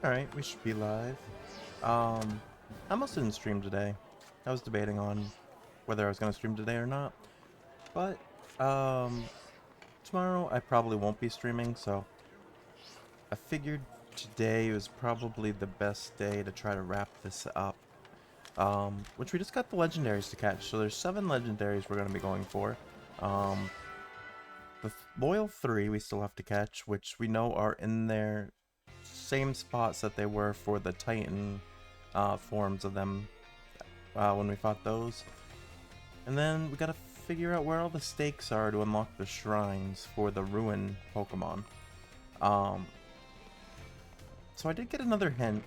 Alright, we should be live. I almost didn't stream today. I was debating on whether I was going to stream today or not. But, tomorrow I probably won't be streaming, so I figured today was probably the best day to try to wrap this up. Which we just got the legendaries to catch, so there's 7 legendaries we're going to be going for. The Loyal 3 we still have to catch, which we know are in their same spots that they were for the Titan forms of them when we fought those. And then we gotta figure out where all the stakes are to unlock the shrines for the Ruin Pokemon. So I did get another hint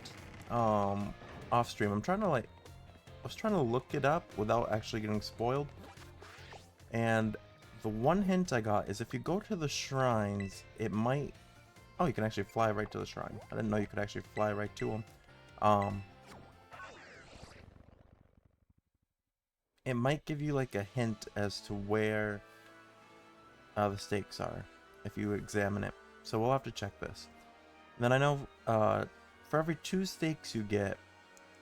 off stream. I was trying to look it up without actually getting spoiled. And the one hint I got is if you go to the shrines, it might... Oh, you can actually fly right to the shrine. I didn't know you could actually fly right to them. It might give you like a hint as to where the stakes are if you examine it. So we'll have to check this. And then I know for every 2 stakes you get,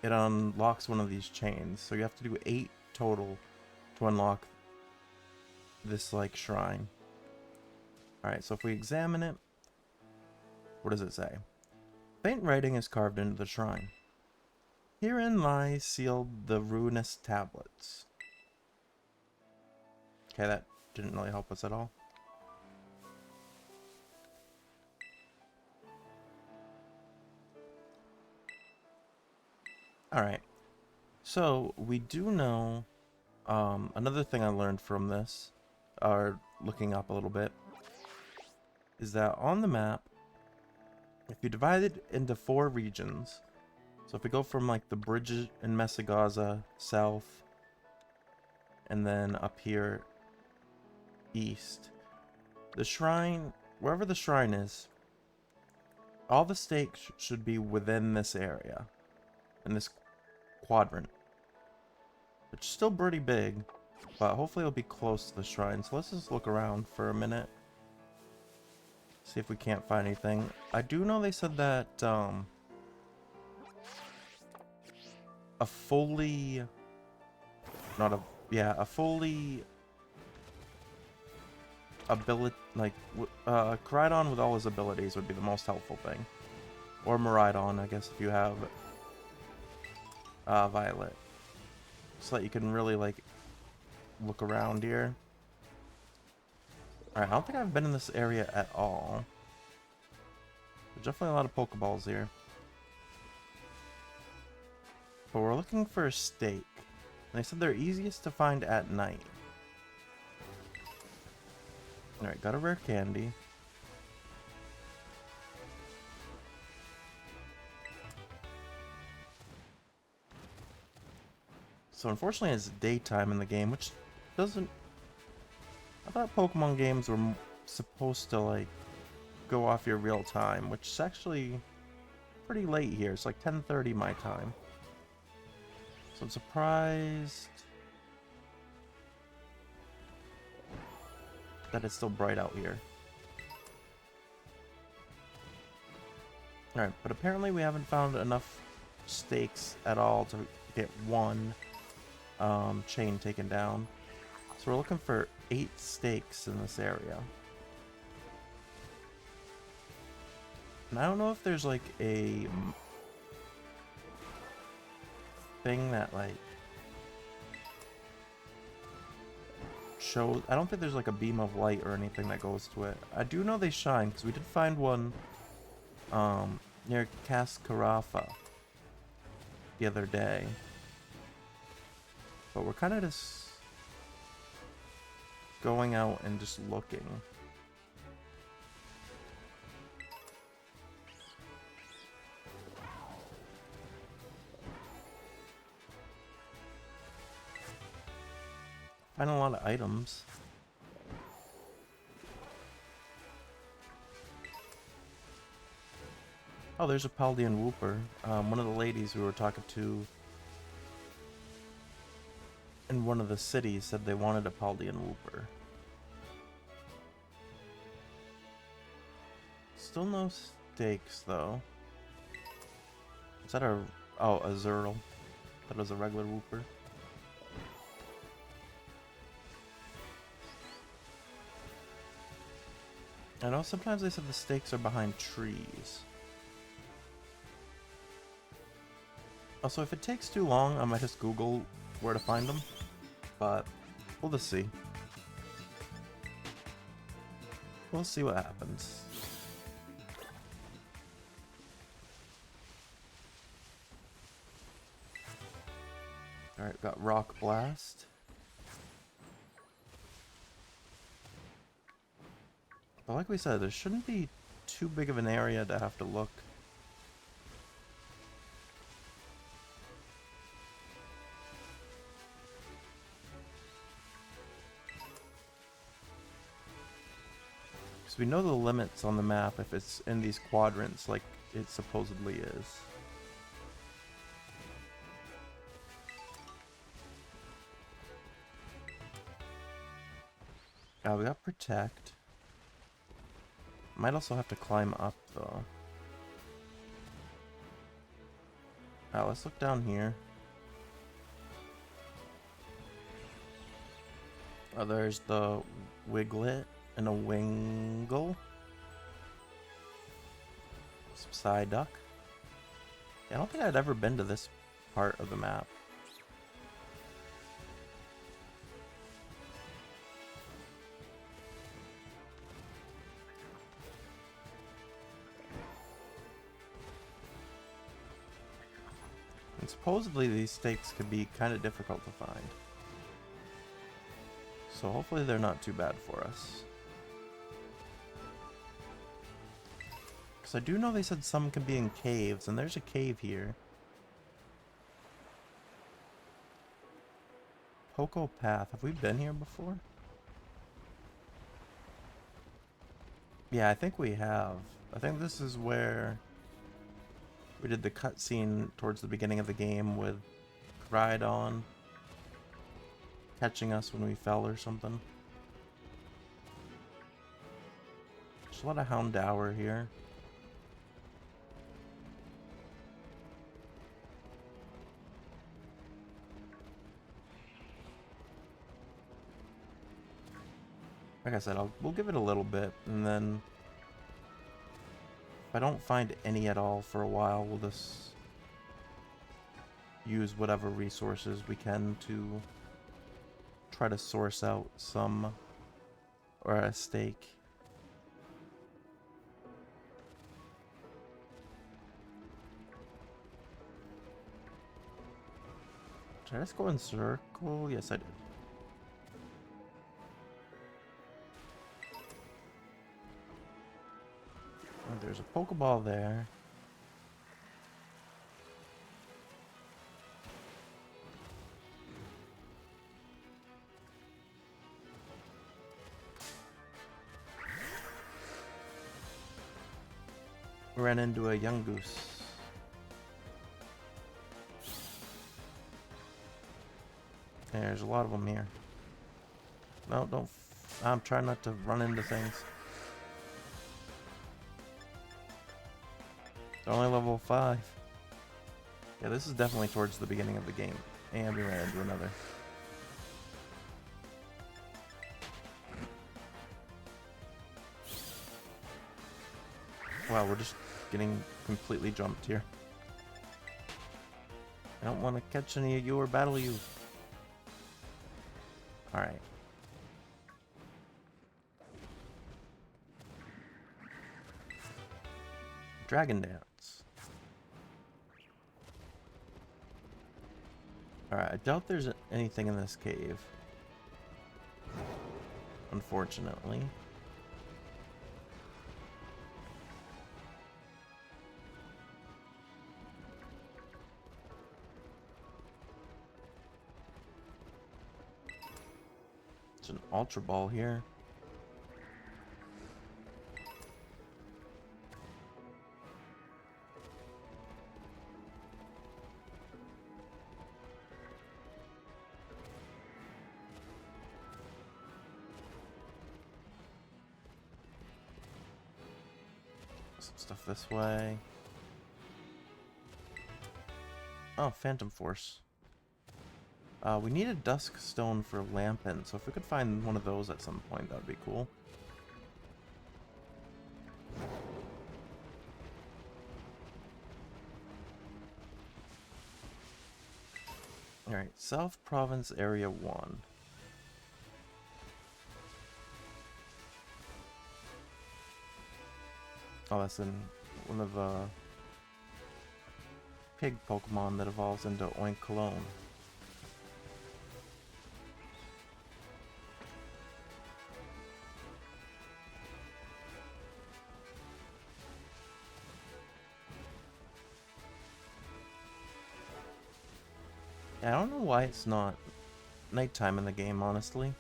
it unlocks one of these chains. So you have to do 8 total to unlock this like shrine. Alright, so if we examine it, what does it say? Faint writing is carved into the shrine. Herein lies sealed the ruinous tablets. Okay, that didn't really help us at all. Alright, so we do know, another thing I learned from this, or looking up a little bit, is that on the map, if you divide it into 4 regions, so if we go from like the bridges in Mesagaza south, and then up here east, the shrine, wherever the shrine is, all the stakes should be within this area, in this quadrant. It's still pretty big, but hopefully it'll be close to the shrine. So let's just look around for a minute. See if we can't find anything. I do know they said that a fully... Not a... Yeah, a fully... ability... Like, Koraidon with all his abilities would be the most helpful thing. Or Miraidon, I guess, if you have Violet. So that you can really, like, look around here. Alright, I don't think I've been in this area at all. There's definitely a lot of Pokeballs here. But we're looking for a stake. And they said they're easiest to find at night. Alright, got a rare candy. So unfortunately it's daytime in the game, which doesn't... I thought Pokemon games were supposed to, like, go off your real time, which is actually pretty late here. It's like 10:30 my time. So I'm surprised that it's still bright out here. Alright, but apparently we haven't found enough stakes at all to get one chain taken down. So we're looking for 8 stakes in this area. And I don't know if there's like a thing that like shows... I don't think there's like a beam of light or anything that goes to it. I do know they shine because we did find one near Cascarafa the other day. But we're kind of just going out and just looking. Find a lot of items. Oh, there's a Paldean Wooper. One of the ladies we were talking to in one of the cities said they wanted a Paldean Wooper. Still no stakes, though. Is that a... Oh, a Zerl. That was a regular Wooper. I know sometimes they said the stakes are behind trees. Also, if it takes too long, I might just Google where to find them. But we'll just see. We'll see what happens. Alright, got Rock Blast. But like we said, there shouldn't be too big of an area to have to look. Because we know the limits on the map if it's in these quadrants like it supposedly is. We got Protect. Might also have to climb up, though. Let's look down here. There's the Wiglet and a Wingle. Some Psyduck. Yeah, I don't think I'd ever been to this part of the map. And supposedly these stakes could be kind of difficult to find. So hopefully they're not too bad for us. Because I do know they said some can be in caves, and there's a cave here. Poco Path. Have we been here before? Yeah, I think we have. I think this is where we did the cutscene towards the beginning of the game with Rhydon catching us when we fell or something. There's a lot of Houndour here. Like I said, we'll give it a little bit, and then if I don't find any at all for a while, we'll just use whatever resources we can to try to source out some, or a stake. Did I just go in circle? Yes, I did. Oh, there's a Pokeball there. We ran into a young goose. There's a lot of them here. No, don't. I'm trying not to run into things. They're only level 5. Yeah, this is definitely towards the beginning of the game. And we ran into another. Wow, we're just getting completely jumped here. I don't want to catch any of you or battle you. Alright. Dragon Dance. Alright, I doubt there's anything in this cave. Unfortunately. There's an Ultra Ball here. Some stuff this way. Oh, Phantom Force. We need a Dusk Stone for Lampin, so if we could find one of those at some point, that would be cool. Alright, South Province Area 1. Oh, that's in one of the pig Pokemon that evolves into Oinkologne. I don't know why it's not nighttime in the game, honestly.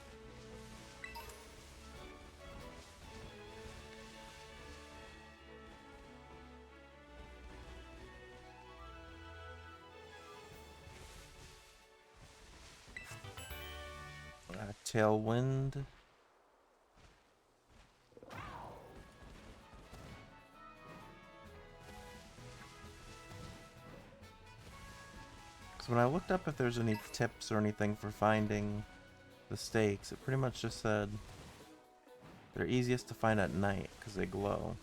Tailwind. So when I looked up if there's any tips or anything for finding the stakes, it pretty much just said they're easiest to find at night because they glow.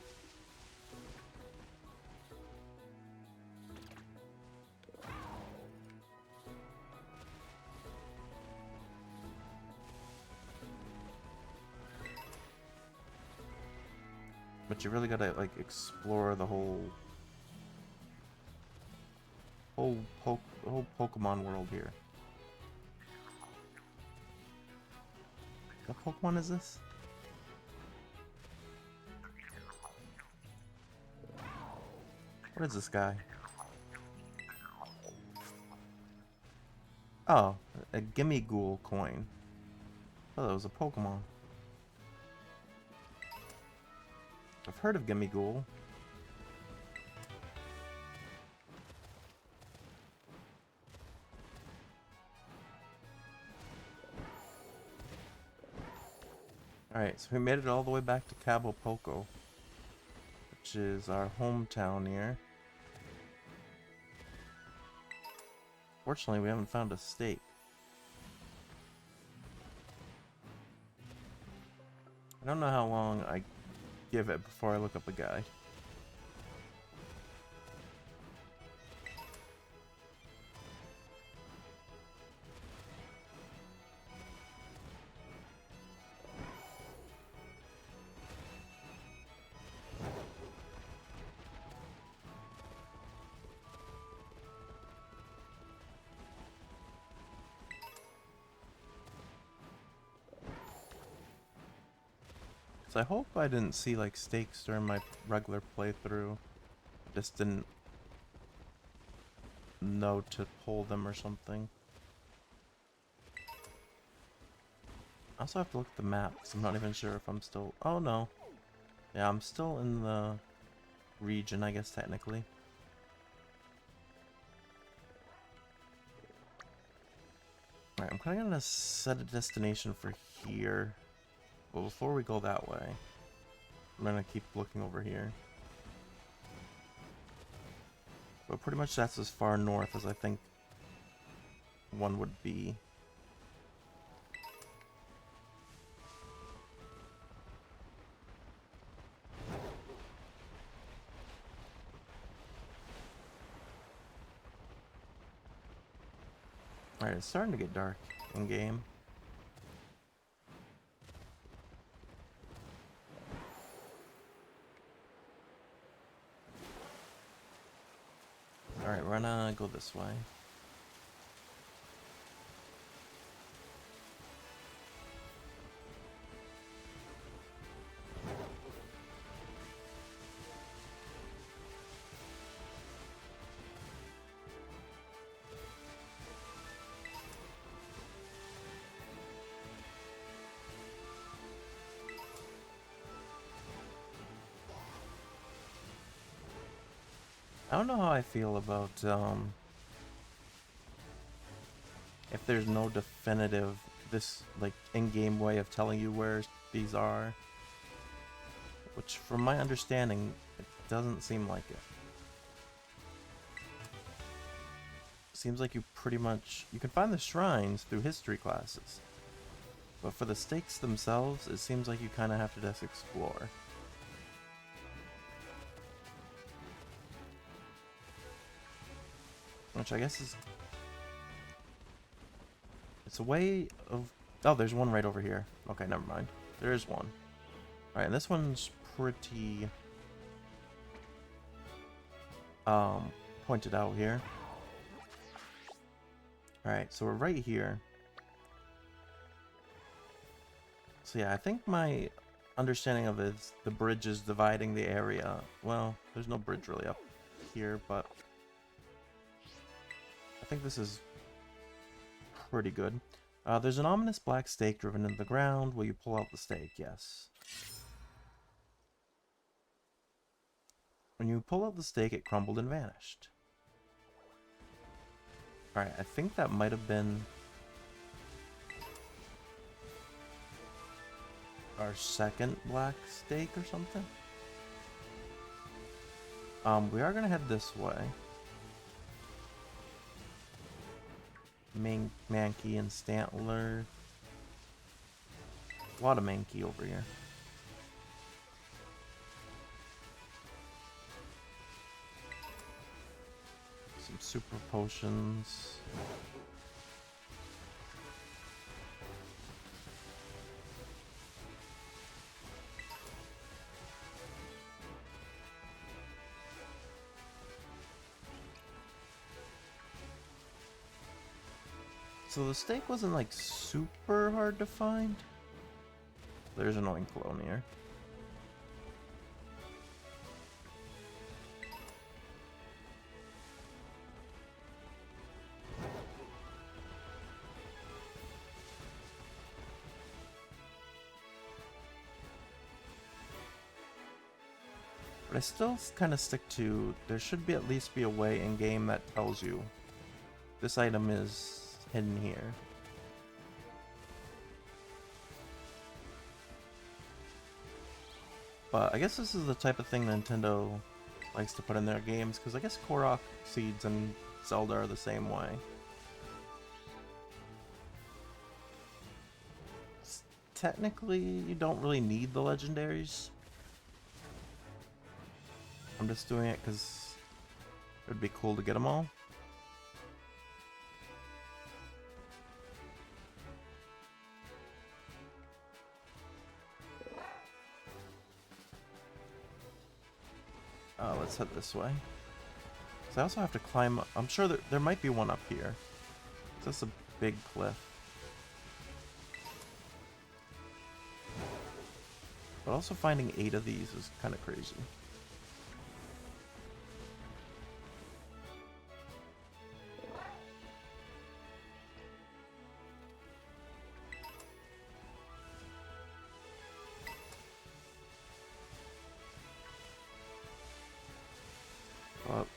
But you really gotta like explore the whole Pokemon world here. What Pokemon is this? What is this guy? Oh, a Gimme Ghoul coin. Oh, that was a Pokemon. I've heard of Gimme Ghoul. Alright, so we made it all the way back to Cabo Poco, which is our hometown here. Fortunately, we haven't found a stake. I don't know how long I give it before I look up a guide. So I hope I didn't see like stakes during my regular playthrough. Just didn't know to pull them or something. I also have to look at the map because I'm not even sure if I'm still... Oh no. Yeah, I'm still in the region, I guess, technically. Alright, I'm kind of gonna set a destination for here. But before we go that way, I'm gonna keep looking over here. But pretty much that's as far north as I think one would be. Alright, it's starting to get dark in game. Alright, we're gonna go this way. I don't know how I feel about, if there's no definitive, like, in-game way of telling you where these are. Which, from my understanding, it doesn't seem like it. seems like you can find the shrines through history classes. But for the stakes themselves, it seems like you kind of have to just explore. Which I guess is... It's a way of... Oh, there's one right over here. Okay, never mind. There is one. Alright, and this one's pretty... pointed out here. Alright, so we're right here. So yeah, I think my understanding of it is the bridge is dividing the area. Well, there's no bridge really up here, but I think this is pretty good. There's an ominous black stake driven into the ground. Will you pull out the stake? Yes. When you pull out the stake, it crumbled and vanished. Alright, I think that might have been our second black stake or something. We are gonna head this way. Mankey and Stantler. A lot of Mankey over here. Some super potions. So the stake wasn't like super hard to find. There's an Oinkologne here. But I still kind of stick to, there should be at least be a way in game that tells you this item is hidden here. But I guess this is the type of thing Nintendo likes to put in their games, because I guess Korok Seeds and Zelda are the same way. Technically, you don't really need the legendaries. I'm just doing it because it would be cool to get them all. Let's head this way. So I also have to climb. I'm sure there might be one up here. That's a big cliff. But also finding 8 of these is kind of crazy.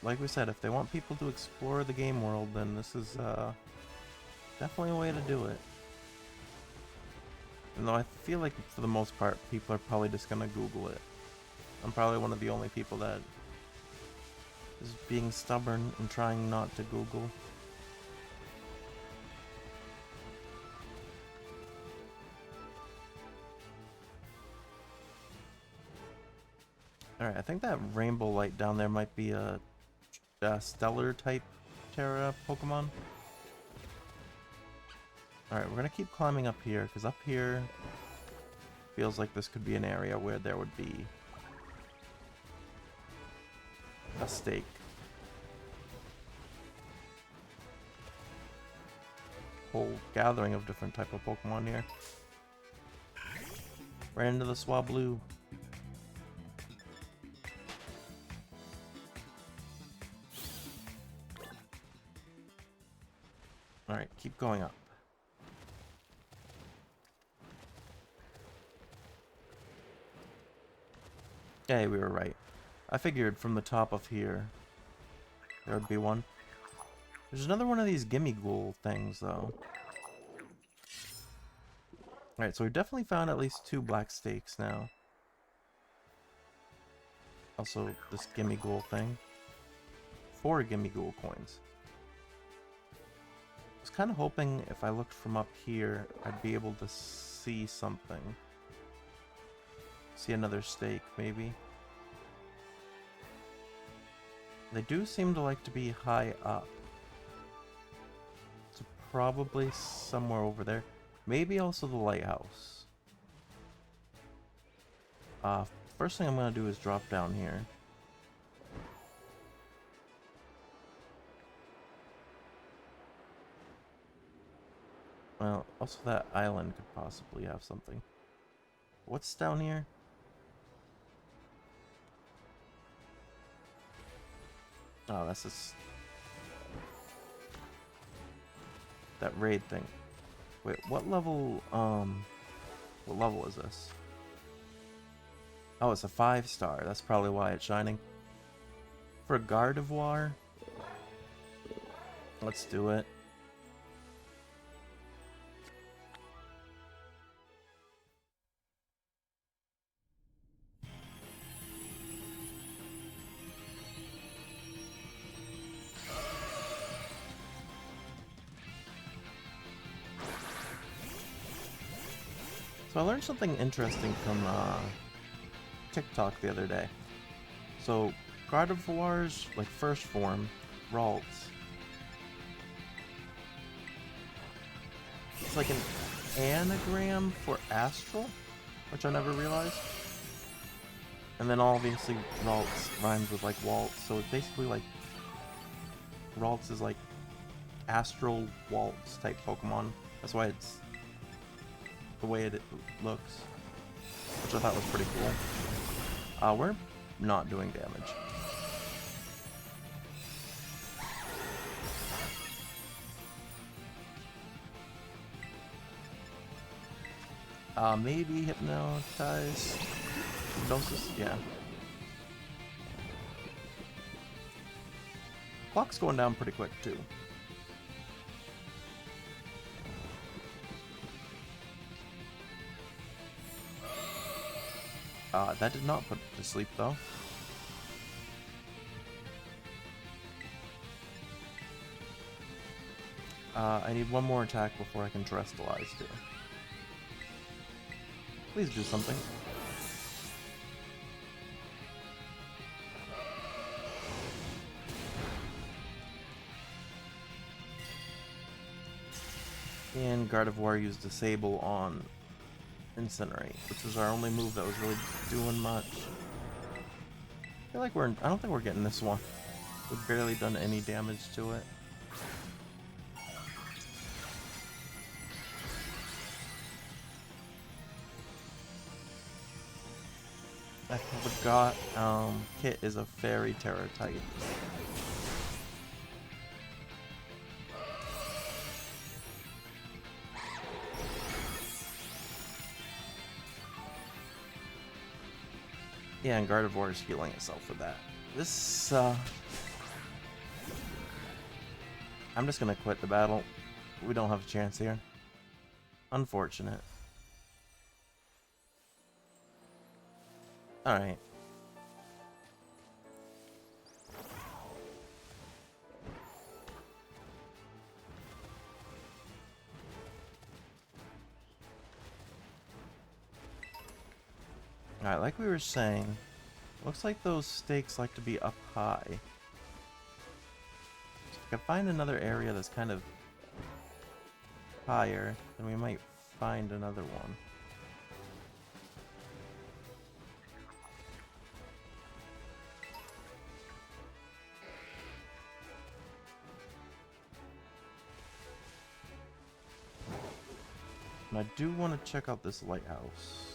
Like we said, if they want people to explore the game world, then this is definitely a way to do it. And though I feel like for the most part, people are probably just gonna Google it. I'm probably one of the only people that is being stubborn and trying not to Google. Alright, I think that rainbow light down there might be a stellar type Terra Pokemon. Alright, we're gonna keep climbing up here, because up here feels like this could be an area where there would be a stake. Whole gathering of different type of Pokemon here. Right into the Swablu. Alright, keep going up. Hey, we were right. I figured from the top of here there would be one. There's another one of these gimme ghoul things, though. Alright, so we've definitely found at least 2 black stakes now. Also, this gimme ghoul thing. 4 gimme ghoul coins. kind of hoping if I looked from up here, I'd be able to see something. See another stake, maybe. They do seem to like to be high up. So probably somewhere over there. Maybe also the lighthouse. First thing I'm going to do is drop down here. Well, also that island could possibly have something. What's down here? Oh, that's just... that raid thing. Wait, what level is this? Oh, it's a 5-star. That's probably why it's shining. For Gardevoir, let's do it. So I learned something interesting from TikTok the other day. So Gardevoir's like first form, Ralts. It's like an anagram for astral, which I never realized. And then obviously Ralts rhymes with like waltz, so it's basically like Ralts is like astral waltz type Pokemon. That's why it's the way it looks, which I thought was pretty cool. We're not doing damage. Maybe hypnotize, hypnosis, yeah. Clock's going down pretty quick too. That did not put it to sleep, though. I need one more attack before I can terrestrialize, too. Please do something. And Gardevoir used Disable on Incinerate, which was our only move that was really doing much. I feel like I don't think we're getting this one. We've barely done any damage to it. I forgot, Kit is a Fairy Terror type. Yeah, and Gardevoir is healing itself with that. This, I'm just gonna quit the battle. We don't have a chance here. Unfortunate. Alright. Alright, like we were saying, looks like those stakes like to be up high. So if I can find another area that's kind of higher, then we might find another one. And I do want to check out this lighthouse.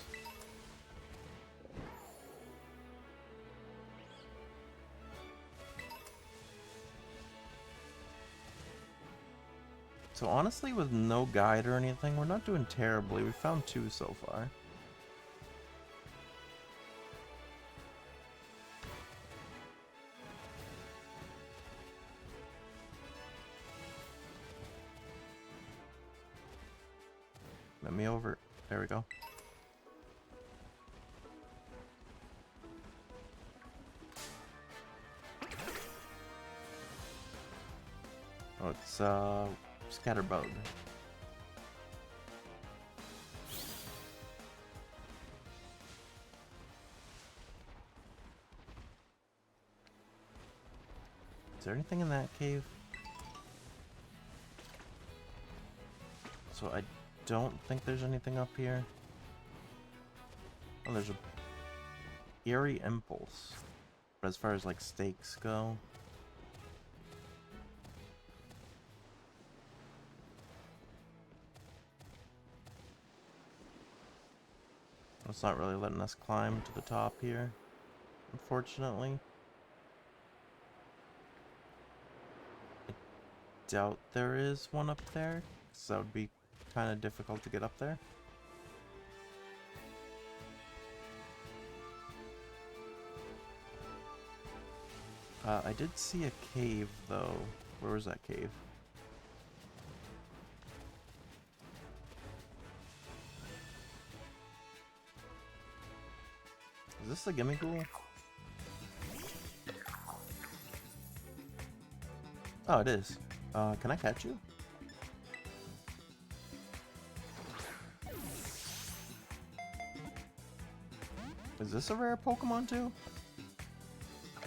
So honestly, with no guide or anything, we're not doing terribly. We found 2 so far. Let me over. There we go. Oh, it's Scatterbug. Is there anything in that cave? So I don't think there's anything up here. Oh, there's a eerie impulse. But as far as like stakes go, it's not really letting us climb to the top here, unfortunately. I doubt there is one up there, because that would be kind of difficult to get up there. I did see a cave, though. Where was that cave? Is this the Gimme Ghoul? Oh, it is. Can I catch you? Is this a rare Pokemon too?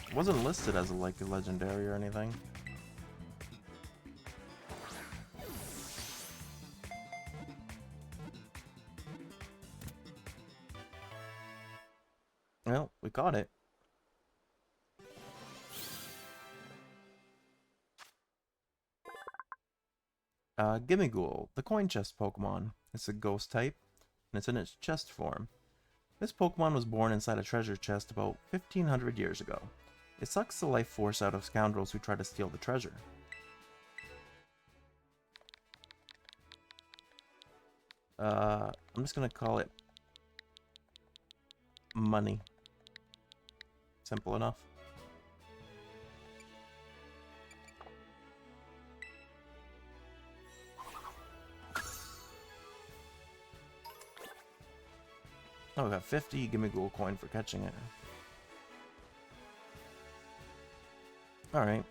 It wasn't listed as a legendary or anything. Well, we caught it. Gimme Ghoul, the coin chest Pokemon. It's a ghost type, and it's in its chest form. This Pokemon was born inside a treasure chest about 1500 years ago. It sucks the life force out of scoundrels who try to steal the treasure. I'm just gonna call it money. Simple enough. Oh, we got 50 Gimme Ghoul coin for catching it. Alright.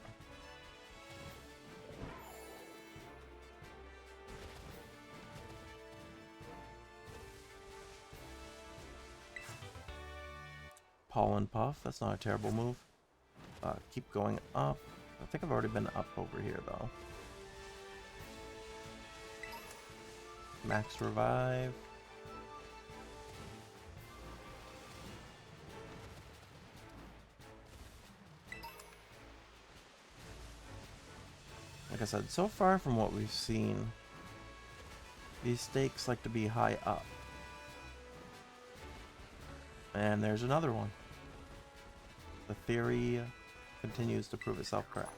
Pollen Puff, that's not a terrible move. Keep going up. I think I've already been up over here, though. Max Revive. Like I said, so far from what we've seen, these stakes like to be high up. And there's another one. The theory continues to prove itself correct.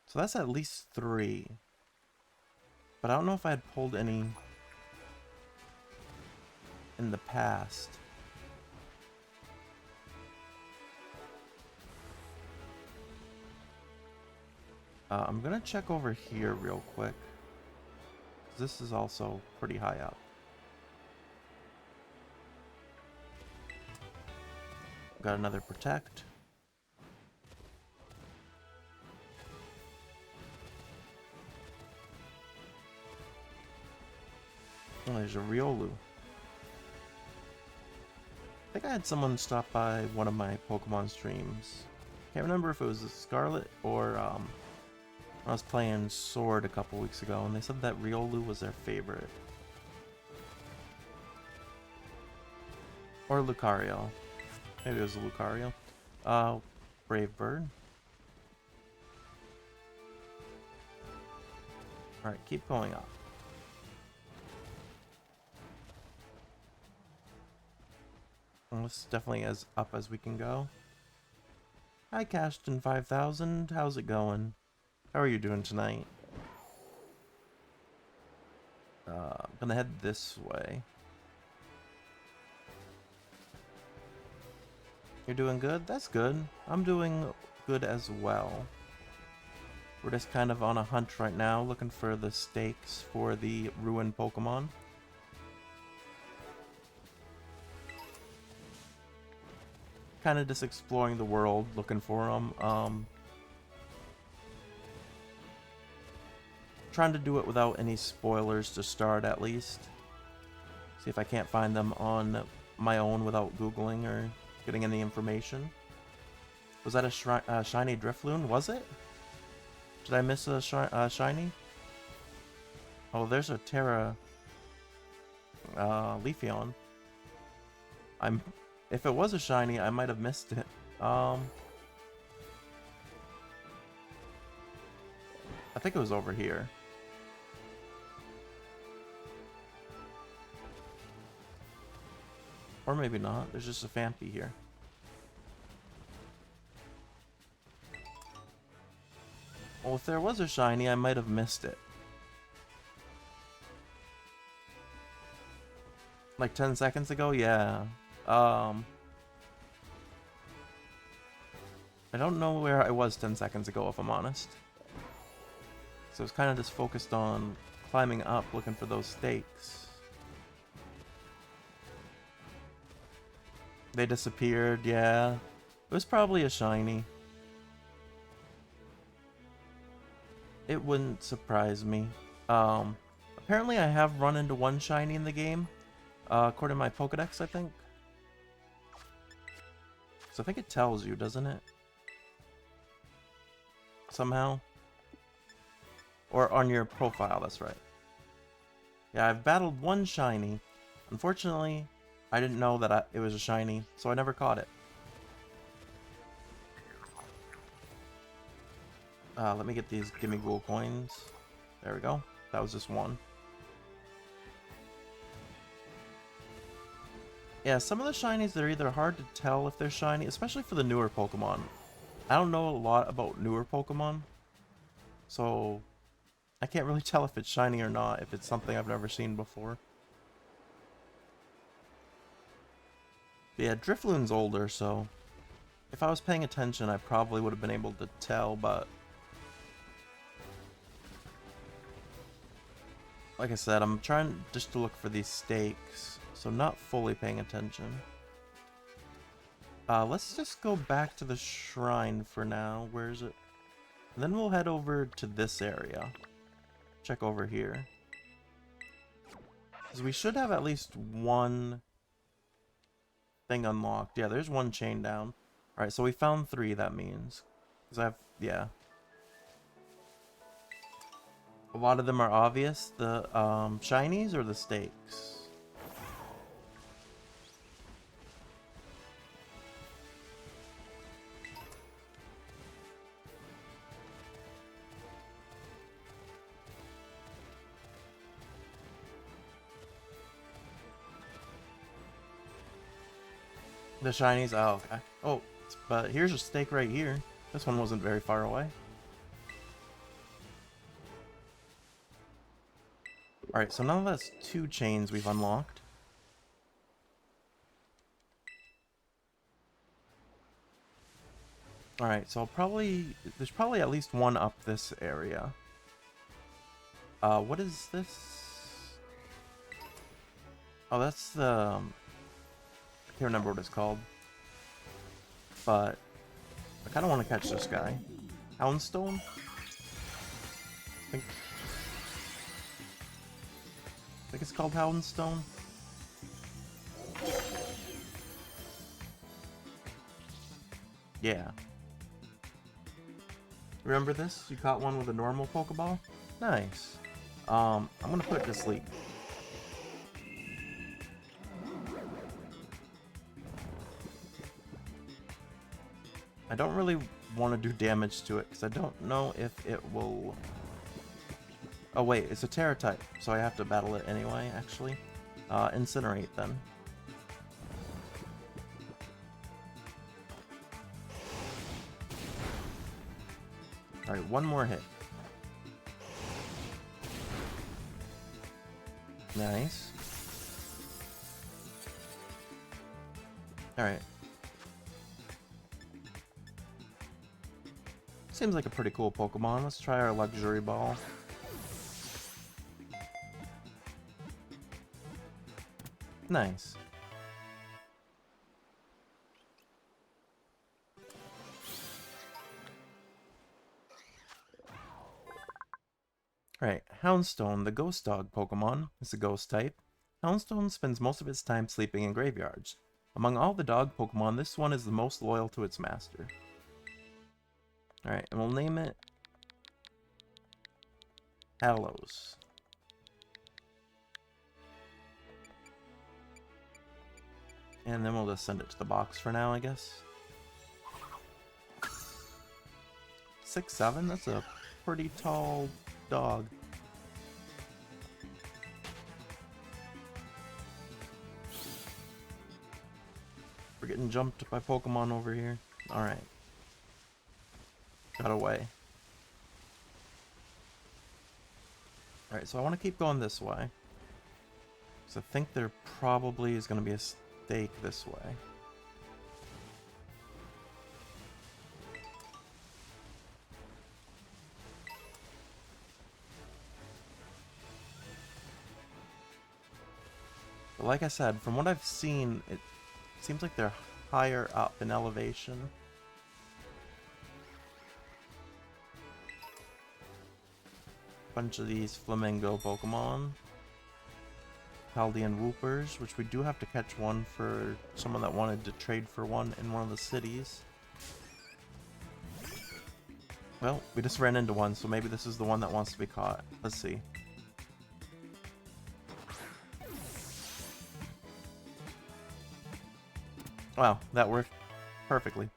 So that's at least 3. But I don't know if I had pulled any in the past. I'm gonna check over here real quick. This is also pretty high up. Got another Protect. Oh, there's a Riolu. I think I had someone stop by one of my Pokemon streams. Can't remember if it was a Scarlet or I was playing Sword a couple weeks ago, and they said that Riolu was their favorite. Or Lucario. Maybe it was a Lucario. Brave Bird. Alright, keep going up. Well, this is definitely as up as we can go. Hi, Cashton 5000. How's it going? How are you doing tonight? I'm gonna head this way. You're doing good? That's good. I'm doing good as well. We're just kind of on a hunt right now, looking for the stakes for the ruined Pokemon. kind of just exploring the world, looking for them. Trying to do it without any spoilers to start, at least. See if I can't find them on my own without Googling or getting any information. Was that a shiny Drifloon? Was it? Did I miss a shiny? Oh, there's a Terra Leafeon. If it was a shiny, I might have missed it. I think it was over here. Or maybe not. There's just a Phanpy here. Well, if there was a shiny, I might have missed it. Like 10 seconds ago? Yeah. I don't know where I was 10 seconds ago, if I'm honest. So I was kind of just focused on climbing up, looking for those stakes. They disappeared, yeah. It was probably a shiny. It wouldn't surprise me. Apparently I have run into one shiny in the game. According to my Pokedex, I think. So I think it tells you, doesn't it? Somehow. Or on your profile, that's right. Yeah, I've battled one shiny. Unfortunately, I didn't know that it was a shiny, so I never caught it. Let me get these Gimme Ghoul coins. There we go. That was just one. Yeah, some of the shinies, they're either hard to tell if they're shiny, especially for the newer Pokemon. I don't know a lot about newer Pokemon, so I can't really tell if it's shiny or not, if it's something I've never seen before. But yeah, Drifloon's older, so if I was paying attention, I probably would have been able to tell, but like I said, I'm trying just to look for these stakes, so not fully paying attention. Let's just go back to the shrine for now. Where is it? And then we'll head over to this area. Check over here. Because we should have at least one thing unlocked. Yeah, there's one chain down. Alright, so we found 3, that means. Because yeah. A lot of them are obvious. The shinies or the stakes? The shinies? Oh, okay. Oh, but here's a stake right here. This one wasn't very far away. Alright, so now that's 2 chains we've unlocked. Alright, so there's probably at least one up this area. What is this? Oh, that's the... I can't remember what it's called. But I kind of want to catch this guy. Houndstone? I think it's called Houndstone. Yeah. Remember this? You caught one with a normal Pokeball? Nice. I'm gonna put it to sleep. I don't really want to do damage to it because I don't know if it will... Oh wait, it's a Terra type, so I have to battle it anyway, actually. Incinerate then. Alright, one more hit. Nice. Alright. Seems like a pretty cool Pokemon. Let's try our Luxury Ball. Nice. Alright, Houndstone, the ghost dog Pokemon, is a ghost type. Houndstone spends most of its time sleeping in graveyards. Among all the dog Pokemon, this one is the most loyal to its master. Alright, and we'll name it Hallows. And then we'll just send it to the box for now, I guess. 6'7"? That's a pretty tall dog. We're getting jumped by Pokemon over here. Alright. Got away. Alright, so I want to keep going this way. Because I think there probably is going to be a stake this way. But like I said, from what I've seen, it seems like they're higher up in elevation. Bunch of these flamingo Pokemon. Paldean Whoopers, which we do have to catch one for someone that wanted to trade for one in one of the cities. Well, we just ran into one, so maybe this is the one that wants to be caught. Let's see. Wow, that worked perfectly.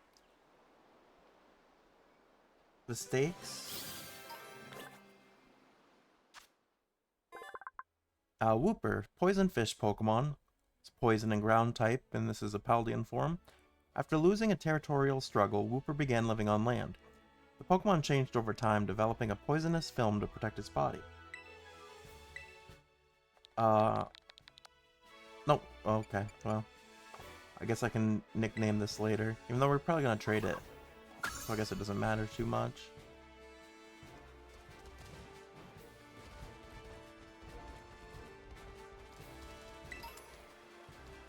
The stakes. Whooper, poison fish Pokemon. It's poison and ground type, and this is a Paldean form. After losing a territorial struggle, Whooper began living on land. The Pokemon changed over time, developing a poisonous film to protect its body. Nope. Okay, well. I guess I can nickname this later, even though we're probably going to trade it. So I guess it doesn't matter too much.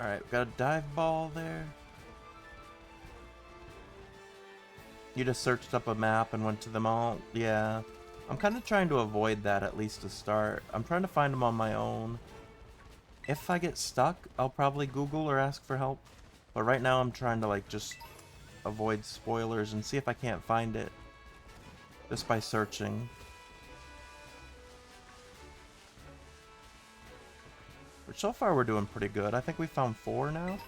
Alright, we got a dive ball there. You just searched up a map and went to them all? Yeah. I'm kind of trying to avoid that, at least to start. I'm trying to find them on my own. If I get stuck, I'll probably Google or ask for help. But right now I'm trying to like just avoid spoilers and see if I can't find it just by searching. Which so far we're doing pretty good. I think we found 4 now.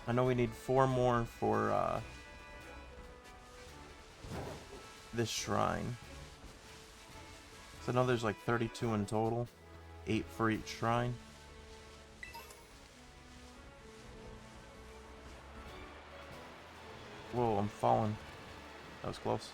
I know we need 4 more for this shrine. So I know there's like 32 in total. 8 for each shrine. Whoa, I'm falling. That was close.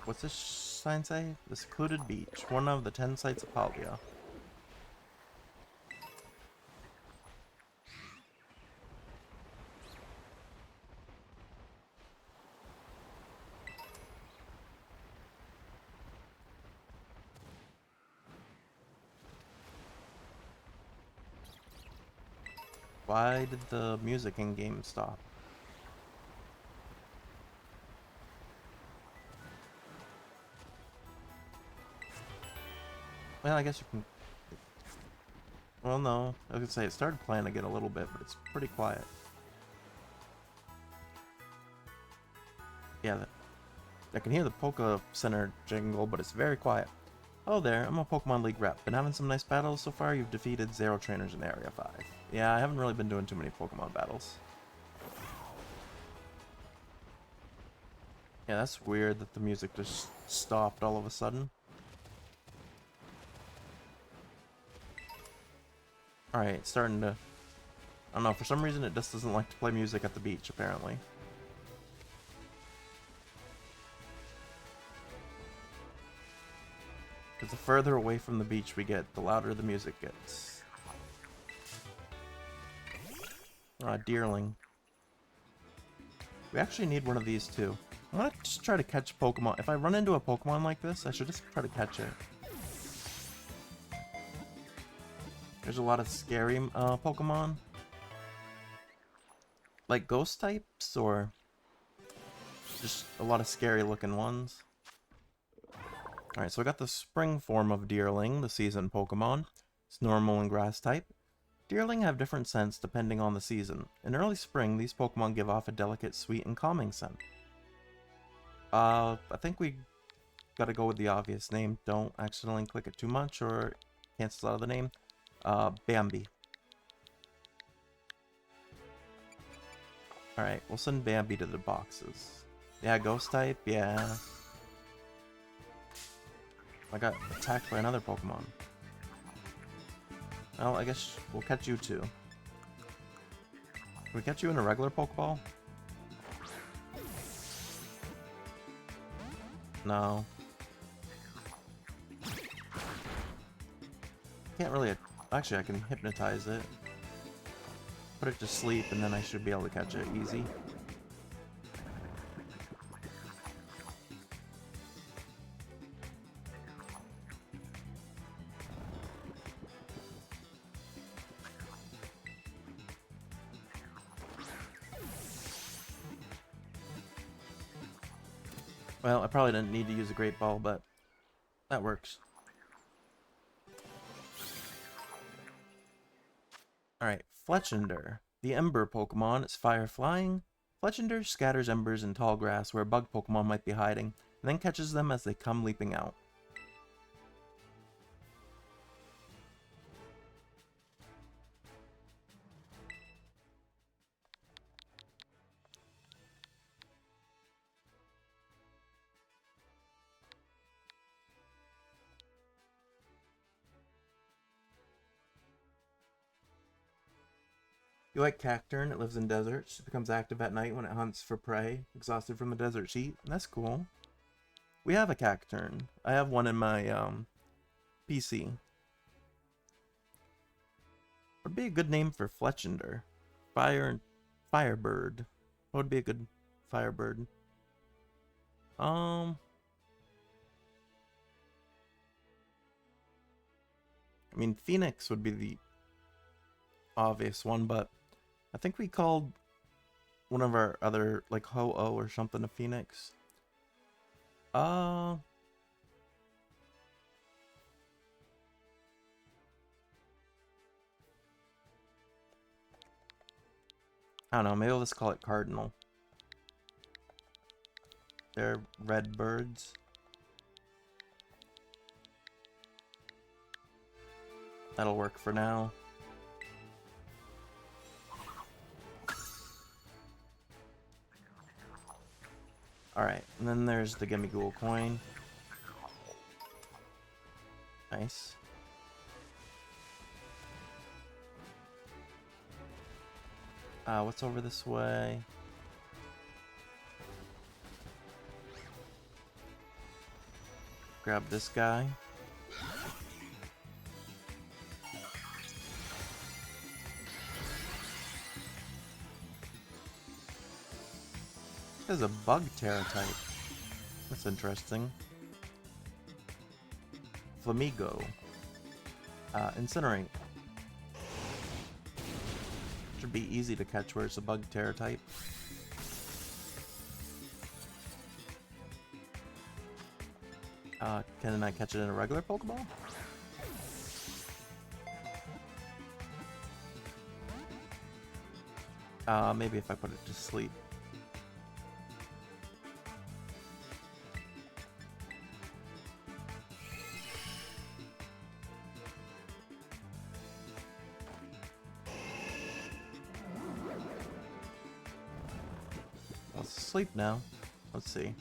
What's this sign say? The secluded beach, one of the 10 sites of Paldea. Why did the music in game stop? Well, I guess you can... Well, no. I was gonna say, it started playing again a little bit, but it's pretty quiet. Yeah, I can hear the Poke Center jingle, but it's very quiet. Oh there, I'm a Pokemon League rep. Been having some nice battles so far. You've defeated 0 trainers in Area 5. Yeah, I haven't really been doing too many Pokemon battles. Yeah, that's weird that the music just stopped all of a sudden. Alright, it's starting to... I don't know, for some reason it just doesn't like to play music at the beach, apparently. Because the further away from the beach we get, the louder the music gets. Deerling. We actually need one of these too. I want to just try to catch Pokemon. If I run into a Pokemon like this, I should just try to catch it. There's a lot of scary Pokemon. Like ghost types, or just a lot of scary looking ones. Alright, so I got the spring form of Deerling, the season Pokemon. It's normal and grass type. Deerling have different scents depending on the season. In early spring, these Pokemon give off a delicate, sweet, and calming scent. I think we gotta go with the obvious name. Don't accidentally click it too much or it cancels out of the name. Bambi. Alright, we'll send Bambi to the boxes. Yeah, ghost type, yeah. I got attacked by another Pokemon. Well, I guess we'll catch you too. Can we catch you in a regular Pokeball? No. Can't really... Actually, I can hypnotize it. Put it to sleep, and then I should be able to catch it easy. Well, I probably didn't need to use a Great Ball, but that works. Alright, Fletchinder. The Ember Pokemon is fire flying. Fletchinder scatters embers in tall grass where bug Pokemon might be hiding, and then catches them as they come leaping out. You like Cacturn, it lives in deserts. It becomes active at night when it hunts for prey, exhausted from the desert heat. That's cool. We have a Cacturn. I have one in my PC. What would be a good name for Fletchinder? Firebird. What would be a good Firebird? I mean, Phoenix would be the obvious one, but I think we called one of our other, like, Ho-Oh or something a Phoenix. I don't know, maybe let's call it Cardinal. They're red birds. That'll work for now. Alright, and then there's the Gimme Ghoul coin. Nice. What's over this way? Grab this guy. There's a bug Terra type. That's interesting. Flamigo. Incinerate. Should be easy to catch where it's a bug Terra type. Can I catch it in a regular Pokeball? Maybe if I put it to sleep. Let's sleep now. Let's see.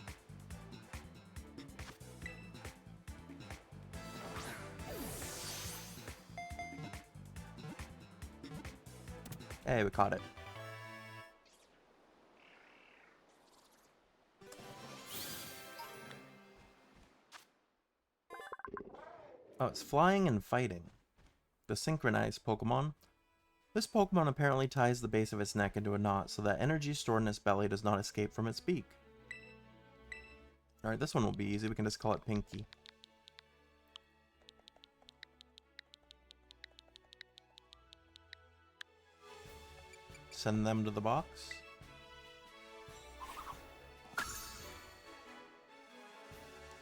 Hey, we caught it. Oh, it's flying and fighting. The synchronized Pokemon. This Pokemon apparently ties the base of its neck into a knot so that energy stored in its belly does not escape from its beak. Alright, this one will be easy. We can just call it Pinky. send them to the box.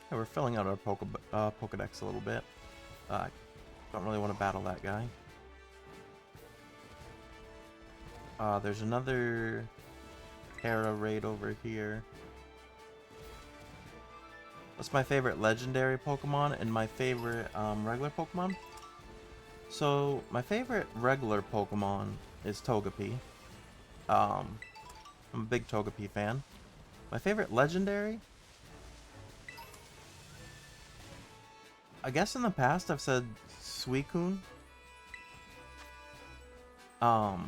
Okay, we're filling out our Pokedex a little bit. Don't really want to battle that guy. There's another Terra raid over here. That's my favorite legendary Pokemon and my favorite regular Pokemon. So my favorite regular Pokemon is Togepi. I'm a big Togepi fan. My favorite legendary? I guess in the past I've said Suicune. Oh,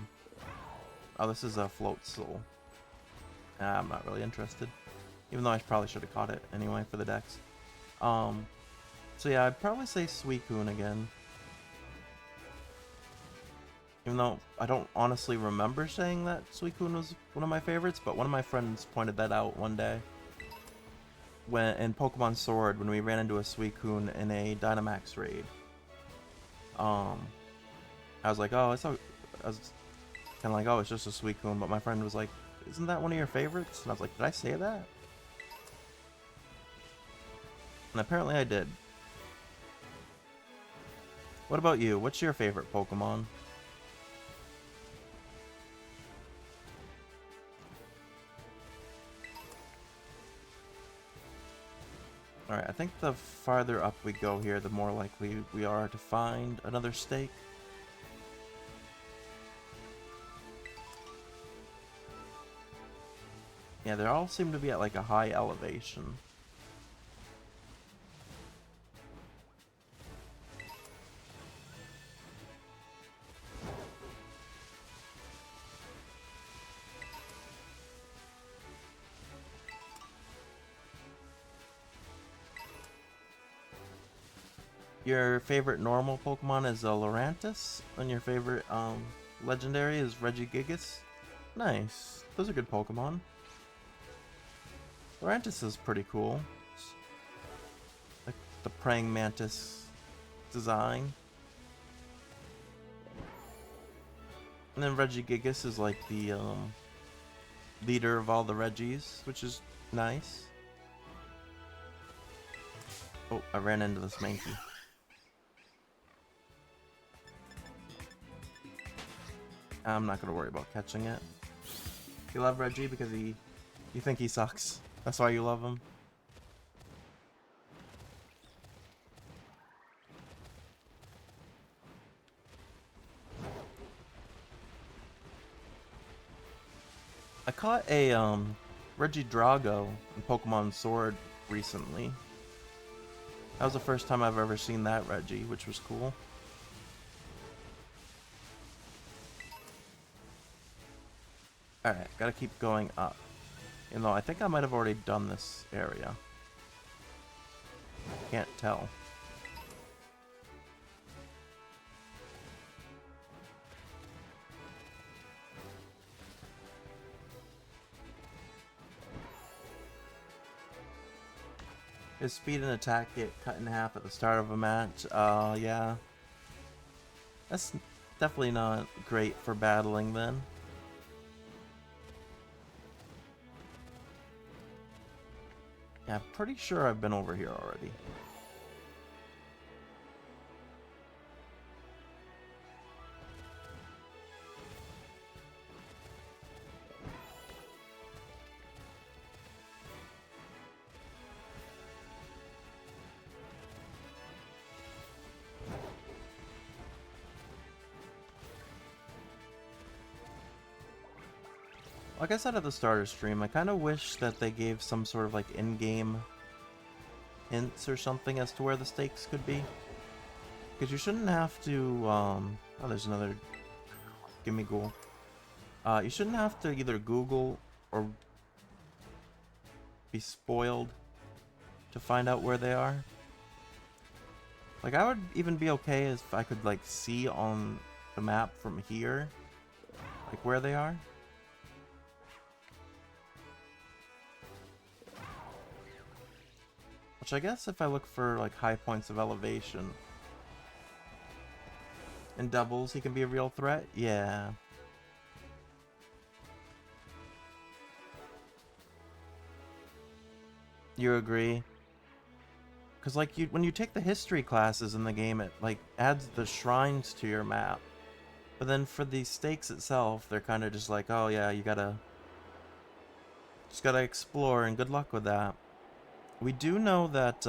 this is a Float Soul. I'm not really interested. Even though I probably should have caught it anyway for the dex. So yeah, I'd probably say Suicune again. Even though I don't honestly remember saying that Suicune was one of my favorites, but one of my friends pointed that out one day. When in Pokemon Sword, when we ran into a Suicune in a Dynamax raid. I was like, oh, I was kind of like, oh, it's just a Suicune, but my friend was like, isn't that one of your favorites? And I was like, did I say that? And apparently I did. What about you? What's your favorite Pokemon? Alright, I think the farther up we go here, the more likely we are to find another stake. Yeah, they all seem to be at like a high elevation. Your favorite normal Pokemon is a Lurantis, and your favorite legendary is Regigigas. Nice. Those are good Pokemon. Lurantis is pretty cool. It's like the praying mantis design. And then Regigigas is like the leader of all the Regis, which is nice. Oh, I ran into this Mankey. I'm not gonna worry about catching it. You love Reggie because you think he sucks. That's why you love him. I caught a Regidrago in Pokemon Sword recently. That was the first time I've ever seen that Reggie, which was cool. Alright, gotta keep going up. You know, I think I might have already done this area. Can't tell. His speed and attack get cut in half at the start of a match. Yeah. That's definitely not great for battling then. Yeah, I'm pretty sure I've been over here already. Like I said at the start of stream, I kind of wish that they gave some sort of like in-game hints or something as to where the stakes could be. Because you shouldn't have to, oh, there's another Gimme Ghoul. You shouldn't have to either Google or be spoiled to find out where they are. Like, I would even be okay if I could, like, see on the map from here, like, where they are. Which I guess if I look for, like, high points of elevation. In doubles, he can be a real threat? Yeah. You agree? Because, like, when you take the history classes in the game, it, like, adds the shrines to your map. But then for the stakes itself, they're kind of just like, oh yeah, you just gotta explore, and good luck with that. We do know that,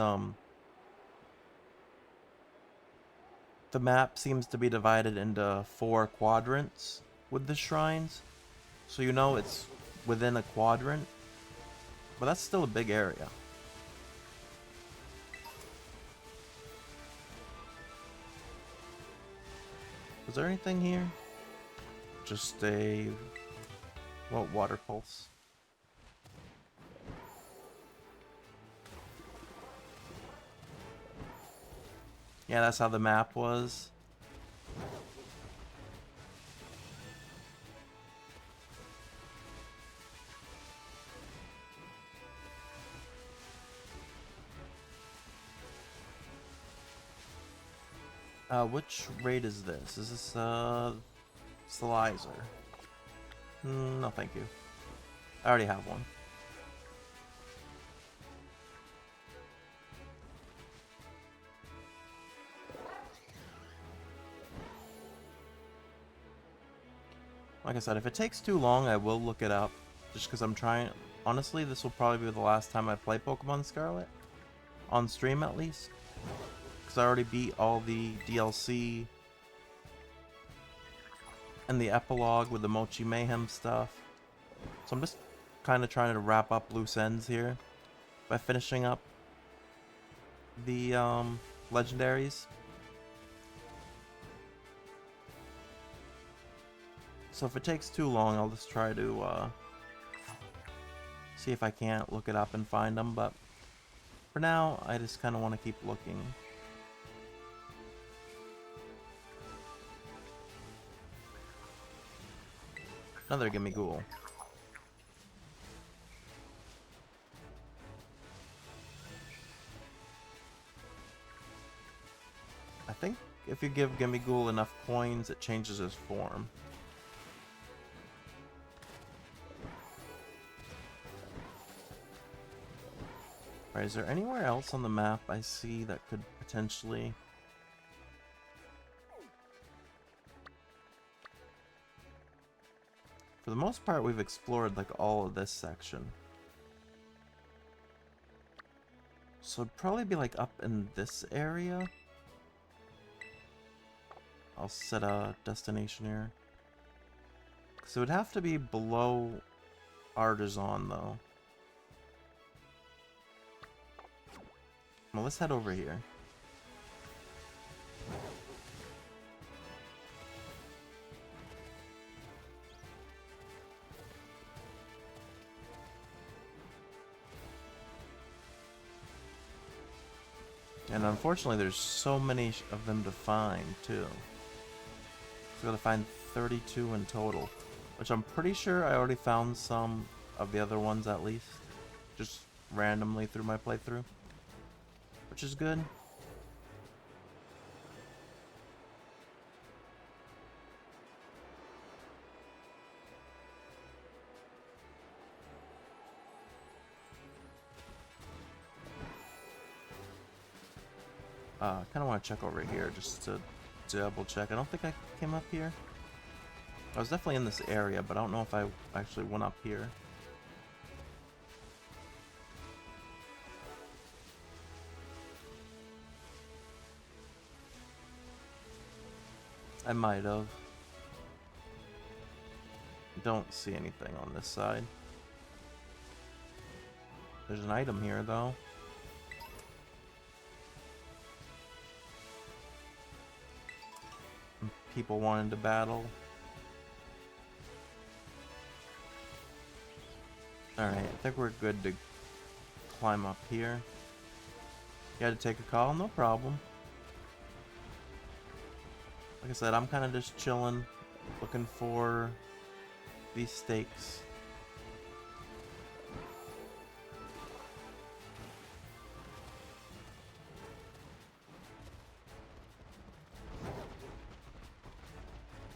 the map seems to be divided into 4 quadrants with the shrines. So you know it's within a quadrant, but that's still a big area. Was there anything here? Just a... well, water pulse. Yeah, that's how the map was. Which raid is this? Is this, Slizer? No, thank you. I already have one. Like I said, if it takes too long, I will look it up. Just because I'm trying... honestly, this will probably be the last time I play Pokemon Scarlet. On stream, at least. Because I already beat all the DLC and the epilogue with the Mochi Mayhem stuff. So I'm just kind of trying to wrap up loose ends here by finishing up the legendaries. So if it takes too long, I'll just try to see if I can't look it up and find them. But for now, I just kind of want to keep looking. Another Gimme Ghoul. I think if you give Gimme Ghoul enough coins, it changes his form. Alright, is there anywhere else on the map I see that could potentially... For the most part, we've explored, like, all of this section. So it'd probably be, like, up in this area. I'll set a destination here. So it would have to be below Artisan, though. Well, let's head over here. And unfortunately, there's so many of them to find, too. So I gotta find 32 in total. Which I'm pretty sure I already found some of the other ones, at least. Just randomly through my playthrough. Which is good. I kind of want to check over here just to double check. I don't think I came up here. I was definitely in this area, but I don't know if I actually went up here. I might have. Don't see anything on this side. There's an item here, though. People wanting to battle. Alright, I think we're good to climb up here. You had to take a call? No problem. Like I said, I'm kind of just chilling, looking for these stakes.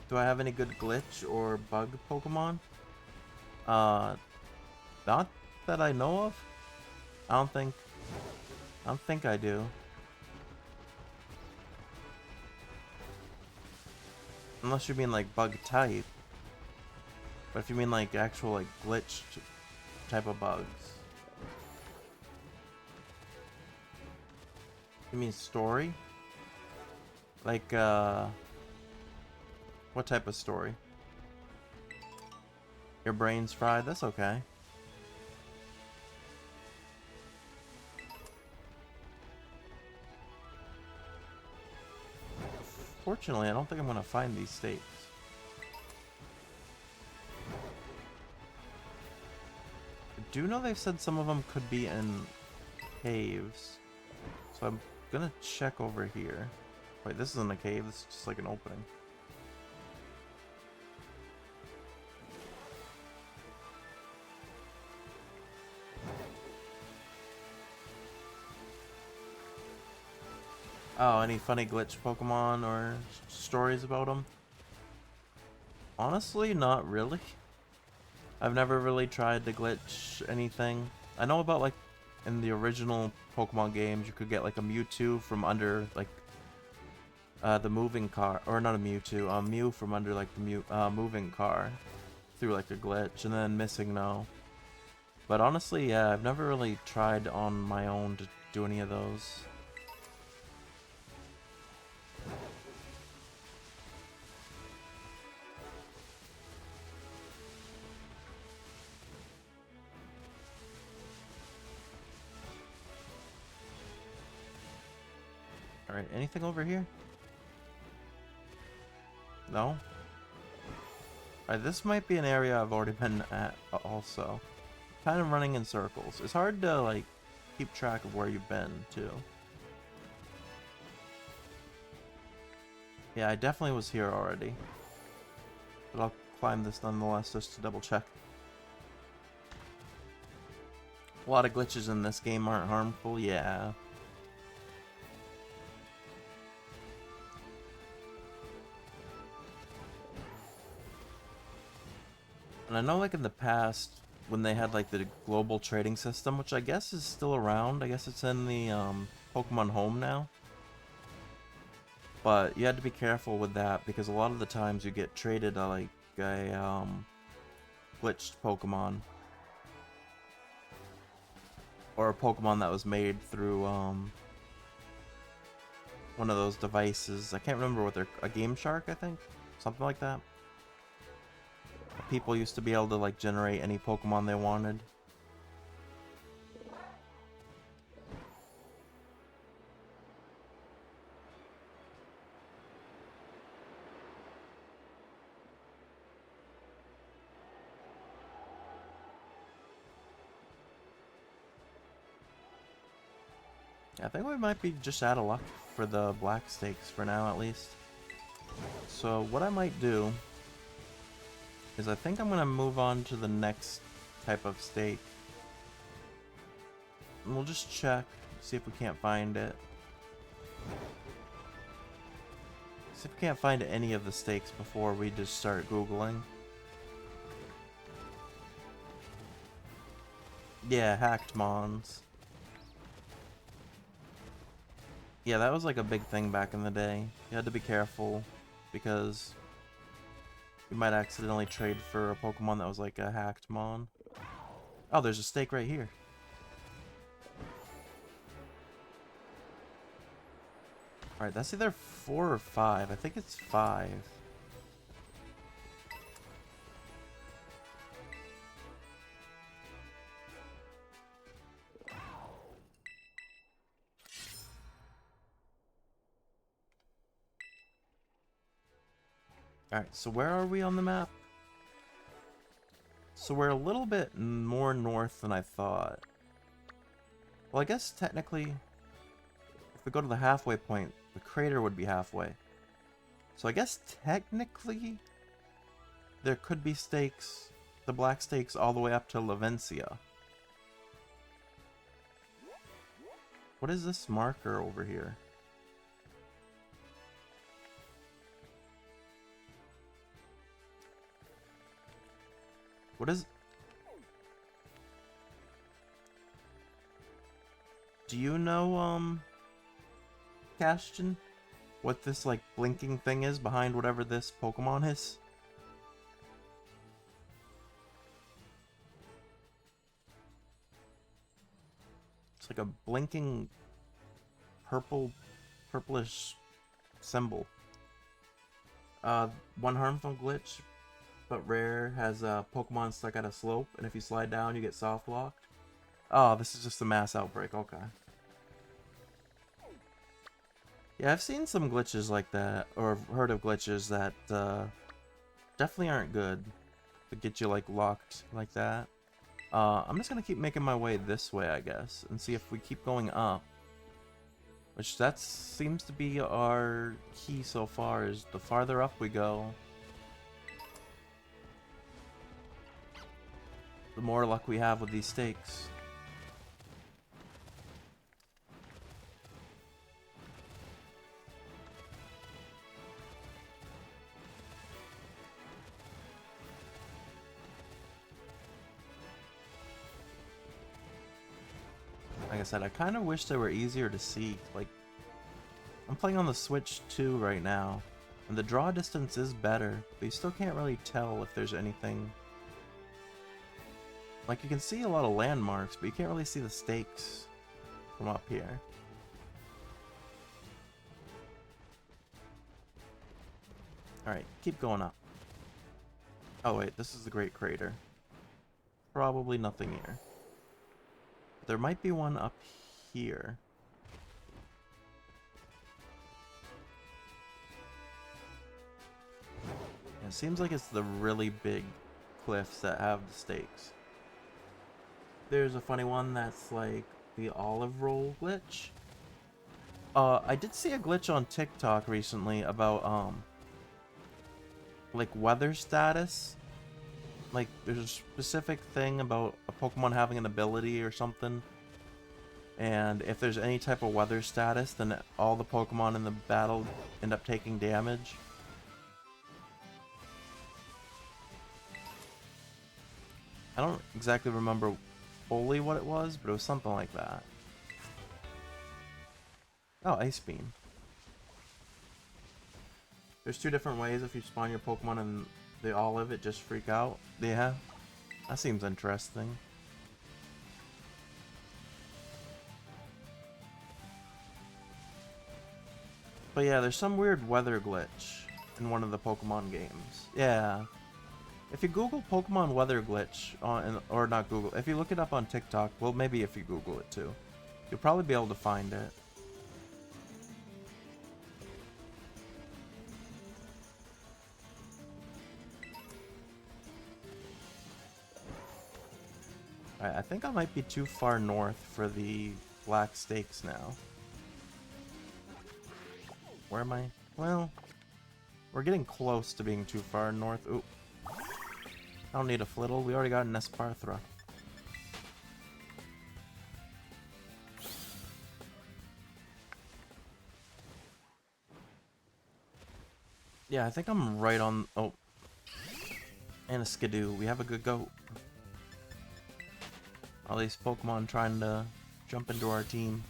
Do I have any good glitch or bug Pokemon? Not that I know of. I don't think I do. Unless you mean like bug type. But if you mean like actual like glitched type of bugs. You mean story? Like what type of story? Your brain's fried? That's okay. Fortunately, I don't think I'm gonna find these stakes. I do know they've said some of them could be in caves. So I'm gonna check over here. Wait, this isn't a cave, this is just like an opening. Oh, any funny glitch Pokemon or stories about them? Honestly, not really. I've never really tried to glitch anything. I know about like in the original Pokemon games, you could get like a Mewtwo from under like the moving car, or not a Mewtwo, a Mew from under like the moving car through like a glitch, and then missing no. But honestly, yeah, I've never really tried on my own to do any of those. Alright, anything over here? No? Alright, this might be an area I've already been at also. Kind of running in circles. It's hard to, like, keep track of where you've been, too. Yeah, I definitely was here already. But I'll climb this nonetheless just to double check. A lot of glitches in this game aren't harmful, yeah. And I know like in the past, when they had like the global trading system, which I guess is still around, I guess it's in the Pokemon Home now. But you had to be careful with that because a lot of the times you get traded like a glitched Pokemon. Or a Pokemon that was made through one of those devices. I can't remember what they're... A Game Shark, I think? Something like that. People used to be able to like generate any Pokemon they wanted. I think we might be just out of luck for the black stakes for now, at least. So what I might do is I think I'm going to move on to the next type of stake. And we'll just check, see if we can't find it. See if we can't find any of the stakes before we just start Googling. Yeah, hacked mons. Yeah, that was like a big thing back in the day. You had to be careful because you might accidentally trade for a Pokemon that was like a hacked mon. Oh, there's a stake right here. Alright, that's either 4 or 5. I think it's 5. Alright, so where are we on the map? So we're a little bit more north than I thought. Well, I guess technically, if we go to the halfway point, the crater would be halfway. So I guess technically, there could be stakes, the black stakes, all the way up to Lavencia. What is this marker over here? What is... Do you know, Castion, what this, like, blinking thing is behind whatever this Pokemon is? It's like a blinking purplish symbol. One harmful glitch, but rare, has a Pokemon stuck at a slope, and if you slide down, you get soft locked. Oh, this is just a mass outbreak. Okay. Yeah, I've seen some glitches like that, or heard of glitches that definitely aren't good to get you like locked like that. I'm just gonna keep making my way this way, I guess, and see if we keep going up. Which that seems to be our key so far, is the farther up we go, the more luck we have with these stakes. Like I said, I kind of wish they were easier to see. Like, I'm playing on the Switch 2 right now, and the draw distance is better, but you still can't really tell if there's anything. Like, you can see a lot of landmarks, but you can't really see the stakes from up here. Alright, keep going up. Oh wait, this is the Great Crater. Probably nothing here. There might be one up here. It seems like it's the really big cliffs that have the stakes. There's a funny one that's like the olive roll glitch. I did see a glitch on TikTok recently about like weather status. Like, there's a specific thing about a Pokemon having an ability or something, and if there's any type of weather status, then all the Pokemon in the battle end up taking damage. I don't exactly remember fully what it was, but it was something like that. Oh, Ice Beam. There's two different ways if you spawn your Pokemon in the olive, it just freak out. Yeah, that seems interesting. But yeah, there's some weird weather glitch in one of the Pokemon games. Yeah. If you Google Pokemon weather glitch on, or not Google, if you look it up on TikTok, well, maybe if you Google it too, you'll probably be able to find it. Alright, I think I might be too far north for the black stakes now. Where am I? Well, we're getting close to being too far north. Ooh. I don't need a Flittle, we already got an Esparthra. Yeah, I think I'm right on... Oh. And a Skidoo. We have a good goat. All these Pokemon trying to jump into our team.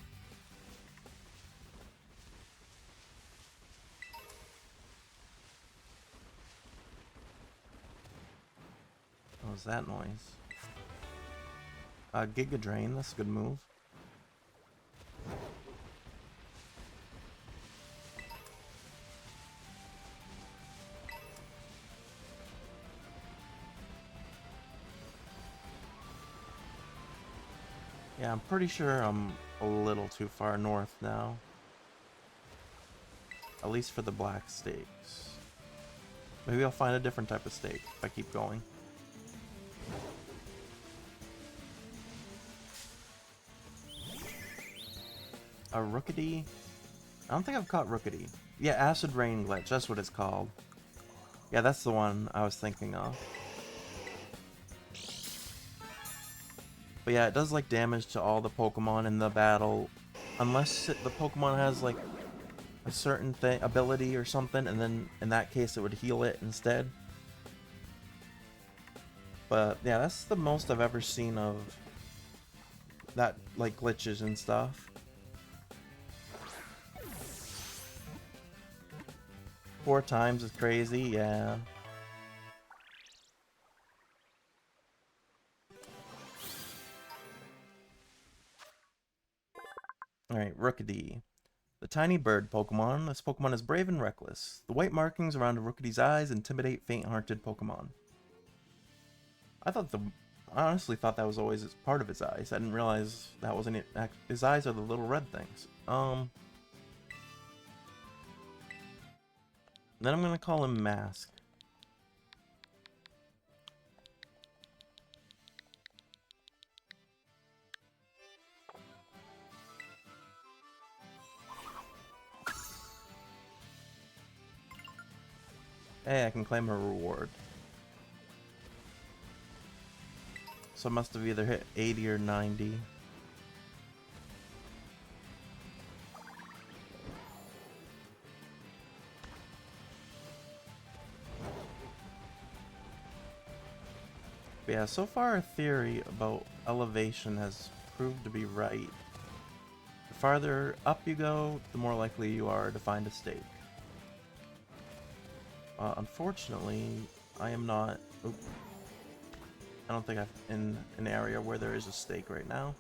What was that noise? Giga Drain, that's a good move. Yeah, I'm pretty sure I'm a little too far north now. At least for the black stakes. Maybe I'll find a different type of stake if I keep going. A Rookidee? I don't think I've caught Rookidee. Yeah, Acid Rain Glitch, that's what it's called. Yeah, that's the one I was thinking of. But yeah, it does like damage to all the Pokemon in the battle, unless the Pokemon has like a certain ability or something, and then in that case it would heal it instead. But yeah, that's the most I've ever seen of that, like glitches and stuff. 4 times is crazy, yeah. Alright, Rookidee. The tiny bird Pokemon. This Pokemon is brave and reckless. The white markings around Rookidee's eyes intimidate faint-hearted Pokemon. I honestly thought that was always part of his eyes. I didn't realize that wasn't it. His eyes are the little red things. Then I'm gonna call him Mask. Hey, I can claim a reward. So I must have either hit 80 or 90. But yeah, so far our theory about elevation has proved to be right. The farther up you go, the more likely you are to find a stake. Unfortunately, I am not... Oop, I don't think I'm in an area where there is a stake right now.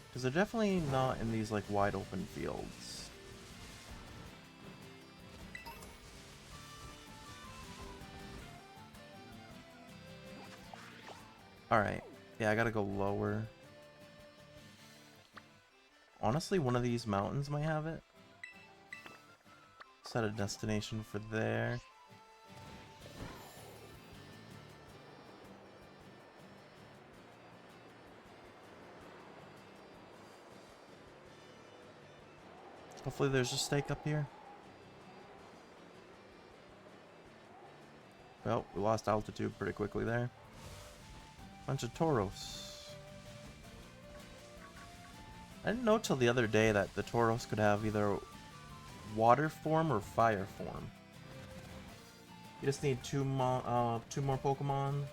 Because they're definitely not in these like wide open fields. Alright. Yeah, I gotta go lower. Honestly, one of these mountains might have it. Set a destination for there. Hopefully there's a stake up here. Well, we lost altitude pretty quickly there. Bunch of Tauros. I didn't know till the other day that the Tauros could have either water form or fire form. You just need two more Pokemon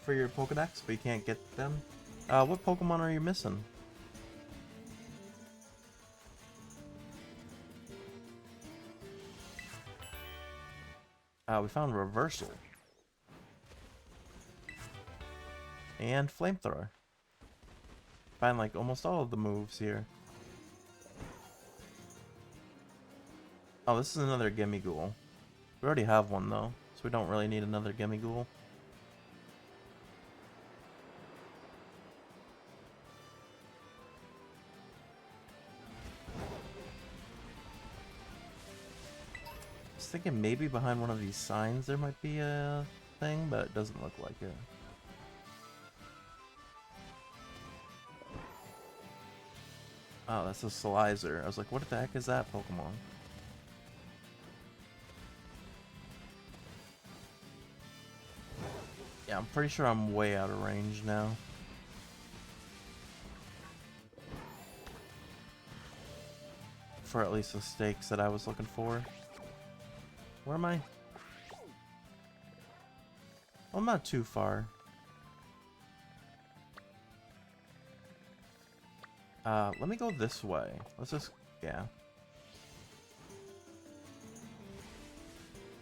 for your Pokedex, but you can't get them. What Pokemon are you missing? We found Reversal. And Flamethrower. Find like almost all of the moves here. Oh, this is another Gimmighoul. We already have one though, so we don't really need another Gimmighoul. I was thinking maybe behind one of these signs there might be a thing, but it doesn't look like it. Oh, that's a Slizer. I was like, what the heck is that Pokemon? Yeah, I'm pretty sure I'm way out of range now. For at least the stakes that I was looking for. Where am I? Well, I'm not too far. Let me go this way. Let's just, yeah.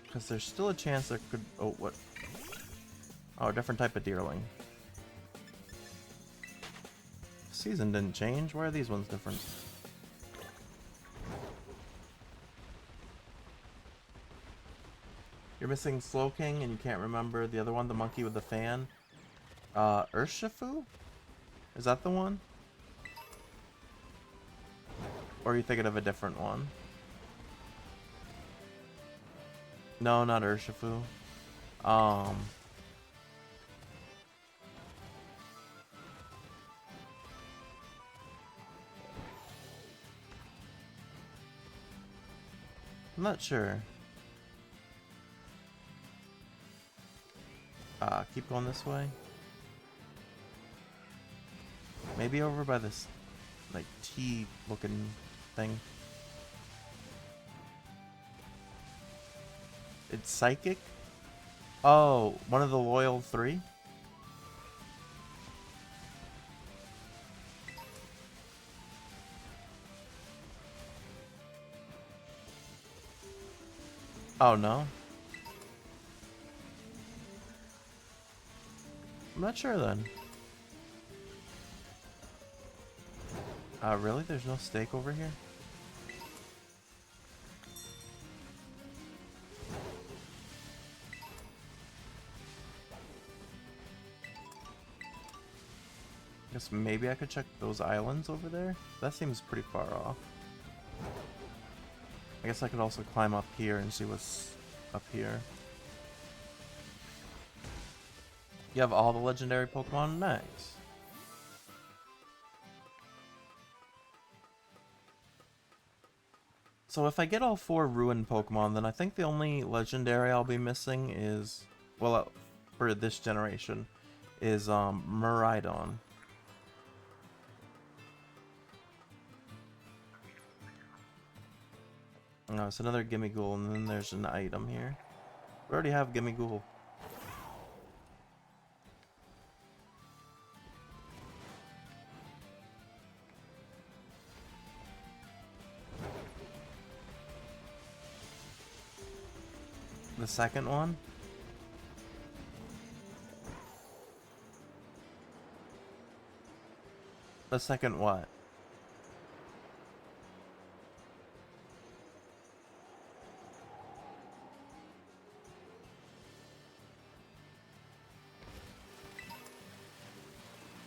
Because there's still a chance there could, oh, what? Oh, a different type of Deerling. Season didn't change. Why are these ones different? You're missing Slowking and you can't remember the other one, the monkey with the fan. Urshifu? Is that the one? Or are you thinking of a different one? No, not Urshifu. I'm not sure. Keep going this way. Maybe over by this, like, T-looking thing. It's psychic? Oh, one of the loyal 3? Oh, no? I'm not sure then. Really? There's no stake over here? Guess maybe I could check those islands over there? That seems pretty far off. I guess I could also climb up here and see what's up here. You have all the legendary Pokemon? Nice. So if I get all 4 Ruined Pokemon, then I think the only legendary I'll be missing is, well, for this generation, is Miraidon. Oh, it's another Gimmighoul, and then there's an item here. We already have Gimmighoul. The second one? The second what?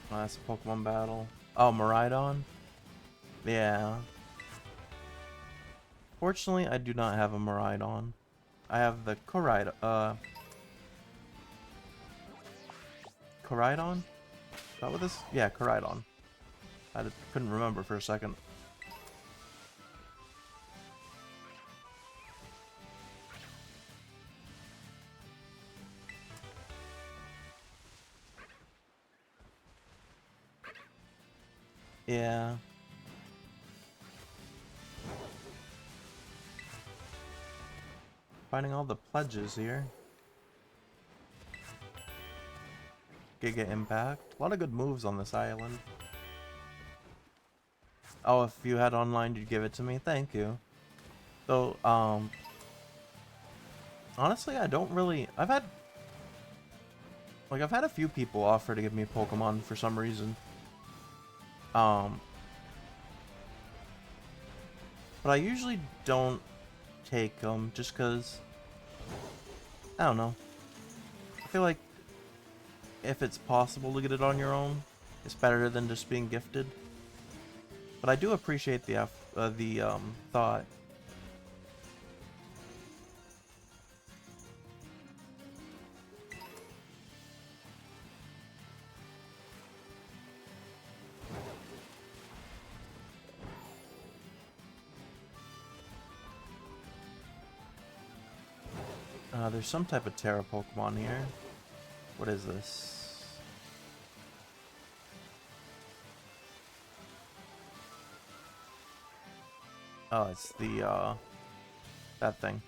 Oh, that's a Pokemon battle. Oh, Miraidon? Yeah. Fortunately, I do not have a Miraidon. I have the Koraidon. Koraidon? Is that what this? Yeah, Koraidon. Couldn't remember for a second. Yeah. Finding all the pledges here. Giga Impact. A lot of good moves on this island. Oh, if you had online, you'd give it to me? Thank you. So, honestly, I don't really... I've had a few people offer to give me Pokemon for some reason. But I usually don't take them just because... I don't know. I feel like if it's possible to get it on your own, it's better than just being gifted. But I do appreciate the thought. There's some type of Terra Pokemon here. What is this? Oh, it's the, that thing.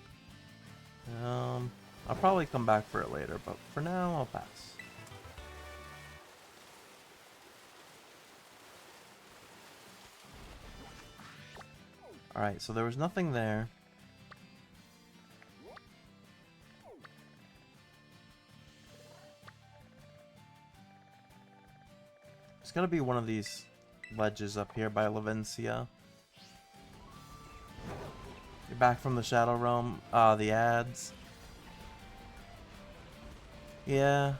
I'll probably come back for it later, but for now, I'll pass. Alright, so there was nothing there. It's gotta be one of these ledges up here by Lavencia. You're back from the Shadow Realm. The ads. Yeah.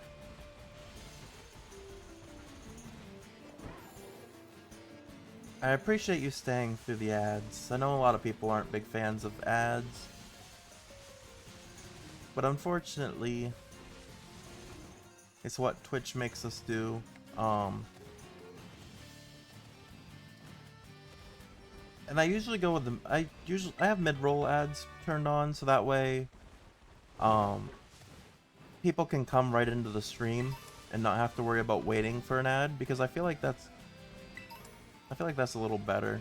I appreciate you staying through the ads. I know a lot of people aren't big fans of ads. But unfortunately, it's what Twitch makes us do. And I usually go with I have mid-roll ads turned on, so that way people can come right into the stream and not have to worry about waiting for an ad, because I feel like that's a little better.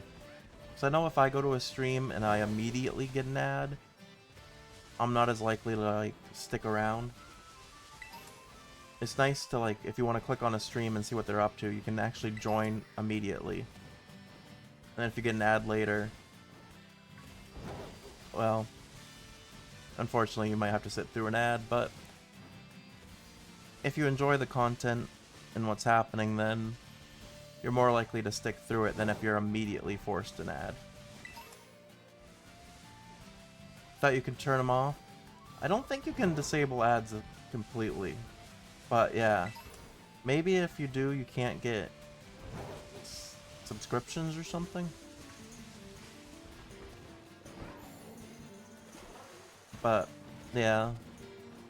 So I know if I go to a stream and I immediately get an ad, I'm not as likely to like stick around. it's nice to, like, if you want to click on a stream and see what they're up to, you can actually join immediately. And then if you get an ad later, well, unfortunately you might have to sit through an ad, but if you enjoy the content and what's happening, then you're more likely to stick through it than if you're immediately forced an ad. Thought you could turn them off? I don't think you can disable ads completely. But yeah, maybe if you do, you can't get subscriptions or something. But yeah,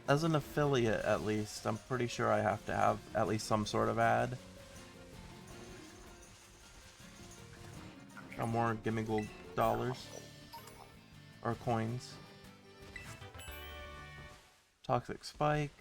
as an affiliate at least, I'm pretty sure I have to have at least some sort of ad. Or more gimme gold dollars. Or coins. Toxic Spike.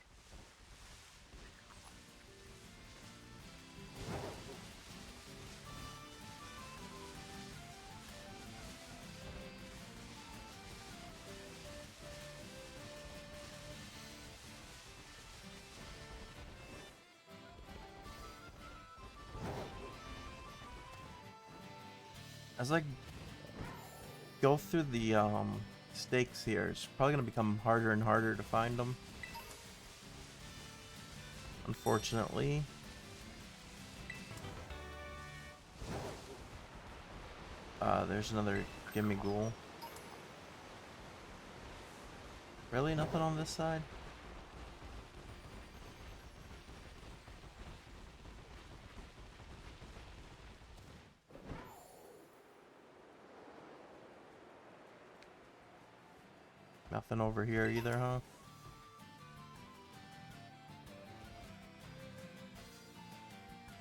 As I go through the stakes here, it's probably going to become harder and harder to find them. Unfortunately. There's another gimme ghoul. Really? Nothing on this side? Nothing over here either, huh?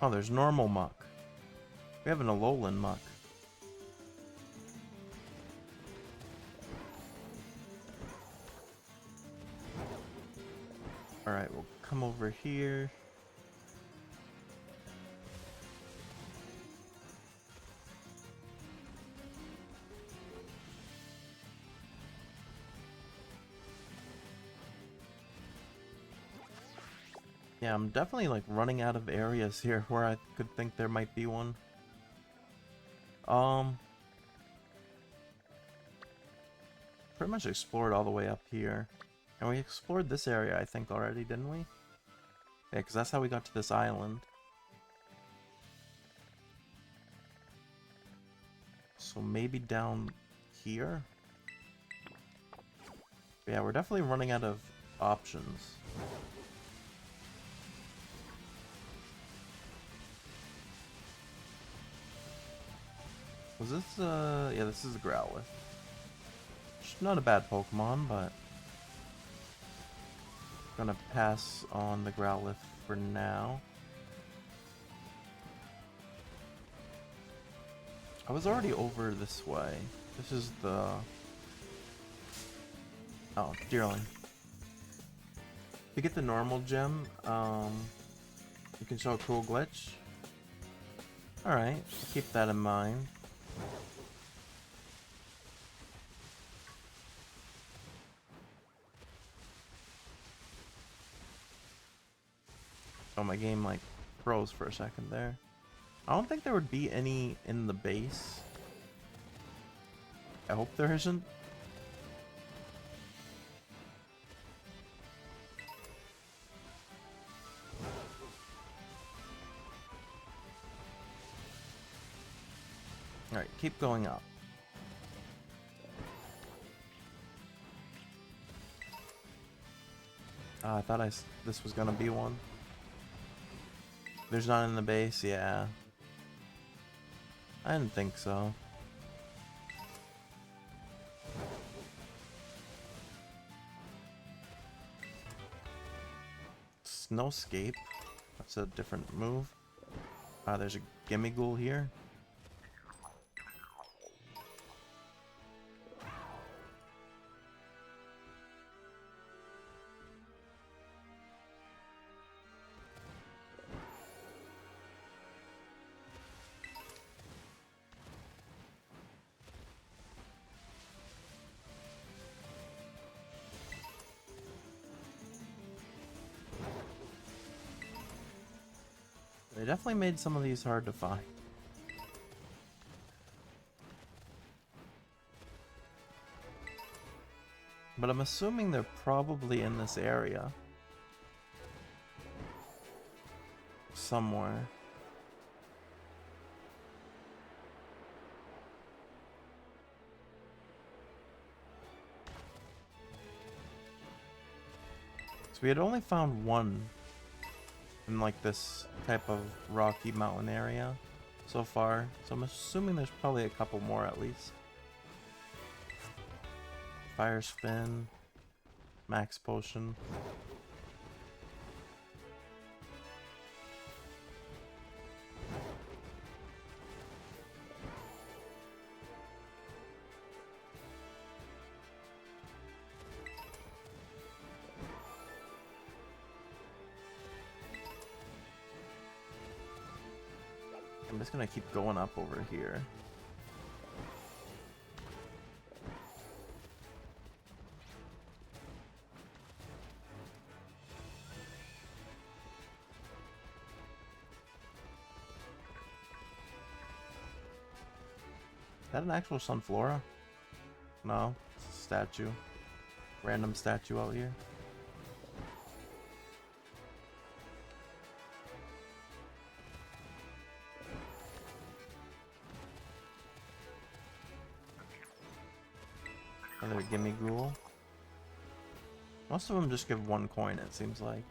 Oh, there's normal muck. We have an Alolan muck. Alright, we'll come over here. Yeah, I'm definitely like running out of areas here where I could think there might be one. Pretty much explored all the way up here. And we explored this area, I think, already, didn't we? Yeah, because that's how we got to this island. So maybe down here? But yeah, we're definitely running out of options. Was this, yeah, this is a Growlithe. Not a bad Pokemon, but gonna pass on the Growlithe for now. I was already over this way. This is the... Oh, Deerling. To get the normal gem, you can show a cool glitch. Alright, keep that in mind. Oh, my game, like, froze for a second there. I don't think there would be any in the base. I hope there isn't. Alright, keep going up. I thought this was gonna be one. There's none in the base, yeah. I didn't think so. Snowscape. That's a different move. There's a gimme ghoul here. definitely made some of these hard to find. But I'm assuming they're probably in this area. Somewhere. So we had only found one in like this type of rocky mountain area so far. So I'm assuming there's probably a couple more at least. Fire spin. Max potion. I'm just gonna keep going up over here. Is that an actual Sunflora? No, it's a statue. Random statue out here. Another gimme ghoul. Most of them just give 1 coin, it seems like.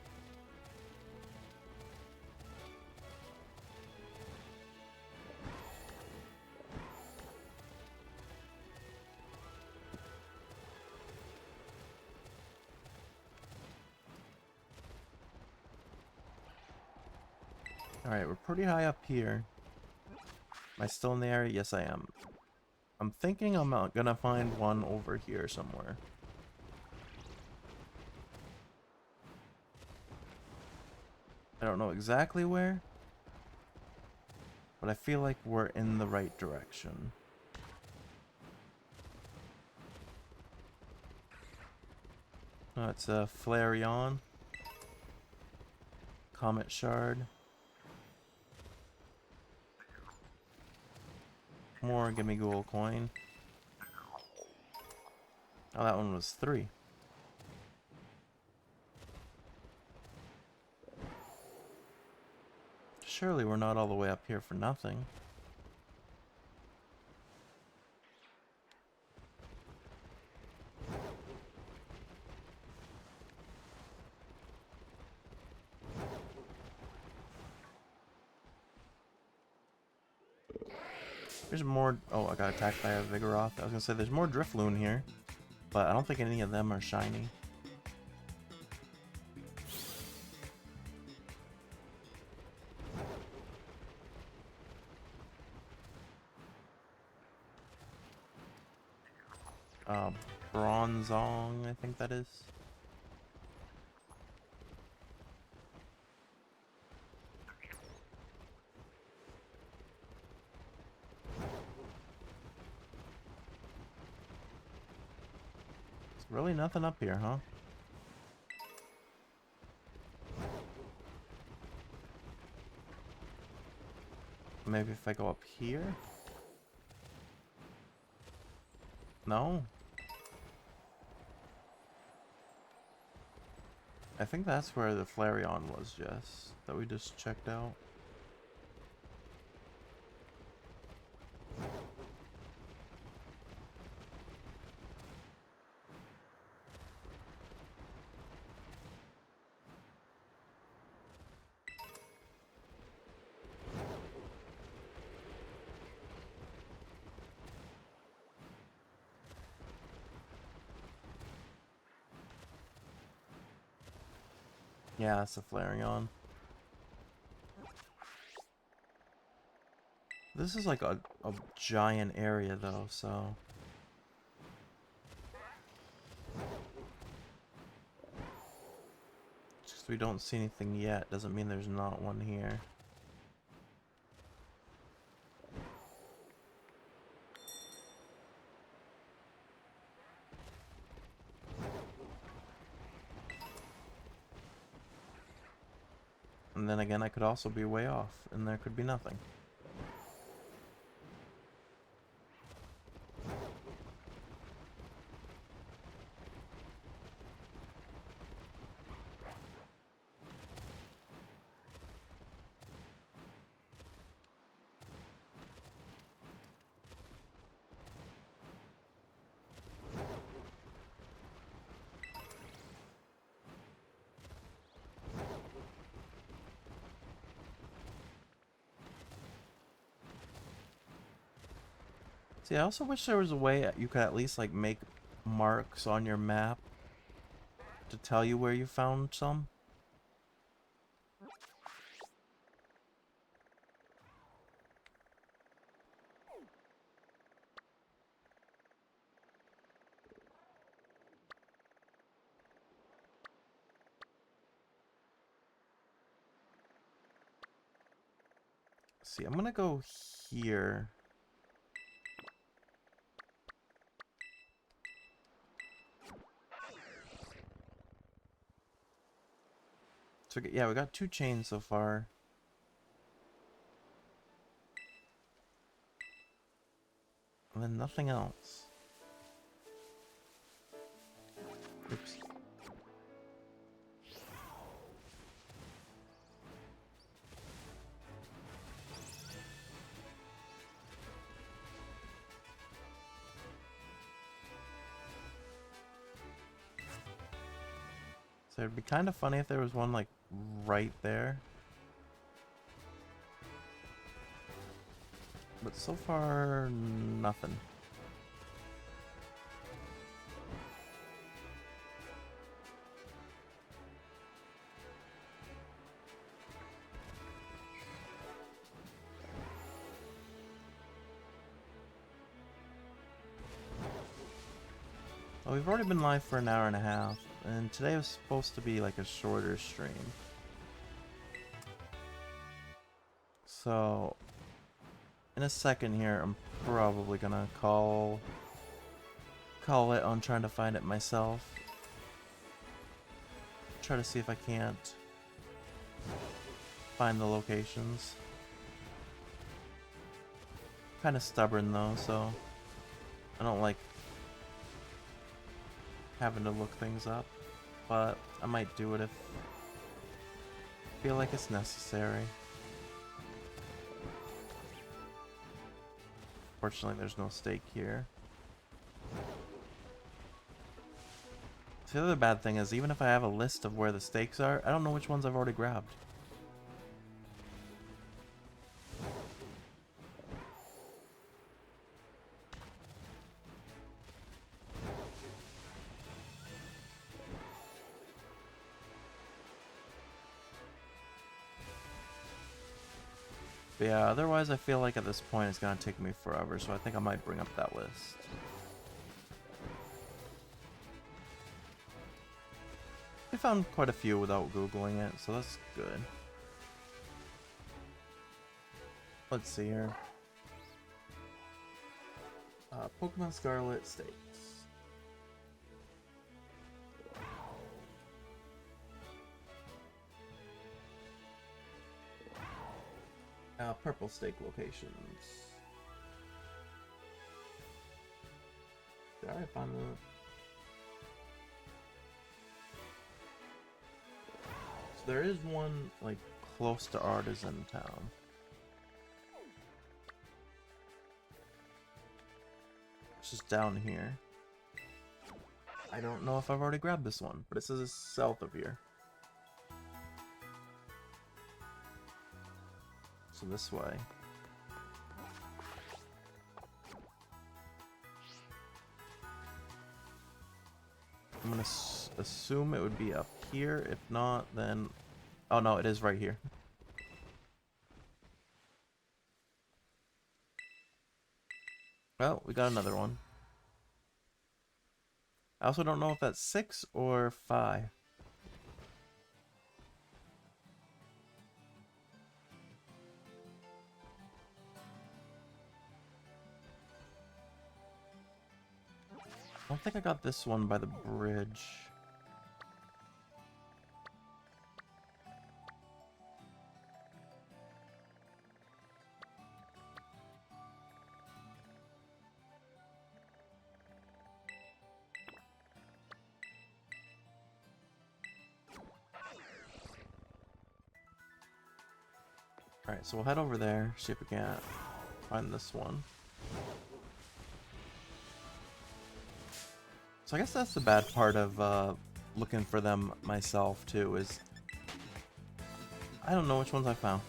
Alright, we're pretty high up here. Am I still in the area? Yes, I am. I'm thinking I'm gonna find one over here somewhere. I don't know exactly where, but I feel like we're in the right direction. Oh, it's a Flareon. Comet Shard. More Gimme Ghoul coin. Oh, that one was 3. Surely we're not all the way up here for nothing. There's more. Oh, I got attacked by a Vigoroth. I was gonna say there's more Drifloon here, but I don't think any of them are shiny. Bronzong, I think that is. There's really nothing up here, huh? Maybe if I go up here? No? I think that's where the Flareon was, Jess, that we just checked out. Yeah, it's a Flareon. This is like a giant area though, so... Just we don't see anything yet, doesn't mean there's not one here. And then again, I could also be way off, and there could be nothing. See, I also wish there was a way you could at least like make marks on your map to tell you where you found some. See, I'm gonna go here. So yeah, we got 2 chains so far. And then nothing else. Oops. So it'd be kind of funny if there was one like right there. But so far, nothing. Well, we've already been live for an hour and a half, and today was supposed to be like a shorter stream. So, in a second here, I'm probably gonna call it on trying to find it myself. Try to see if I can't find the locations. Kind of stubborn though, so I don't like having to look things up, but I might do it if I feel like it's necessary. Fortunately, there's no stake here. So the other bad thing is, even if I have a list of where the stakes are, I don't know which ones I've already grabbed. But yeah, otherwise I feel like at this point it's gonna take me forever, so I think I might bring up that list. I found quite a few without Googling it, so that's good. Let's see here. Pokemon Scarlet stakes. Purple stake locations. Did I already find the... So there is one, like, close to Artisan Town. It's just down here. I don't know if I've already grabbed this one, but it says it's south of here. So this way. I'm gonna assume it would be up here. If not, then... Oh no, it is right here. Well, we got another one. I also don't know if that's 6 or 5. I don't think I got this one by the bridge. Alright, so we'll head over there, see if we can't find this one. So I guess that's the bad part of looking for them myself too, is I don't know which ones I found.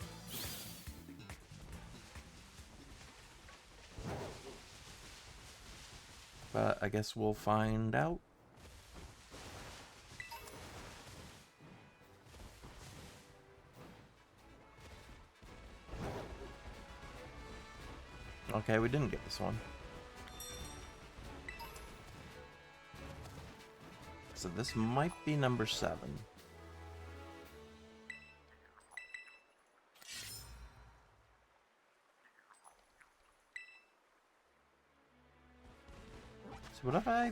But I guess we'll find out. Okay, we didn't get this one. So this might be number 7. So what if I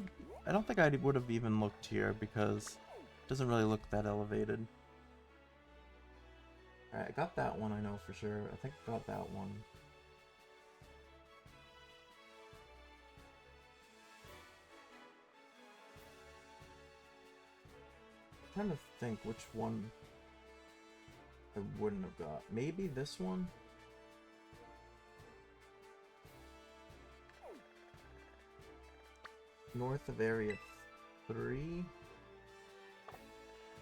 don't think I would have even looked here because it doesn't really look that elevated. Alright, I got that one, I know for sure. I think I got that one. I'm trying to think which one I wouldn't have got. Maybe this one? North of Area 3?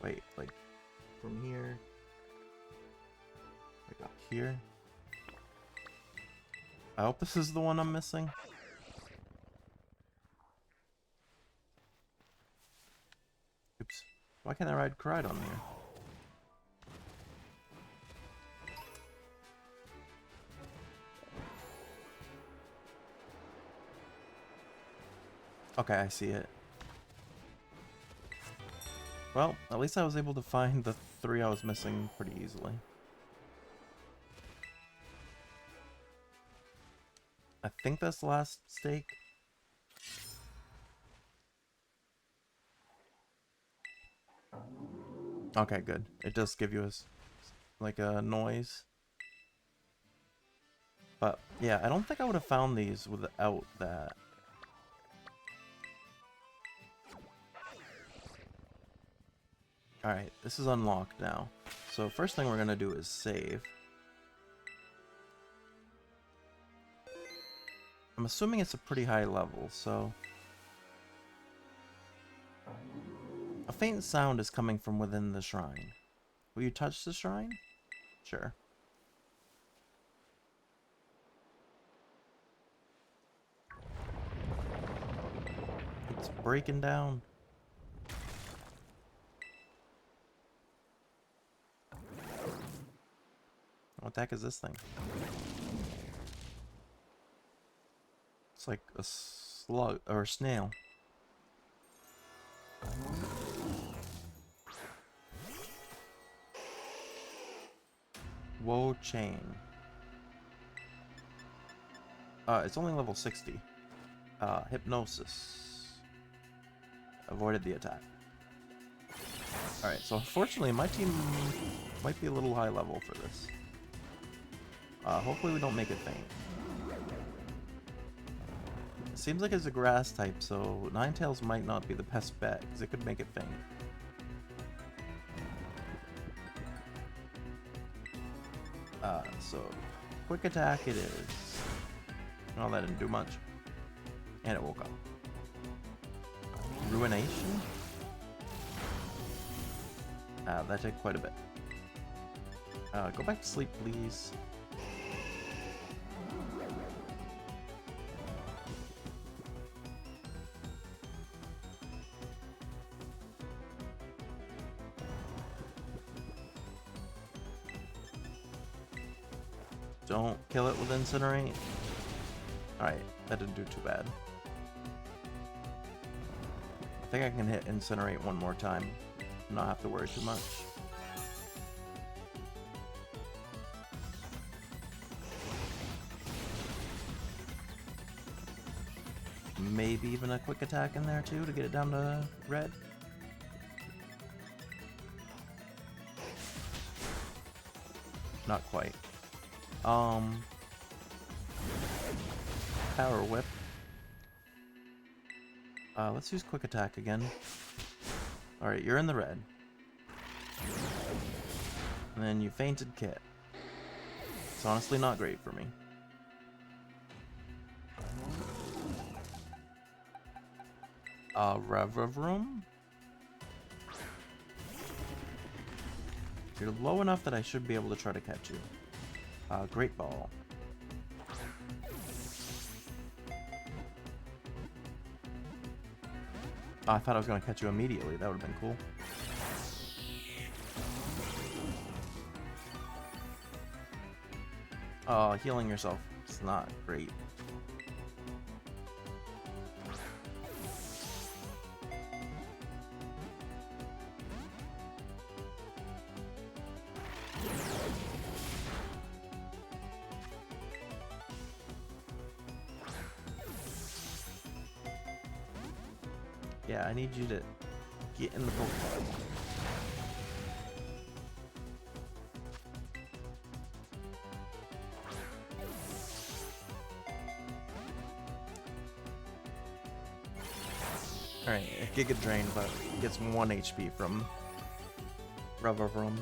Wait, like, from here? Like up here? I hope this is the one I'm missing. Oops. Why can't I ride Cride on here? Okay, I see it. Well, at least I was able to find the 3 I was missing pretty easily. I think that's the last stake. Okay, good. It does give you like a noise. But yeah, I don't think I would have found these without that. Alright, this is unlocked now. So first thing we're gonna do is save. I'm assuming it's a pretty high level, so... A faint sound is coming from within the shrine. Will you touch the shrine? Sure. It's breaking down. What the heck is this thing? It's like a slug or a snail. Woe chain. It's only level 60. Hypnosis. Avoided the attack. Alright, so unfortunately my team might be a little high level for this. Hopefully we don't make it faint. It seems like it's a grass type, so Ninetales might not be the best bet, because it could make it faint. So, quick attack it is. Oh, that didn't do much. And it woke up. Ruination? That took quite a bit. Go back to sleep, please. Don't kill it with Incinerate. Alright, that didn't do too bad. I think I can hit Incinerate one more time. Not have to worry too much. Maybe even a quick attack in there too to get it down to red. Not quite. Power Whip. Let's use quick attack again. Alright, you're in the red. And then you fainted Kit. It's honestly not great for me. Revavroom? You're low enough that I should be able to try to catch you. Great Ball. Oh, I thought I was going to catch you immediately. That would have been cool. Healing yourself. It's not great. Yeah, I need you to get in the Pokeball. Alright, Giga Drain, but gets 1 HP from Revavroom.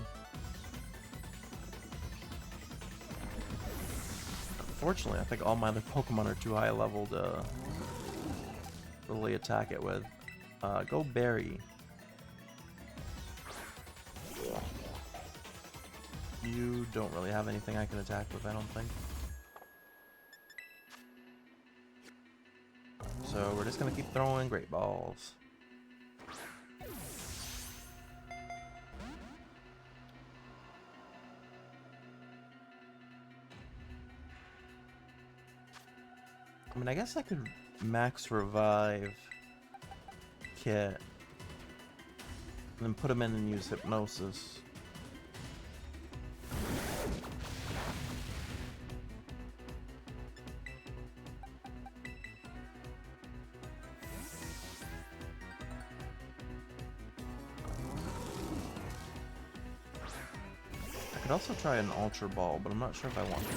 Unfortunately, I think all my other Pokemon are too high level to really attack it with. Go Berry. You don't really have anything I can attack with, I don't think. So we're just gonna keep throwing Great Balls. I mean, I guess I could max revive Kit and then put him in and use Hypnosis. I could also try an Ultra Ball, but I'm not sure if I want to.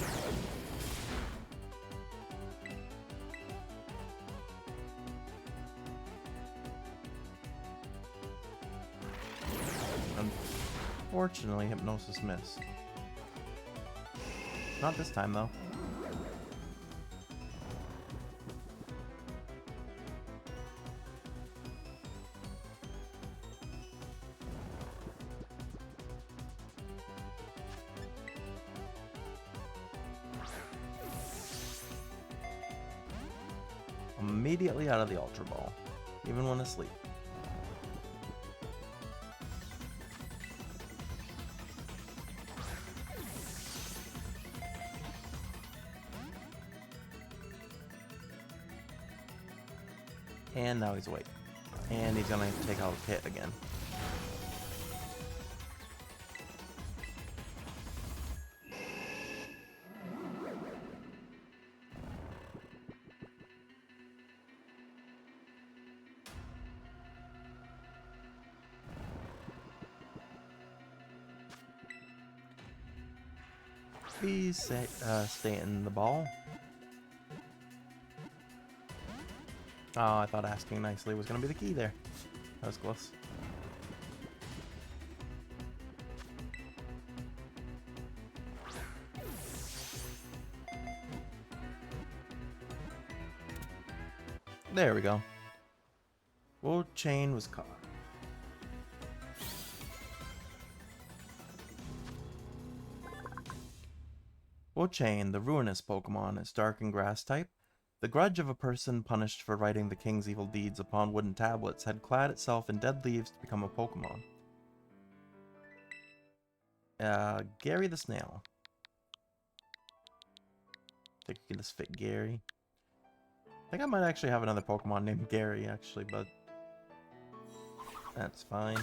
Unfortunately, Hypnosis missed. Not this time, though. Immediately out of the Ultra Ball, even when asleep. And now he's awake. And he's gonna take out Kit again. Please stay in the ball. Oh, I thought asking nicely was going to be the key there. That was close. There we go. Woe Chain was caught. Woe Chain, the ruinous Pokemon, is dark and grass type. The grudge of a person punished for writing the king's evil deeds upon wooden tablets had clad itself in dead leaves to become a Pokemon. Gary the Snail. I think we can just fit Gary. I think I might actually have another Pokemon named Gary, actually, but that's fine.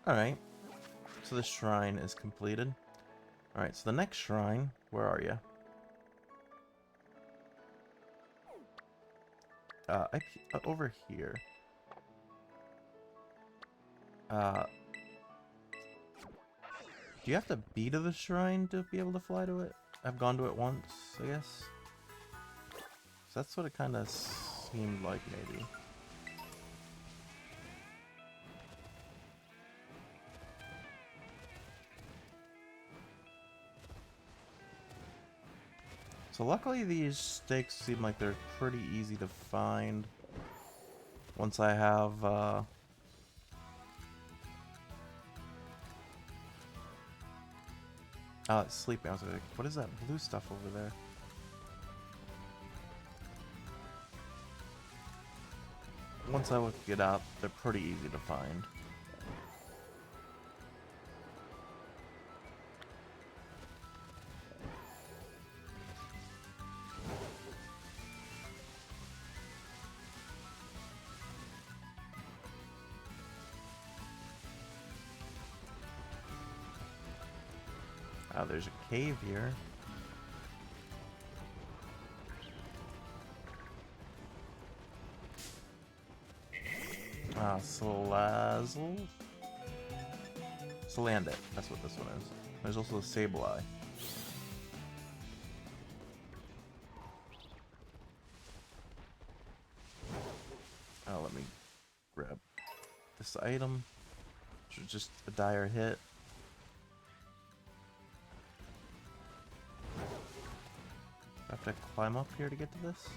Alright, so the shrine is completed. Alright, so the next shrine, where are you? Over here. Do you have to be to the shrine to be able to fly to it? I've gone to it once, I guess. So that's what it kind of seemed like, maybe. So luckily these stakes seem like they're pretty easy to find. Once I have, oh, it's sleeping. I was like, what is that blue stuff over there? Once I look it up, they're pretty easy to find. Oh, there's a cave here. Ah, Salazzle? Salandit, that's what this one is. There's also a Sableye. Oh, let me grab this item. Which is just a dire hit. I have to climb up here to get to this?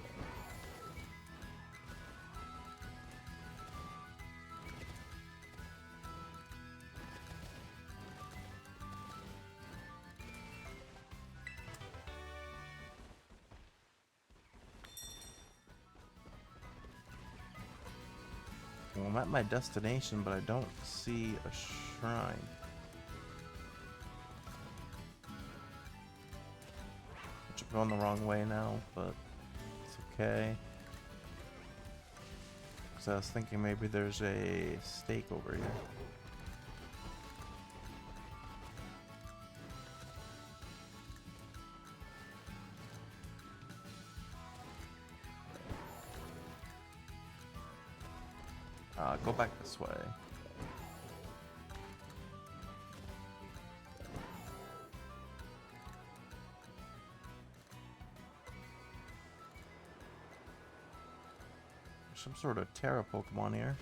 Well, I'm at my destination, but I don't see a shrine. Which I'm going the wrong way now, but it's okay. Because I was thinking maybe there's a stake over here. Go back this way. There's some sort of Terra Pokemon here.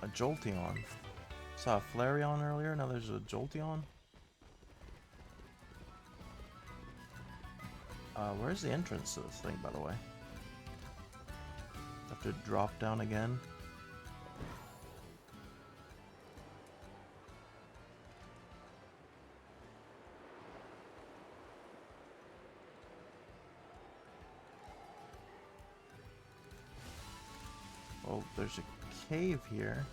A Jolteon. Saw a Flareon earlier, now there's a Jolteon. Where's the entrance to this thing, by the way? Have to drop down again. Oh, there's a cave here.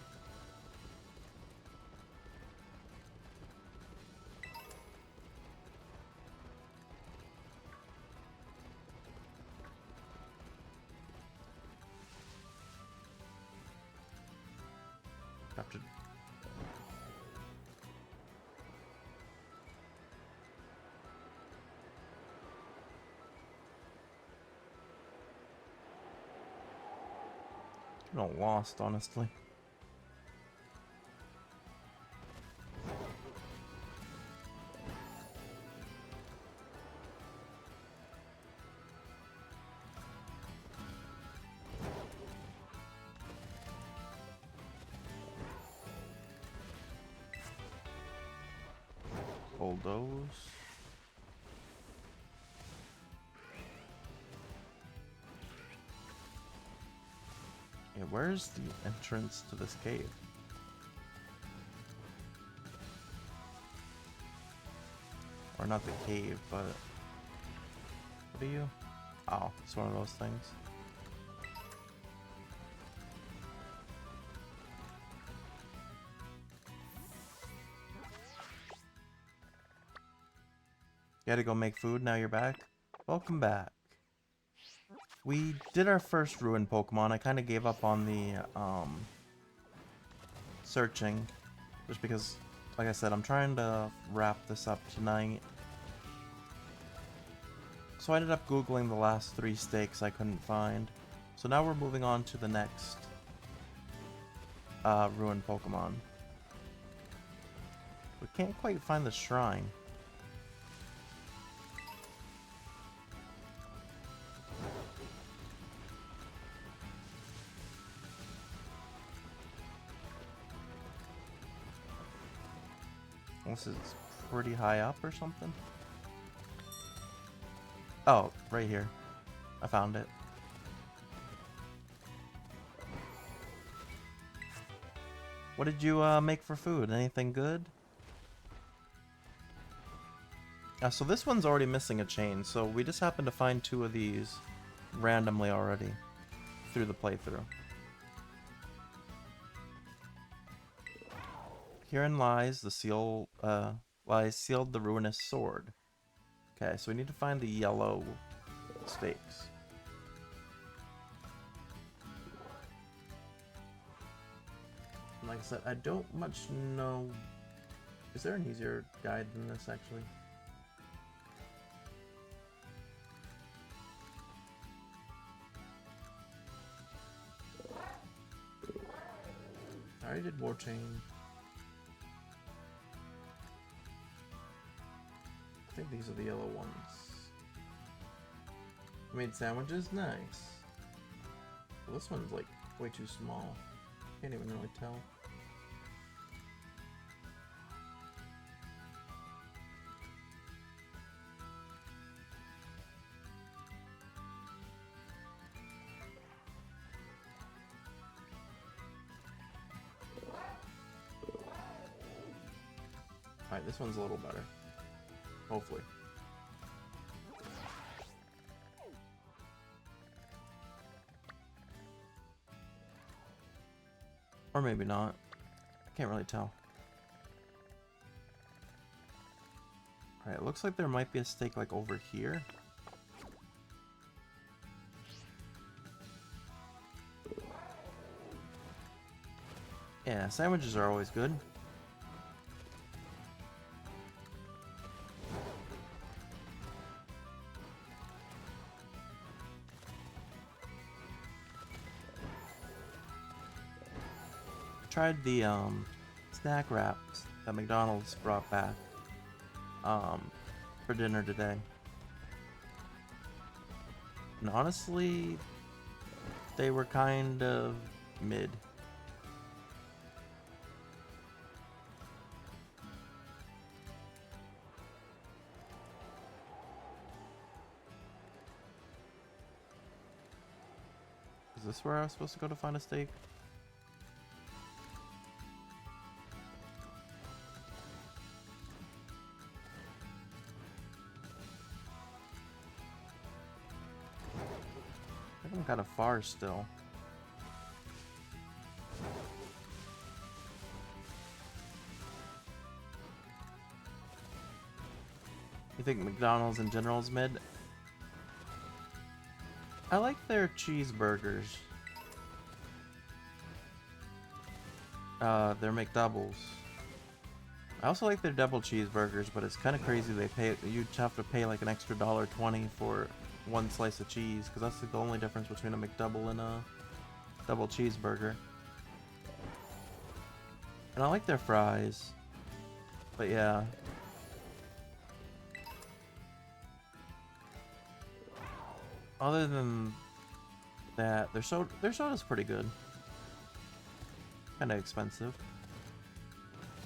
Have to... I'm not lost, honestly. Hold those. Yeah, where's the entrance to this cave? Or not the cave, but... What are you? Oh, it's one of those things. You had to go make food, now you're back? Welcome back. We did our first ruined Pokemon. I kind of gave up on the searching. Just because, like I said, I'm trying to wrap this up tonight. So I ended up Googling the last 3 stakes I couldn't find. So now we're moving on to the next ruined Pokemon. We can't quite find the shrine. This is pretty high up or something? Oh, right here. I found it. What did you make for food? Anything good? So this one's already missing a chain, so we just happened to find 2 of these randomly already through the playthrough. Herein lies the seal, lies sealed the ruinous sword. Okay, so we need to find the yellow stakes. And like I said, I don't much know. Is there an easier guide than this, actually? I already did War Chain. I think these are the yellow ones. I made sandwiches? Nice. Well, this one's like way too small. Can't even really tell. Alright, this one's a little better. Hopefully. Or maybe not. I can't really tell. Alright, it looks like there might be a stake like over here. Yeah, sandwiches are always good. Tried the snack wraps that McDonald's brought back for dinner today. And honestly, they were kind of mid. Is this where I was supposed to go to find a steak? I think I'm kind of far still. You think McDonald's in general is mid? I like their cheeseburgers. Their McDoubles. I also like their double cheeseburgers, but it's kind of crazy you'd have to pay like an extra $1.20 for one slice of cheese, because that's like the only difference between a McDouble and a double cheeseburger. And I like their fries. But yeah. Other than that, their soda's pretty good. Kinda expensive.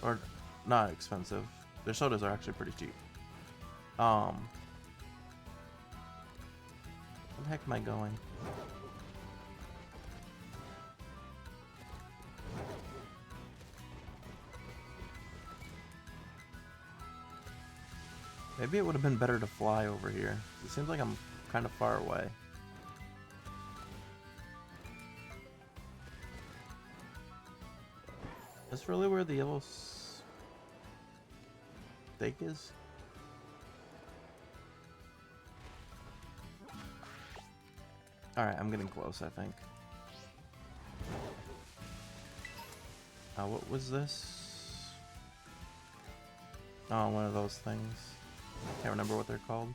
Or not expensive. Their sodas are actually pretty cheap. Where the heck am I going? Maybe it would have been better to fly over here. It seems like I'm kind of far away. Is this really where the yellow stake is? Alright, I'm getting close, I think. What was this? Oh, one of those things. Can't remember what they're called.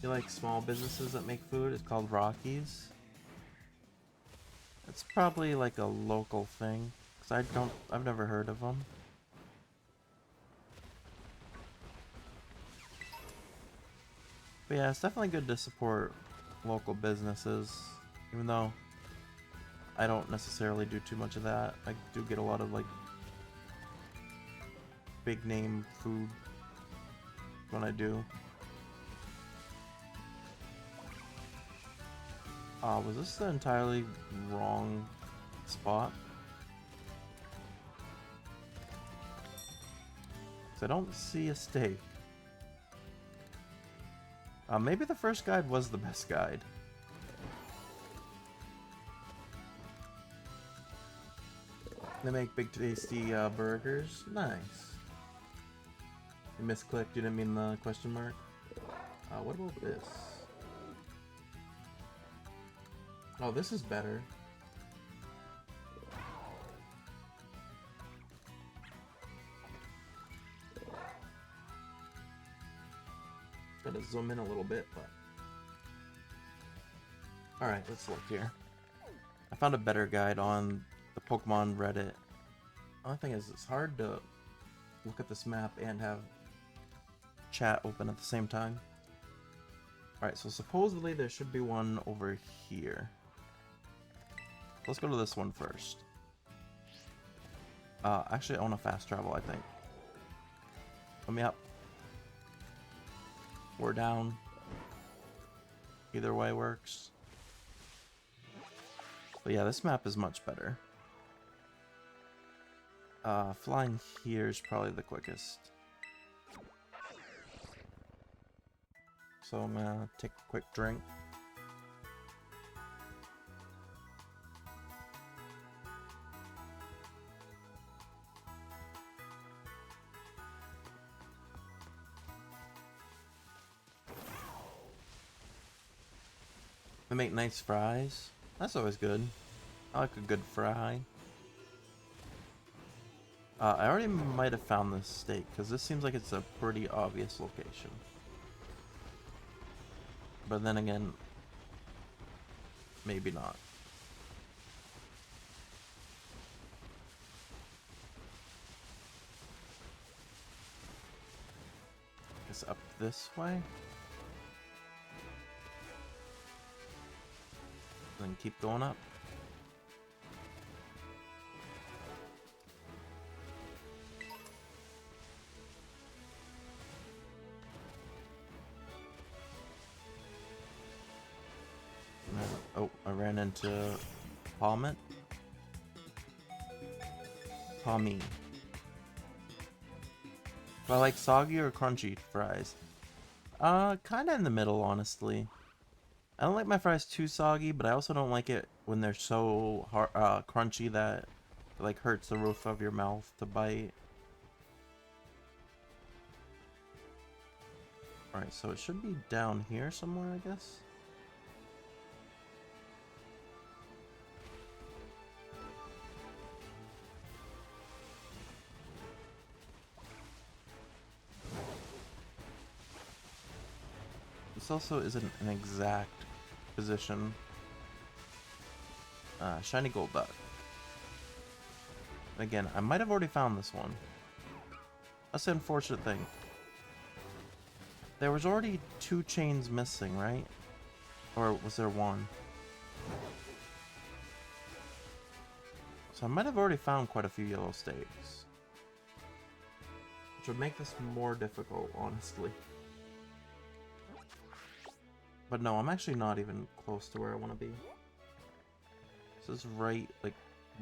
You like small businesses that make food? It's called Rockies. It's probably like a local thing, because I've never heard of them. But yeah, it's definitely good to support local businesses, even though I don't necessarily do too much of that. I do get a lot of, like, big name food when I do. Was this the entirely wrong spot? 'Cause I don't see a steak. Maybe the first guide was the best guide. They make big tasty burgers. Nice. You misclicked, you didn't mean the question mark. What about this? Oh, this is better. Gotta zoom in a little bit, but... Alright, let's look here. I found a better guide on the Pokemon Reddit. Only thing is, it's hard to look at this map and have chat open at the same time. Alright, so supposedly there should be one over here. Let's go to this one first. Actually, I want to fast travel, I think. Let me up. Or down. Either way works. But yeah, this map is much better. Flying here is probably the quickest. So I'm gonna take a quick drink. They make nice fries. That's always good. I like a good fry. I already might have found this steak, because this seems like it's a pretty obvious location. But then again, maybe not. Guess up this way? Then keep going up. And then, oh, I ran into Palmet. Palmy. Do I like soggy or crunchy fries? Kinda in the middle, honestly. I don't like my fries too soggy, but I also don't like it when they're so hard, crunchy that it, like, hurts the roof of your mouth to bite. Alright, so it should be down here somewhere, I guess. This also isn't an exact position. Shiny gold duck. Again, I might have already found this one. That's the unfortunate thing. There was already 2 chains missing, right? Or was there 1? So I might have already found quite a few yellow steaks. Which would make this more difficult, honestly. But no, I'm actually not even close to where I want to be. This is right, like,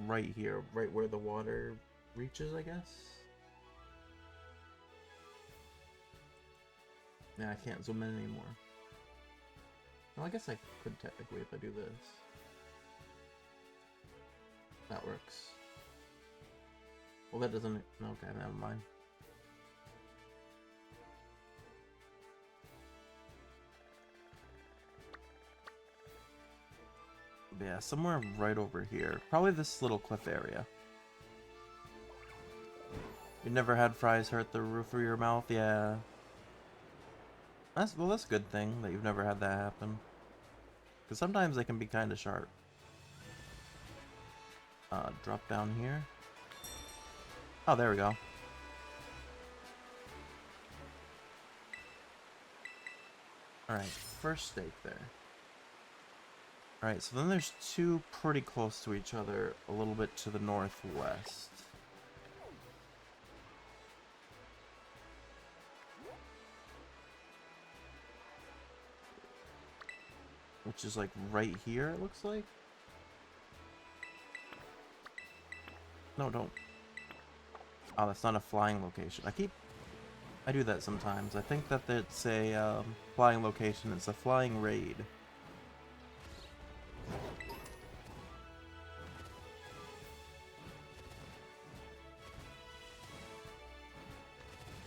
right here, right where the water reaches, I guess. Yeah, I can't zoom in anymore. Well, I guess I could technically if I do this. That works. Well, that doesn't... Okay, never mind. Yeah, somewhere right over here. Probably this little cliff area. You never had fries hurt the roof of your mouth? Yeah. That's a good thing that you've never had that happen. Because sometimes they can be kind of sharp. Drop down here. Oh, there we go. Alright, first steak there. Alright, so then there's two pretty close to each other, a little bit to the northwest. Which is like right here, it looks like. No, don't. Oh, that's not a flying location. I do that sometimes. I think that it's a flying location. It's a flying raid.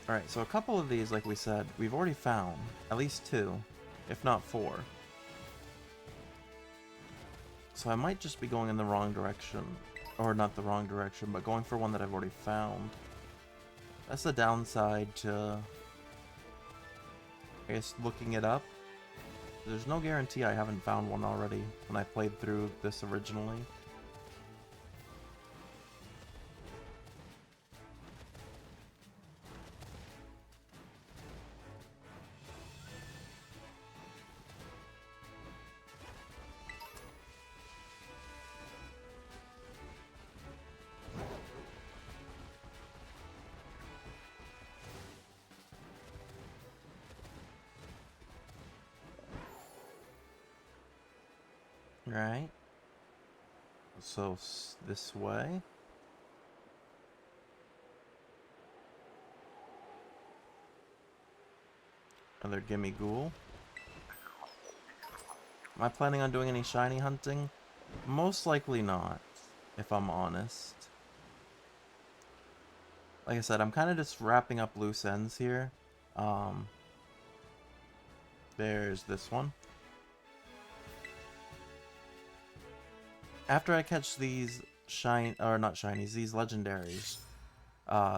Alright, so a couple of these, like we said, we've already found. At least two, if not four. So I might just be going in the wrong direction. Or not the wrong direction, but going for one that I've already found. That's the downside to, I guess, looking it up. There's no guarantee I haven't found one already when I played through this originally. Right. So, this way. Another gimme ghoul. Am I planning on doing any shiny hunting? Most likely not, if I'm honest. Like I said, I'm kind of just wrapping up loose ends here. There's this one. After I catch these not shinies, these legendaries,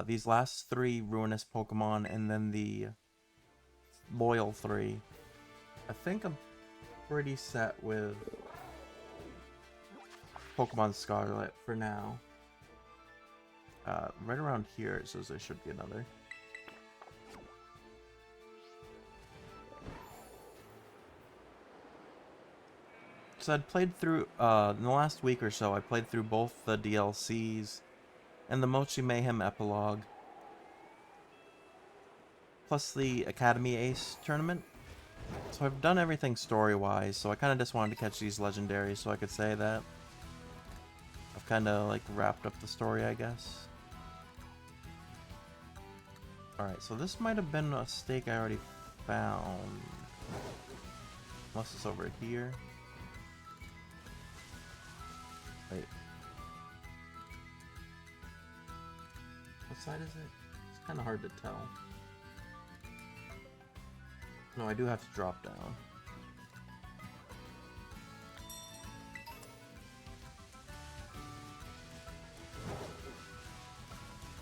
these last three ruinous Pokemon and then the loyal three, I think I'm pretty set with Pokemon Scarlet for now. Right around here it says there should be another. So I'd played through, in the last week or so, I played through both the DLCs and the Mochi Mayhem epilogue, plus the Academy Ace tournament. So I've done everything story-wise, so I kind of just wanted to catch these legendaries so I could say that I've kind of, like, wrapped up the story, I guess. Alright, so this might have been a stake I already found. Unless it's over here. Wait. What side is it? It's kind of hard to tell. No, I do have to drop down.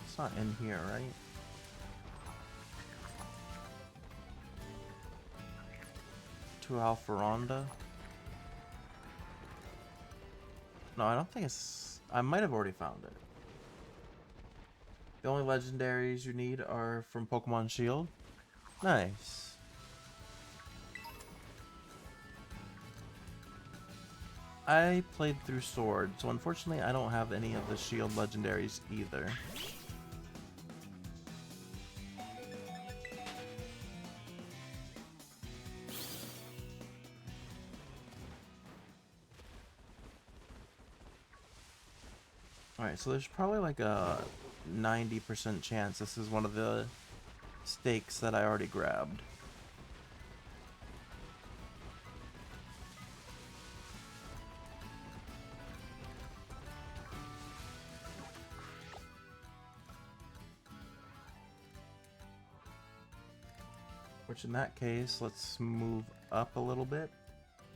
It's not in here, right? To Alfaronda? No, I don't think it's... I might have already found it. The only legendaries you need are from Pokemon Shield. Nice. I played through Sword, so unfortunately I don't have any of the Shield legendaries either. Alright, so there's probably like a 90% chance this is one of the stakes that I already grabbed. Which in that case, let's move up a little bit.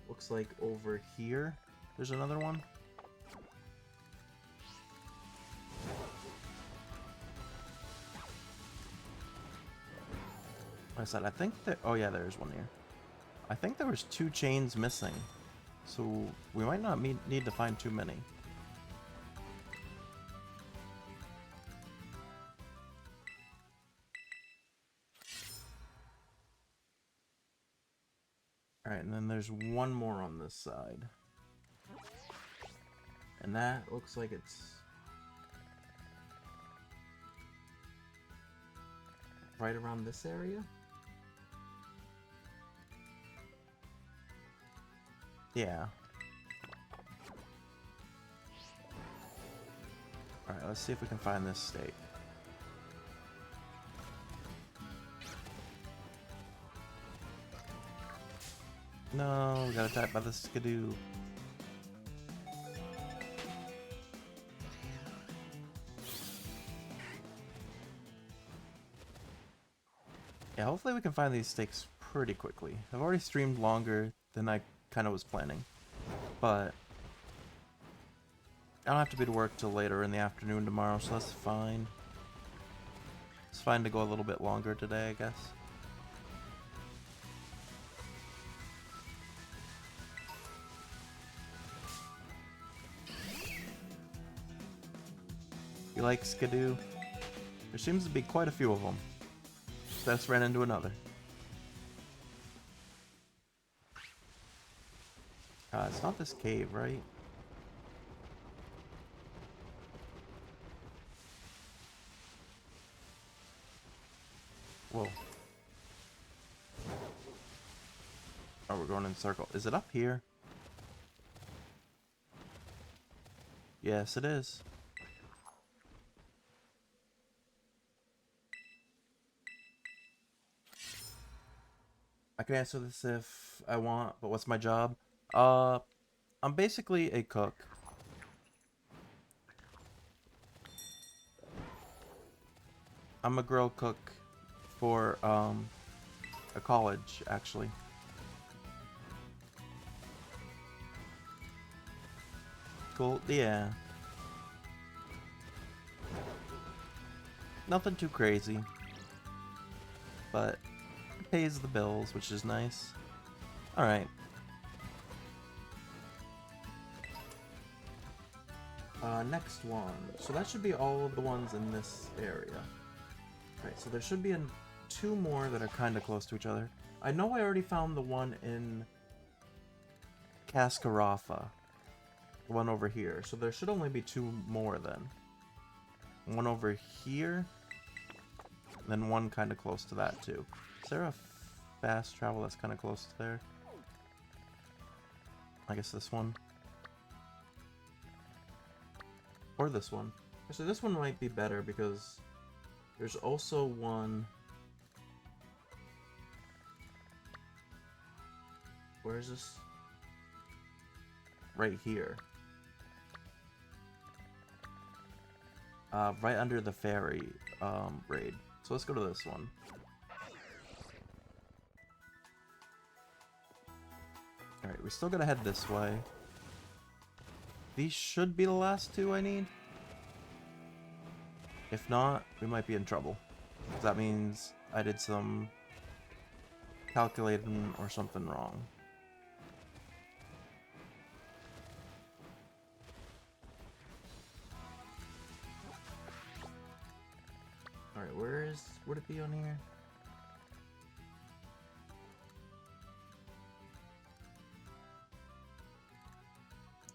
Looks like over here there's another one. Like I said, I think that... Oh yeah, there's one here. I think there was 2 chains missing. So we might not need to find too many. Alright, and then there's one more on this side. And that looks like it's right around this area? Yeah. Alright, let's see if we can find this state. No, we got attacked by the skidoo. Yeah, hopefully we can find these stakes pretty quickly. I've already streamed longer than I kind of was planning, but I don't have to be to work till later in the afternoon tomorrow, so that's fine. It's fine to go a little bit longer today, I guess. You like skidoo? There seems to be quite a few of them. Just ran into another. It's not this cave, right? Whoa. Oh, we're going in a circle. Is it up here? Yes, it is. I can answer this if I want, but what's my job? I'm basically a cook. I'm a grill cook for, a college, actually. Cool, yeah. Nothing too crazy. But it pays the bills, which is nice. Alright. Next one. So that should be all of the ones in this area. Right, so there should be two more that are kind of close to each other. I know I already found the one in Cascarafa. The one over here. So there should only be two more then. One over here. And then one kind of close to that too. Is there a fast travel that's kind of close to there? I guess this one. Or this one. Actually, this one might be better because there's also one... Where is this? Right here. Right under the ferry raid. So let's go to this one. Alright, we still gotta head this way. These should be the last two I need. If not, we might be in trouble. That means I did some calculating or something wrong. Alright, would it be on here?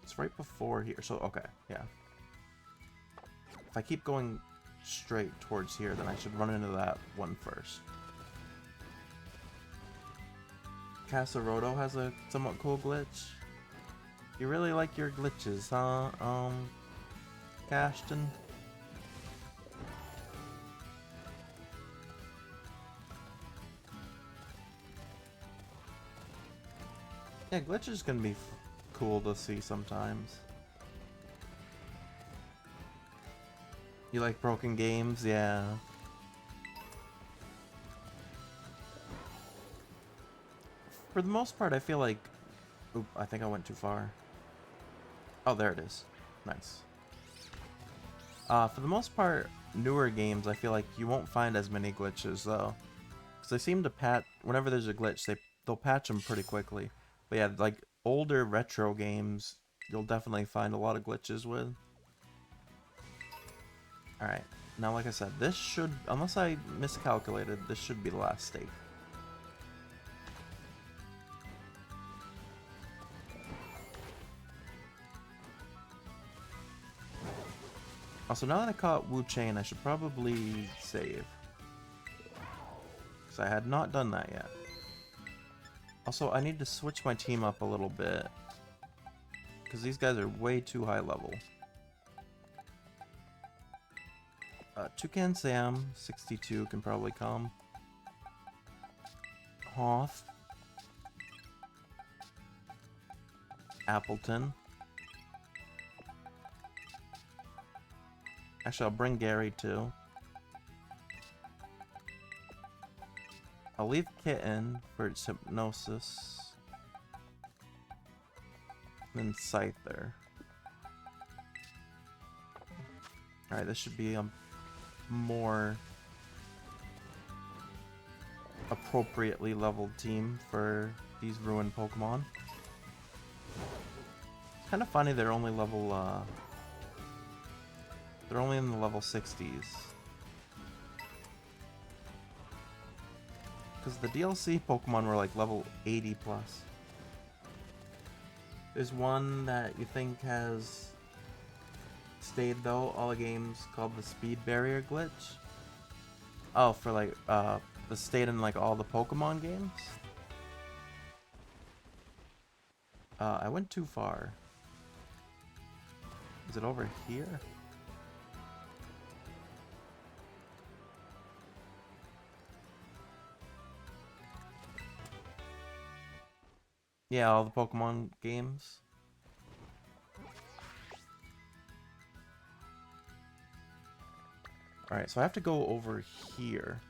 It's right before here, so okay, yeah. If I keep going straight towards here, then I should run into that one first. Casaroto has a somewhat cool glitch. You really like your glitches, huh, Cashton? Yeah, glitches can be cool to see sometimes. You like broken games? Yeah. For the most part, I feel like... Oop, I think I went too far. Oh, there it is. Nice. For the most part, newer games, I feel like you won't find as many glitches, though. Because they seem to patch... Whenever there's a glitch, they'll patch them pretty quickly. But yeah, like, older retro games, you'll definitely find a lot of glitches with. Alright, now like I said, this should, unless I miscalculated, this should be the last state. Also, now that I caught Wu Chain, I should probably save. Because I had not done that yet. Also, I need to switch my team up a little bit. Because these guys are way too high level. Toucan Sam, 62, can probably come. Hoth. Appleton. Actually, I'll bring Gary too. I'll leave Kitten for its Hypnosis. And then Scyther. Alright, this should be a more appropriately leveled team for these ruined Pokemon. It's kind of funny they're only level, they're only in the level 60s. Because the DLC Pokemon were like level 80 plus. There's one that you think has stayed though, all the games, called the Speed Barrier Glitch. Oh, for like, the stayed in like all the Pokemon games? I went too far. Is it over here? Yeah, all the Pokemon games. Alright, so I have to go over here.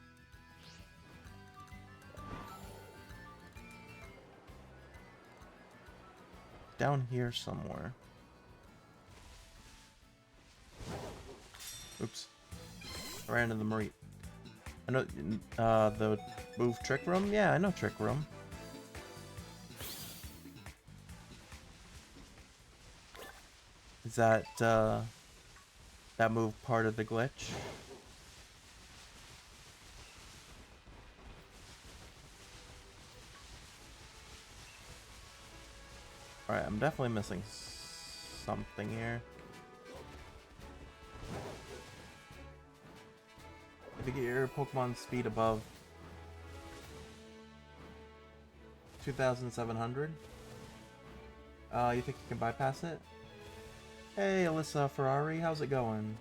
Down here somewhere. Oops. I ran into the Marie. I know, the move Trick Room? Yeah, I know Trick Room. Is that, that move part of the glitch? Alright, I'm definitely missing something here. If you get your Pokemon speed above 2,700, you think you can bypass it? Hey, Alyssa Ferrari, how's it going?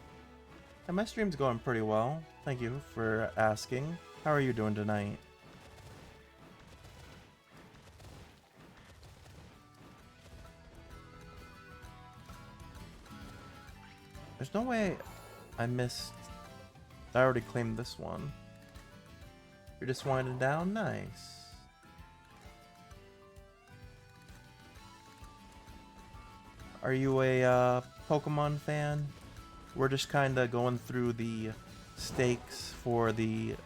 Yeah, my stream's going pretty well. Thank you for asking. How are you doing tonight? There's no way I missed... I already claimed this one. You're just winding down? Nice. Are you a Pokemon fan? We're just kind of going through the stakes for the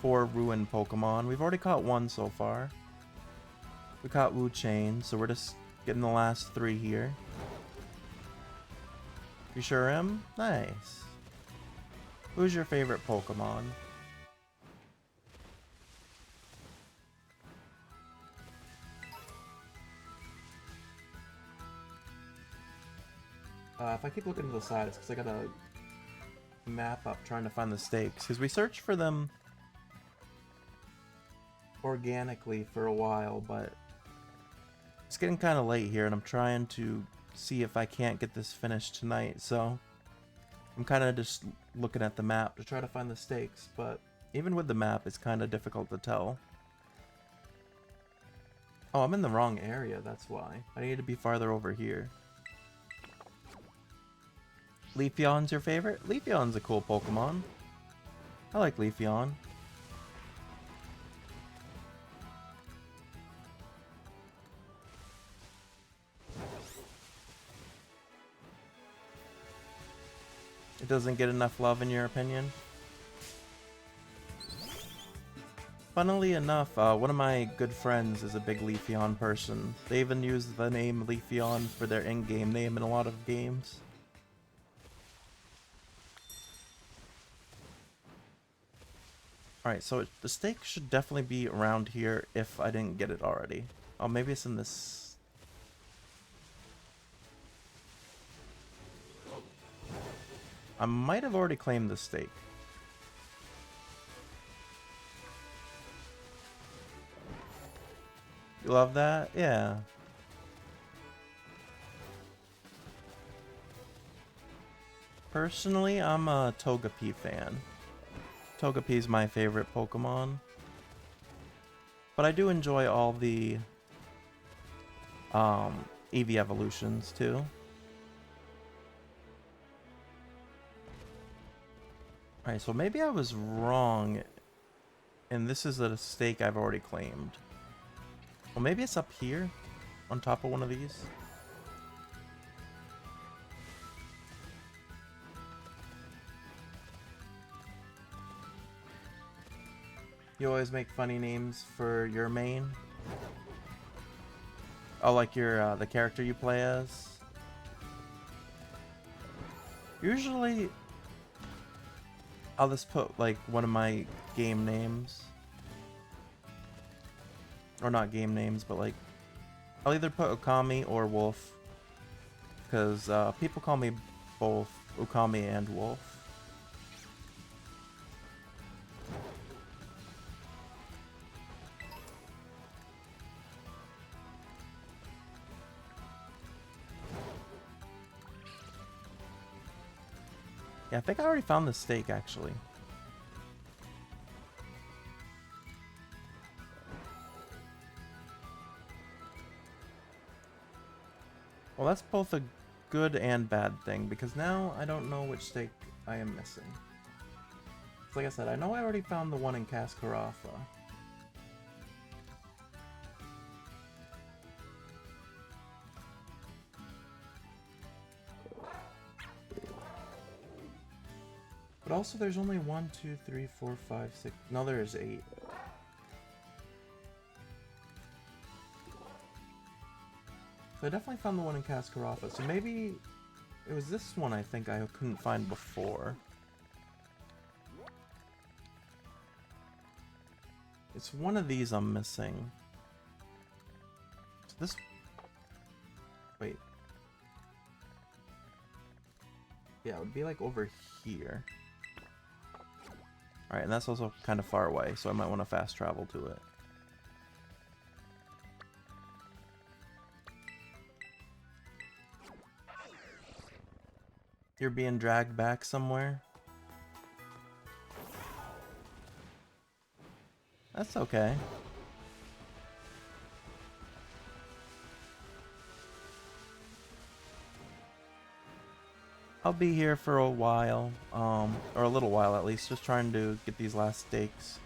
4 ruined Pokemon. We've already caught 1 so far. We caught Wu Chain, so we're just getting the last 3 here. You sure am? Nice. Who's your favorite Pokemon? If I keep looking to the side, it's because I got a map up trying to find the stakes. Because we searched for them organically for a while, but it's getting kind of late here, and I'm trying to see if I can't get this finished tonight, so I'm kind of just looking at the map to try to find the stakes, but even with the map, it's kind of difficult to tell. Oh, I'm in the wrong area, that's why. I need to be farther over here. Leafeon's your favorite? Leafeon's a cool Pokemon. I like Leafeon. It doesn't get enough love in your opinion? Funnily enough, one of my good friends is a big Leafeon person. They even use the name Leafeon for their in-game name in a lot of games. Alright, so the stake should definitely be around here if I didn't get it already. Oh, maybe it's in this... I might have already claimed the stake. You love that? Yeah. Personally, I'm a Togepi fan. Togepi's my favorite Pokemon. But I do enjoy all the EV evolutions too. Alright, so maybe I was wrong, and this is a stake I've already claimed. Well, maybe it's up here, on top of one of these. You always make funny names for your main? Oh, like your the character you play as? Usually, I'll just put like one of my game names. Or not game names, but like, I'll either put Okami or Wolf. Because people call me both Okami and Wolf. Yeah, I think I already found the stake, actually. Well, that's both a good and bad thing, because now I don't know which stake I am missing. So like I said, I know I already found the one in Cascarafa. But also there's only 1, 2, 3, 4, 5, 6... No, there is 8. So I definitely found the one in Cascarafa. So maybe it was this one I think I couldn't find before. It's one of these I'm missing. So this... Wait. Yeah, it would be like over here. Alright, and that's also kind of far away, so I might want to fast travel to it. You're being dragged back somewhere? That's okay. I'll be here for a while, or a little while at least, just trying to get these last stakes.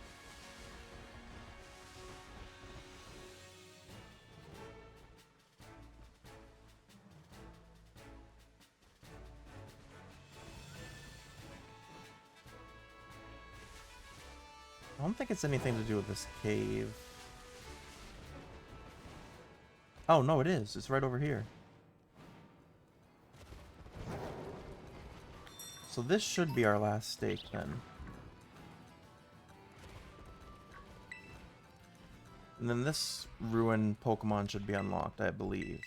I don't think it's anything to do with this cave. Oh, no, it is. It's right over here. So this should be our last stake then. And then this ruined Pokemon should be unlocked, I believe.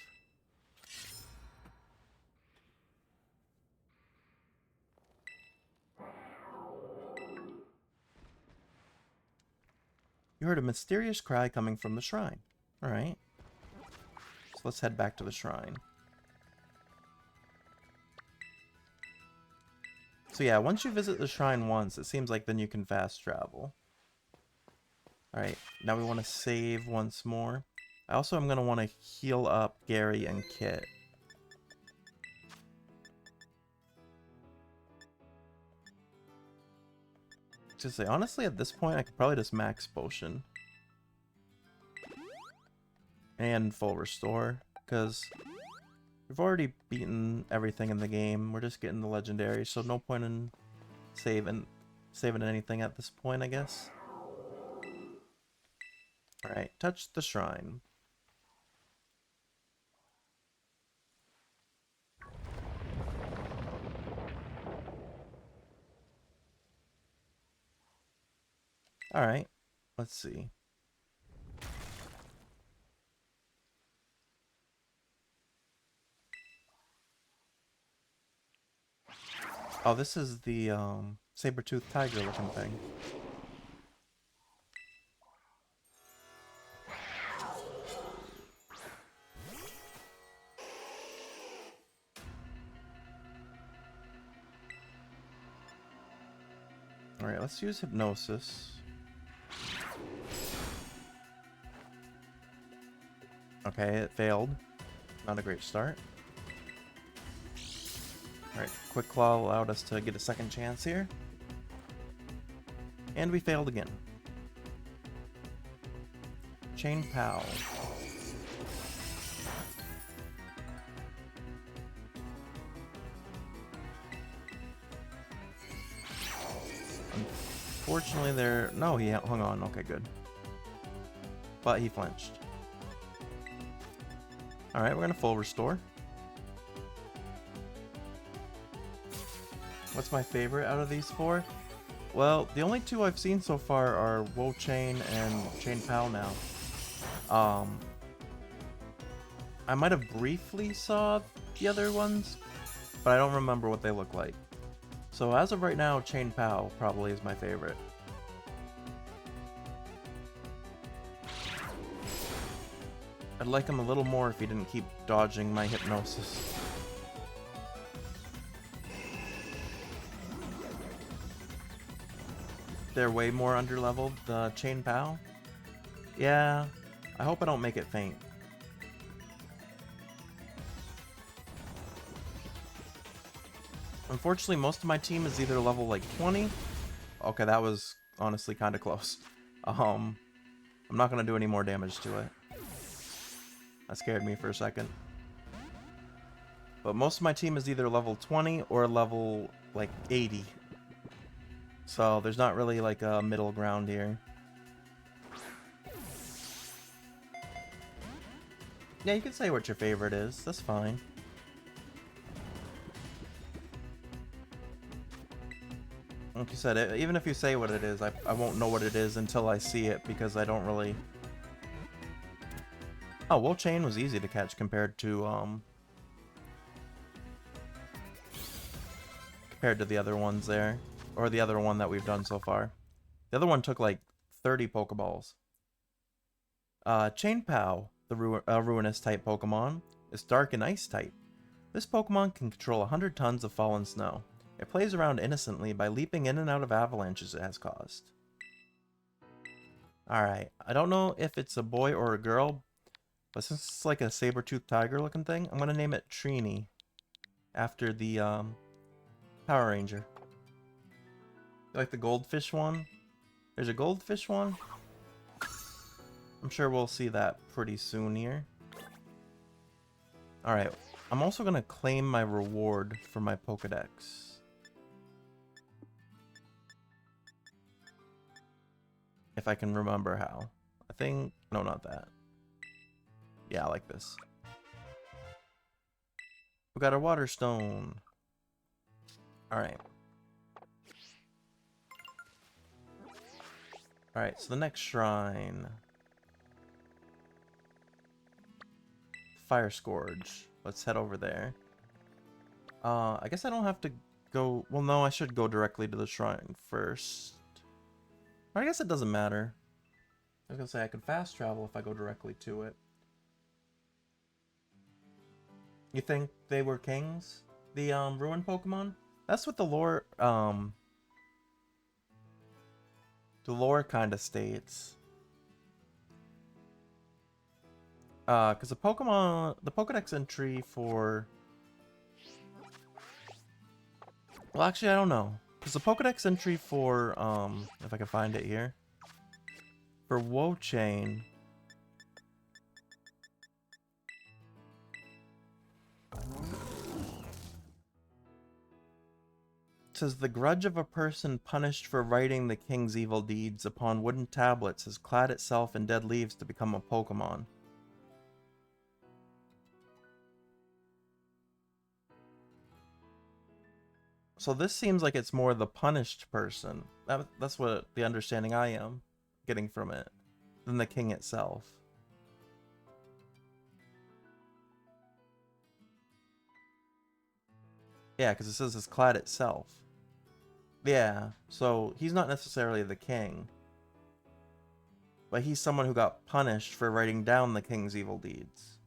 You heard a mysterious cry coming from the shrine. Alright. So let's head back to the shrine. So yeah, once you visit the shrine once, it seems like then you can fast travel. Alright, now we want to save once more. I also am going to want to heal up Gary and Kit. Just say, honestly, at this point, I could probably just max potion. And full restore, because we've already beaten everything in the game. We're just getting the legendary, so no point in saving anything at this point, I guess. Alright, touch the shrine. Alright, let's see. Oh, this is the saber-toothed tiger looking thing. Alright, let's use hypnosis. Okay, it failed. Not a great start. Alright, Quick Claw allowed us to get a second chance here. And we failed again. Chain Pow. Unfortunately, there... No, he hung on. Okay, good. But he flinched. Alright, we're gonna full restore. What's my favorite out of these four? Well, the only two I've seen so far are Woe Chain and Chain Pow now. I might have briefly saw the other ones, but I don't remember what they look like. So as of right now, Chain Pow probably is my favorite. I'd like him a little more if he didn't keep dodging my hypnosis. They're way more underleveled, the Chain Pow. Yeah, I hope I don't make it faint. Unfortunately, most of my team is either level like 20. Okay, that was honestly kind of close. I'm not gonna do any more damage to it. That scared me for a second. But most of my team is either level 20 or level like 80. So there's not really like a middle ground here. Yeah, you can say what your favorite is. That's fine. Like you said, even if you say what it is, I won't know what it is until I see it because I don't really... Oh, Woe Chain was easy to catch compared to the other ones there. Or the other one that we've done so far. The other one took like 30 Pokeballs. Chain Pow, the Ruinous type Pokemon, is Dark and Ice type. This Pokemon can control 100 tons of fallen snow. It plays around innocently by leaping in and out of avalanches it has caused. Alright, I don't know if it's a boy or a girl, but since it's like a saber-toothed tiger looking thing, I'm gonna name it Trini. After the Power Ranger. You like the goldfish one? There's a goldfish one? I'm sure we'll see that pretty soon here. Alright, I'm also gonna claim my reward for my Pokedex. If I can remember how. I think... No, not that. Yeah, I like this. We got a water stone. Alright. Alright, so the next shrine. Fire Scourge. Let's head over there. I guess I don't have to go... Well, no, I should go directly to the shrine first. Or I guess it doesn't matter. I was gonna say I could fast travel if I go directly to it. You think they were kings? The ruined Pokemon? That's what the lore kind of states. Because the Pokedex entry for... Well, actually, I don't know. Because the Pokedex entry for, if I can find it here. For Woe Chain... It says, the grudge of a person punished for writing the king's evil deeds upon wooden tablets has clad itself in dead leaves to become a Pokemon. So this seems like it's more the punished person. That's what the understanding I am getting from it, than the king itself. Yeah, because it says it's clad itself. Yeah, so he's not necessarily the king. But he's someone who got punished for writing down the king's evil deeds.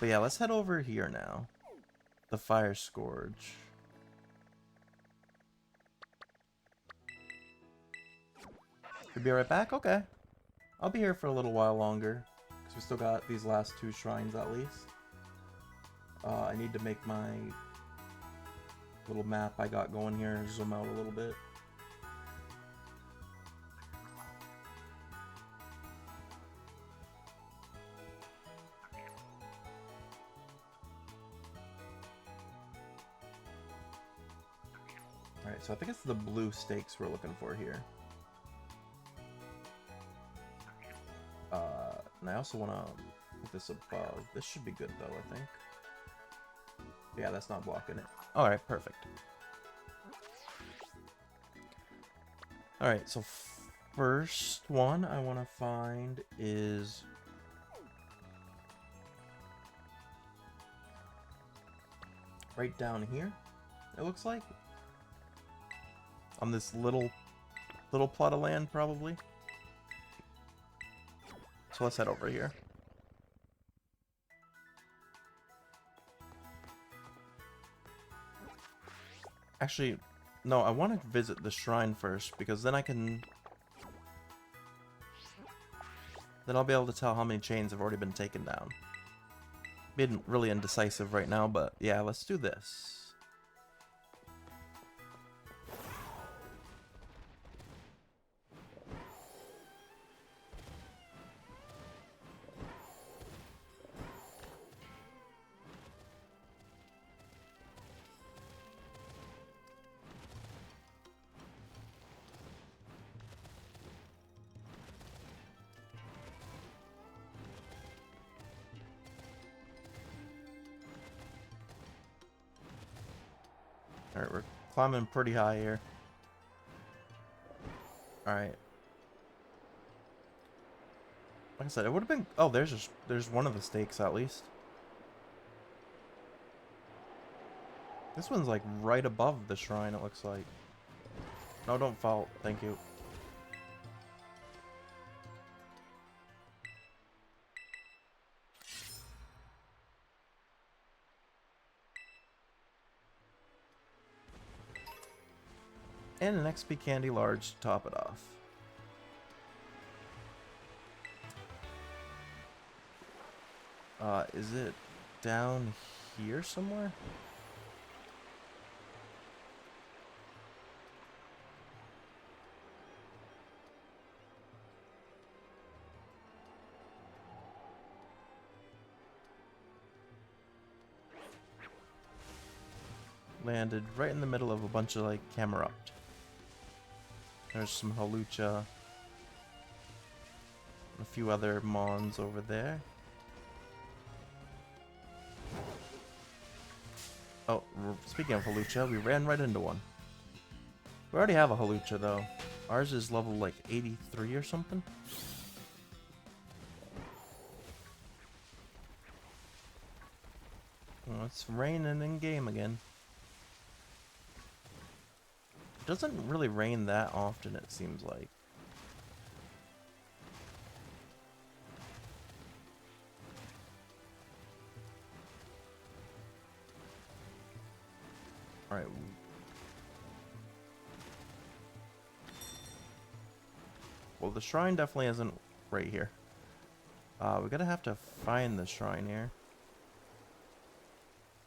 But yeah, let's head over here now. The Fire Scourge. You'll be right back? Okay. I'll be here for a little while longer. Because we still got these last 2 shrines at least. I need to make my little map I got going here zoom out a little bit. Alright, so I think it's the blue stakes we're looking for here. And I also want to put this above. This should be good though, I think. Yeah, that's not blocking it. Alright, perfect. Alright, so first one I want to find is... right down here, it looks like. On this little plot of land, probably. So let's head over here. Actually, no, I want to visit the shrine first, because then I can... then I'll be able to tell how many chains have already been taken down. Being really indecisive right now, but yeah, let's do this. Alright, we're climbing pretty high here. Alright. Like I said, it would have been... oh, there's one of the stakes at least. This one's like right above the shrine, it looks like. No, don't fall. Thank you. And an XP candy large to top it off. Is it down here somewhere? Landed right in the middle of a bunch of like Camerupt. There's some Halucha. A few other Mons over there. Oh, speaking of Halucha, we ran right into one. We already have a Halucha though. Ours is level like 83 or something. Well, it's raining in game again. It doesn't really rain that often, it seems like. Alright. Well, the shrine definitely isn't right here. We're gonna have to find the shrine here.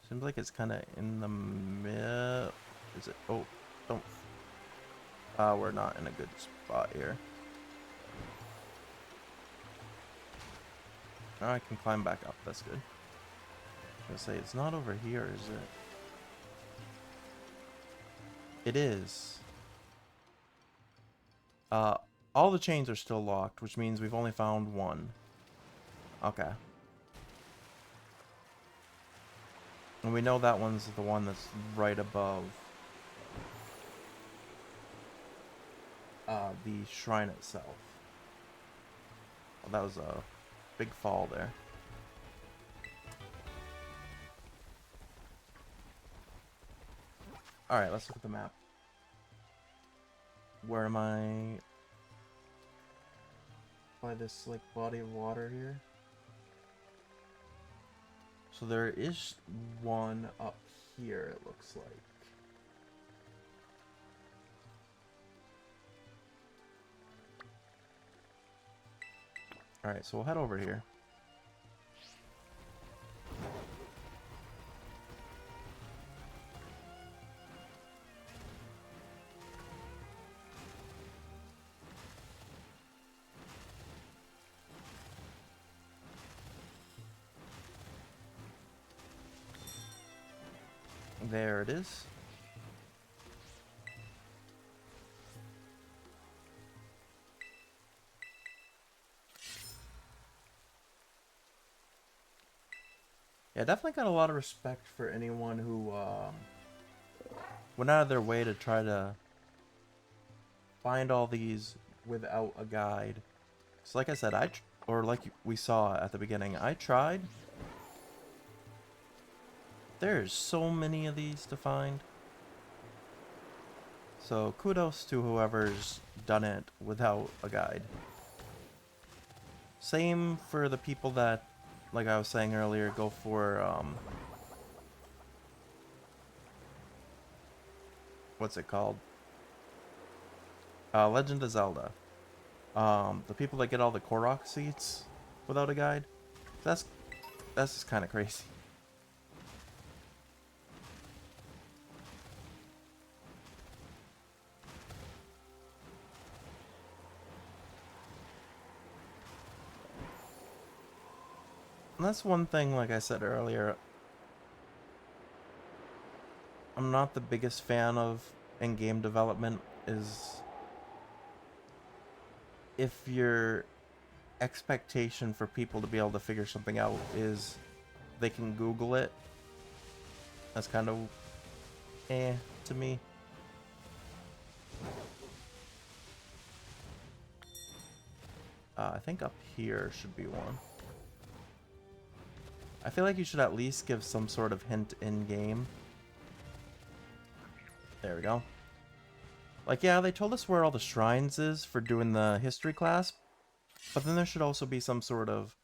Seems like it's kind of in the mid. Is it? Oh, don't. We're not in a good spot here. Now I can climb back up. That's good. I was gonna say it's not over here, is it? It is. All the chains are still locked, which means we've only found one. Okay. And we know that one's the one that's right above the shrine itself. Well, that was a big fall there. Alright, let's look at the map. Where am I? By this, like, body of water here. So there is one up here, it looks like. Alright, so we'll head over here. There it is. Yeah, definitely got a lot of respect for anyone who went out of their way to try to find all these without a guide. So like I said, or like we saw at the beginning, I tried. There's so many of these to find. So kudos to whoever's done it without a guide. Same for the people that, like I was saying earlier, go for what's it called? Legend of Zelda. The people that get all the Korok seats without a guide. That's just kind of crazy. And that's one thing, like I said earlier, I'm not the biggest fan of in game development, is if your expectation for people to be able to figure something out is they can Google it. That's kind of to me. I think up here should be one. I feel like you should at least give some sort of hint in-game. There we go. Like, yeah, they told us where all the shrines is for doing the history class, but then there should also be some sort of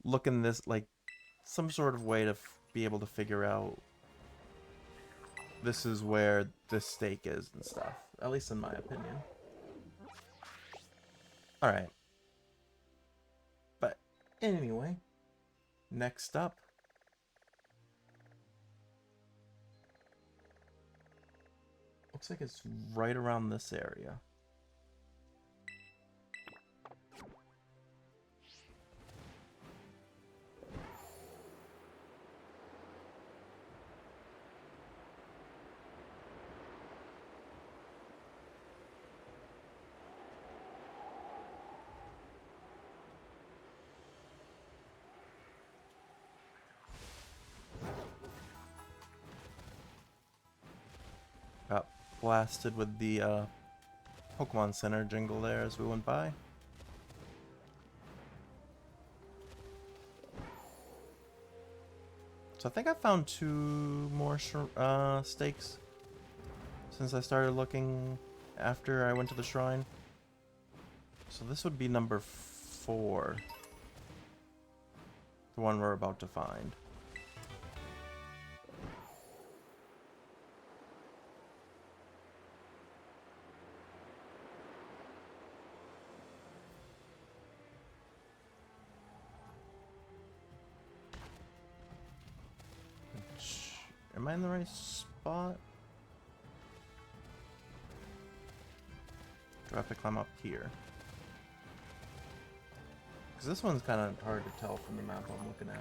look in this, like, some sort of way to be able to figure out this is where this stake is and stuff. At least in my opinion. Alright. But anyway, next up. Looks like it's right around this area. Got blasted with the Pokemon Center jingle there as we went by. So I think I found 2 more stakes since I started looking after I went to the shrine. So this would be number 4. The one we're about to find. Am I in the right spot? Do I have to climb up here? Because this one's kind of hard to tell from the map I'm looking at.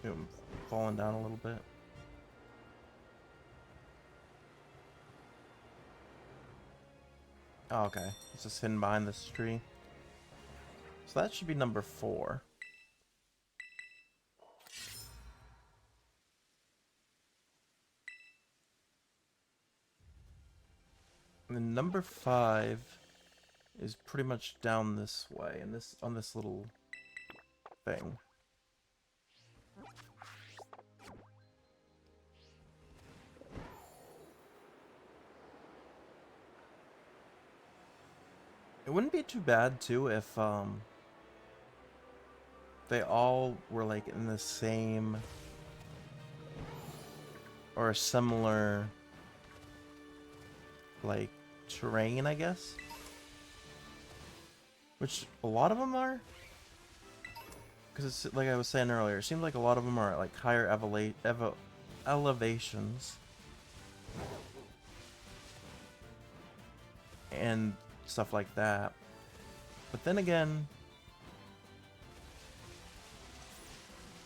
I'm falling down a little bit. Oh, okay. It's just hidden behind this tree. So that should be number 4. And then number 5 is pretty much down this way, and this on this little thing. It wouldn't be too bad too if they all were like in the same or a similar like terrain, I guess. Which a lot of them are. Because it's like I was saying earlier, it seems like a lot of them are at like higher elevations. And stuff like that. But then again,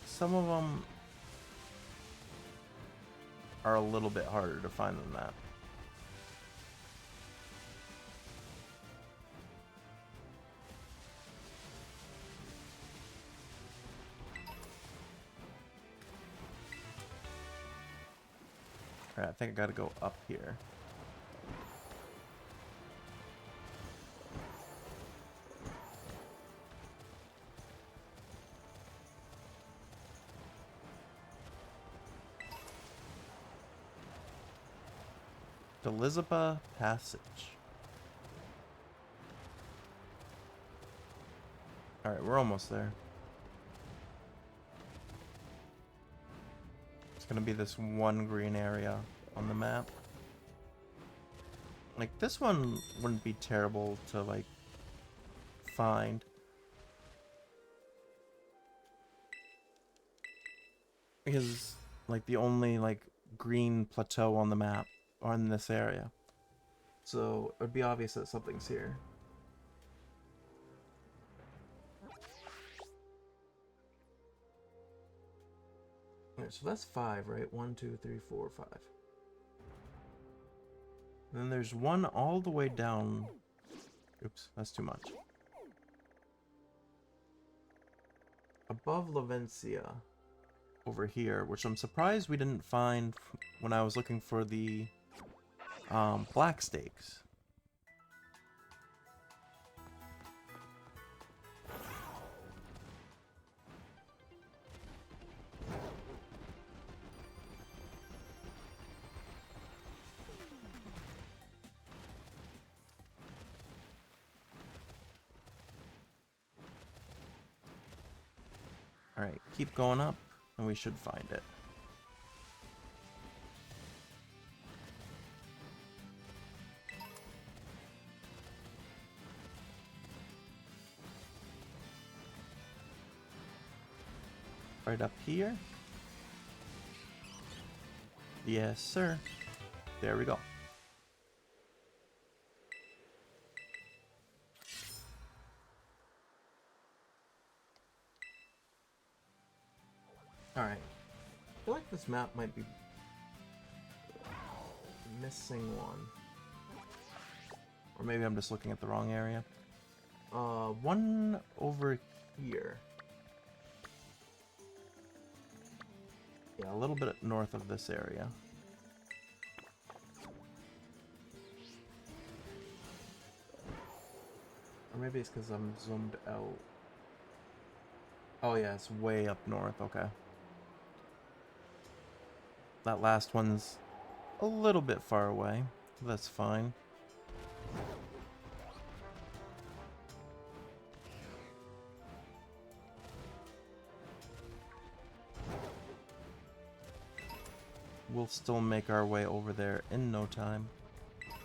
some of them are a little bit harder to find than that. Alright, I think I gotta go up here. Elizabeth Passage. Alright, we're almost there. It's gonna be this one green area on the map. Like, this one wouldn't be terrible to, like, find. Because, like, the only, like, green plateau on the map are in this area. So, it would be obvious that something's here. Alright, so that's 5, right? 1, 2, 3, 4, 5. And then there's one all the way down. Oops, that's too much. Above Lavencia. Over here, which I'm surprised we didn't find when I was looking for the black stakes. Alright, keep going up, and we should find it. Right up here. Yes, sir. There we go. Alright. I feel like this map might be missing one. Or maybe I'm just looking at the wrong area. One over here. Yeah, a little bit north of this area. Or maybe it's because I'm zoomed out. Oh yeah, it's way up north, okay. That last one's a little bit far away. That's fine. We'll still make our way over there in no time.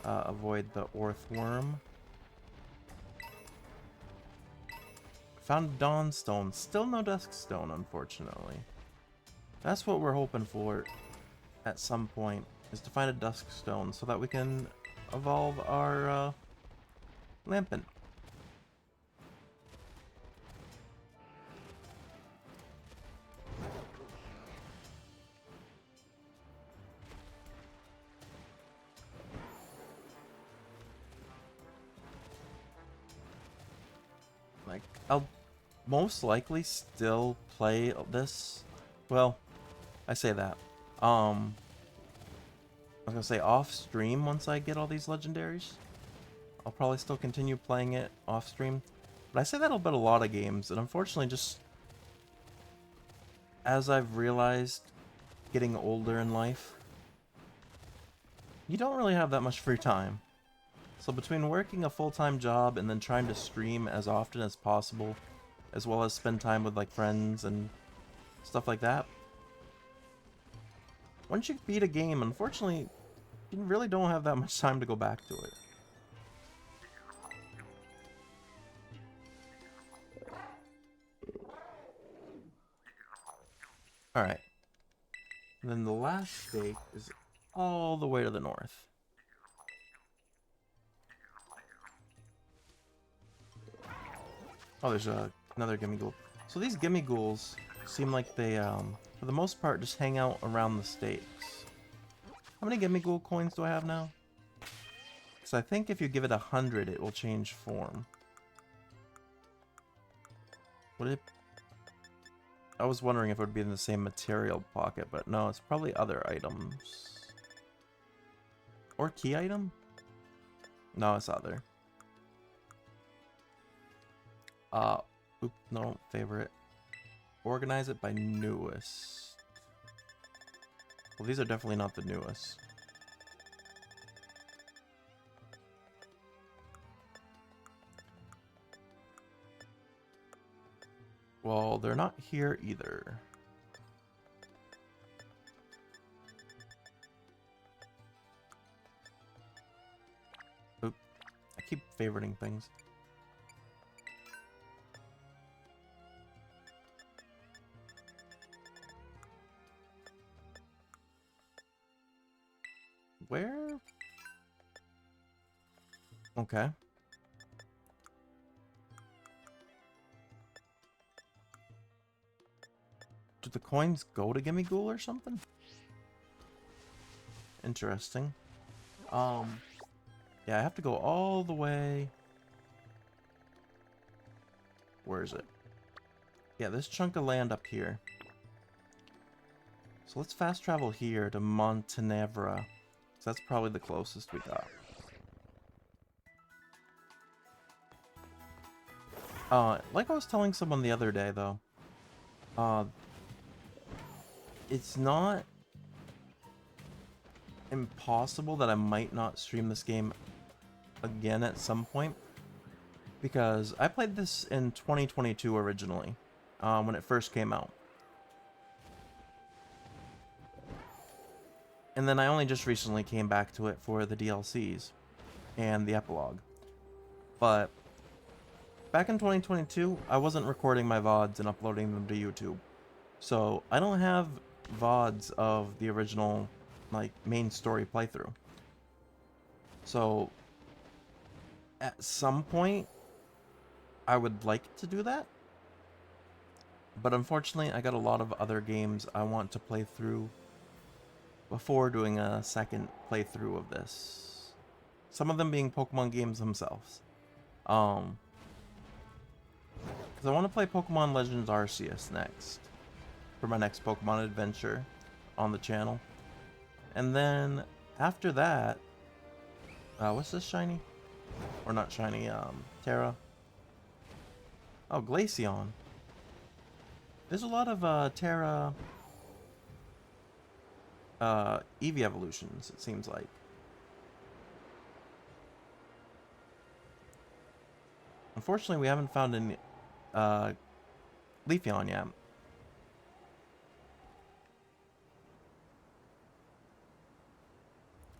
Avoid the Orthworm. Found Dawnstone. Still no Duskstone, unfortunately. That's what we're hoping for at some point, is to find a Duskstone so that we can evolve our Lampent. Like, I'll most likely still play this. Well, I say that. I was gonna say off stream once I get all these legendaries. I'll probably still continue playing it off stream. But I say that about a lot of games, and unfortunately just as I've realized getting older in life, you don't really have that much free time. So between working a full-time job and then trying to stream as often as possible, as well as spend time with like friends and stuff like that, once you beat a game, unfortunately, you really don't have that much time to go back to it. Alright. And then the last stake is all the way to the north. Oh, there's another gimme ghoul. So these gimme ghouls seem like they, for the most part, just hang out around the stakes. How many gimme ghoul coins do I have now? Because I think if you give it 100, it will change form. Would it? I was wondering if it would be in the same material pocket, but no, it's probably other items. Or key item? No, it's other. No, favorite. Organize it by newest. Well, these are definitely not the newest. Well, they're not here either. Oop. I keep favoriting things. Where? Okay. Do the coins go to Gimme Ghoul or something? Interesting. Yeah, I have to go all the way. Where is it? Yeah, this chunk of land up here. So let's fast travel here to Montenevra. So that's probably the closest we got. Like I was telling someone the other day, though, it's not impossible that I might not stream this game again at some point, because I played this in 2022 originally, when it first came out. And then I only just recently came back to it for the DLCs and the epilogue. But back in 2022, I wasn't recording my VODs and uploading them to YouTube. So I don't have VODs of the original, like, main story playthrough. So at some point, I would like to do that. But unfortunately, I got a lot of other games I want to play through before doing a second playthrough of this. Some of them being Pokemon games themselves. Because I want to play Pokemon Legends Arceus next, for my next Pokemon adventure on the channel. And then, after that, what's this shiny? Or not shiny, Terra. Oh, Glaceon. There's a lot of, Terra... Eevee evolutions, it seems like. Unfortunately, we haven't found any Leafeon yet.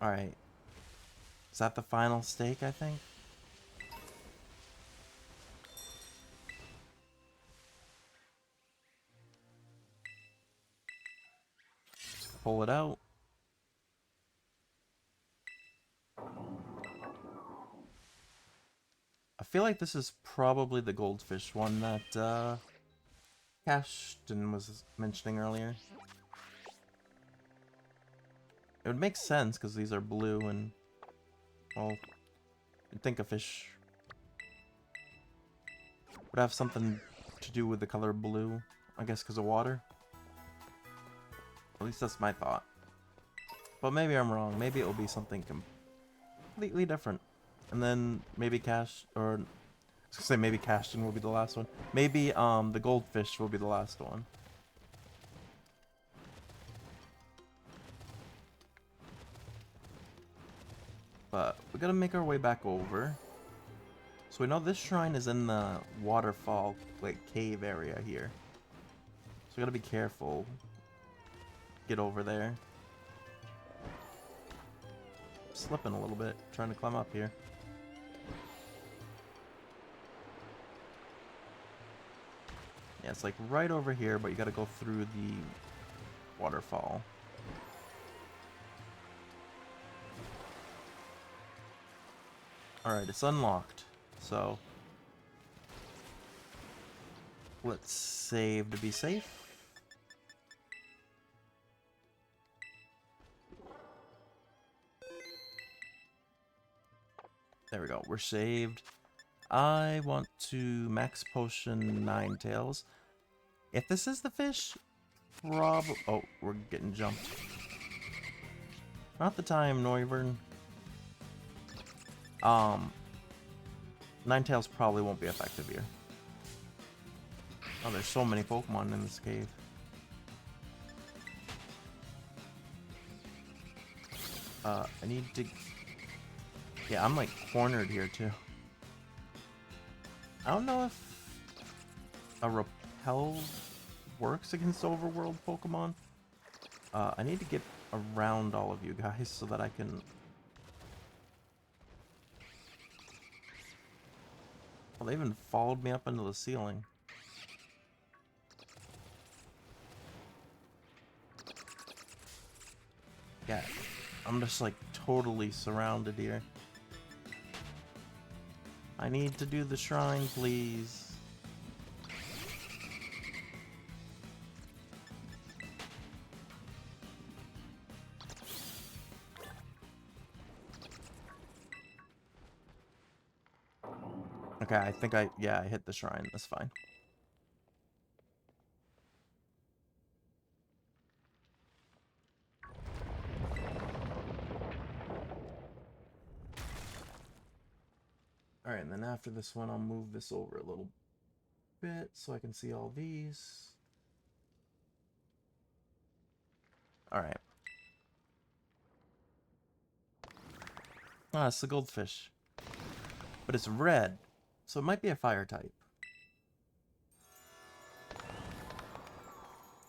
Alright. Is that the final stake, I think? Just pull it out. I feel like this is probably the goldfish one that Cashton was mentioning earlier. It would make sense because these are blue and, well, you'd think a fish would have something to do with the color blue, I guess because of water. At least that's my thought. But maybe I'm wrong. Maybe it will be something completely different. And then maybe or I was gonna say maybe Cashton will be the last one. Maybe the goldfish will be the last one. But we gotta make our way back over. So we know this shrine is in the waterfall, like, cave area here. So we gotta be careful. Get over there. Slipping a little bit, trying to climb up here. Yeah, it's like right over here, but you gotta go through the waterfall. Alright, it's unlocked. So let's save to be safe. There we go, we're saved. I want to max potion Ninetales. If this is the fish, oh, we're getting jumped. Not the time, Noivern. Ninetales probably won't be effective here. Oh, there's so many Pokemon in this cave. I need to... Yeah, I'm like cornered here too. I don't know if a repel works against overworld Pokemon. I need to get around all of you guys so that I can... Well, they even followed me up into the ceiling. Yeah, I'm just like totally surrounded here. I need to do the shrine, please. Okay, I think I hit the shrine. That's fine. Alright, and then after this one, I'll move this over a little bit so I can see all these. Alright. Ah, it's the goldfish. But it's red, so it might be a fire type.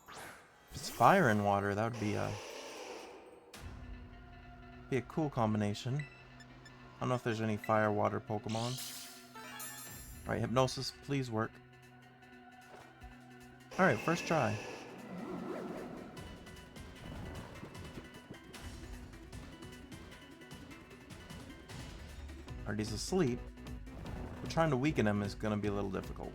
If it's fire and water, that would be a cool combination. I don't know if there's any fire water Pokemon. Alright, hypnosis, please work. Alright, first try. Alright, he's asleep. But trying to weaken him is going to be a little difficult.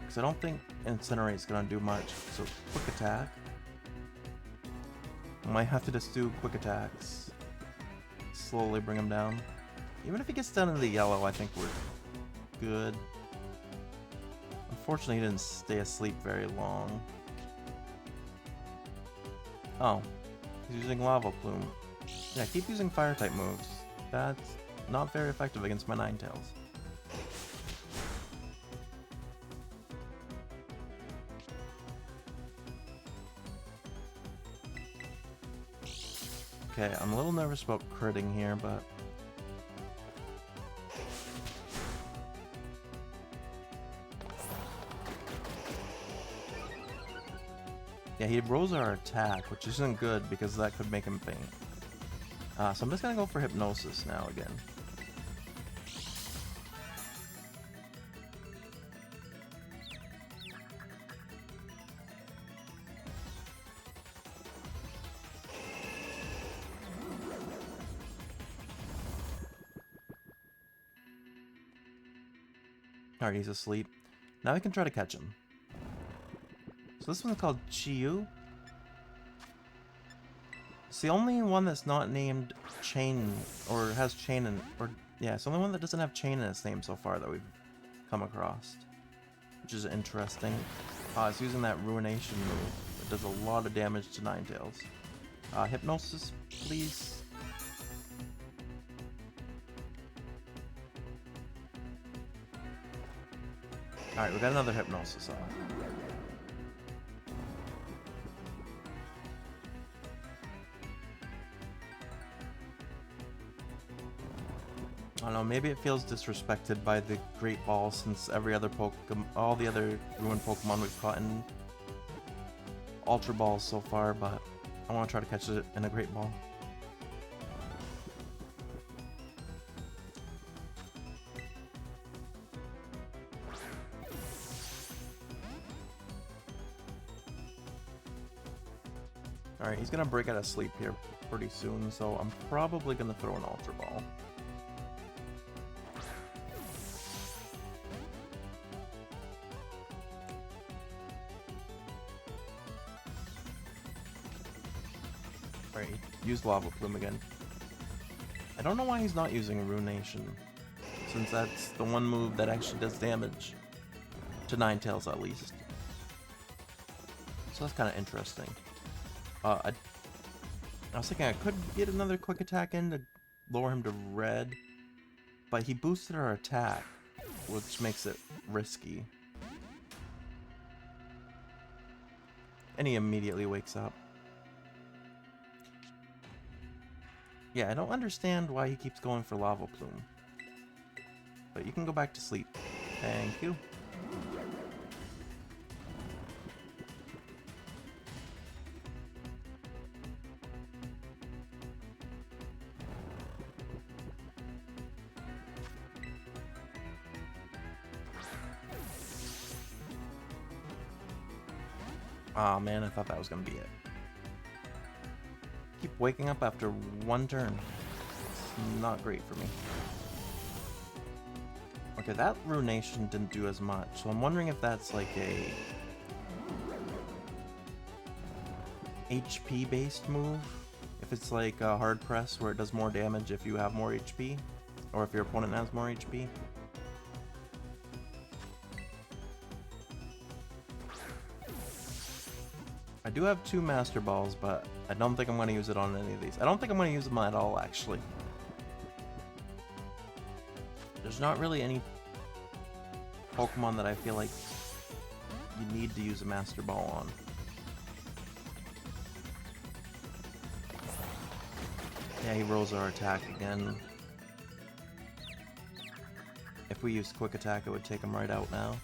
Because I don't think Incinerate's going to do much. So, quick attack. I might have to just do quick attacks. Slowly bring him down. Even if he gets down into the yellow, I think we're good. Unfortunately, he didn't stay asleep very long. Oh, he's using Lava Plume. Yeah, keep using Fire-type moves. That's not very effective against my Ninetales. Okay, I'm a little nervous about critting here, but... Yeah, he rose our attack, which isn't good because that could make him faint. So I'm just gonna go for Hypnosis now again. Alright, he's asleep. Now we can try to catch him. So this one's called Chiyu. It's the only one that's not named Chain, or has Chain in, or yeah, it's the only one that doesn't have Chain in its name so far that we've come across. Which is interesting. It's using that Ruination move, It does a lot of damage to Ninetales. Hypnosis, please. Alright, we got another Hypnosis off. I don't know, maybe it feels disrespected by the Great Ball since every other all the other ruined Pokemon we've caught in Ultra Balls so far, but I want to try to catch it in a Great Ball. Alright, he's gonna break out of sleep here pretty soon, so I'm probably gonna throw an Ultra Ball. Alright, use Lava Plume again. I don't know why he's not using Ruination, since that's the one move that actually does damage. To Ninetales, at least. So that's kind of interesting. I was thinking I could get another quick attack in to lower him to red, but he boosted our attack, which makes it risky. And he immediately wakes up. Yeah, I don't understand why he keeps going for Lava Plume. But you can go back to sleep. Thank you. Aw, man, I thought that was gonna be it. Keep waking up after one turn. It's not great for me. Okay, that Ruination didn't do as much, so I'm wondering if that's like a HP based move. If it's like a hard press where it does more damage if you have more HP, or if your opponent has more HP. I do have 2 Master Balls, but I don't think I'm going to use it on any of these. I don't think I'm going to use them at all, actually. There's not really any Pokemon that I feel like you need to use a Master Ball on. Yeah, he rolls our attack again. If we used Quick Attack, it would take him right out now.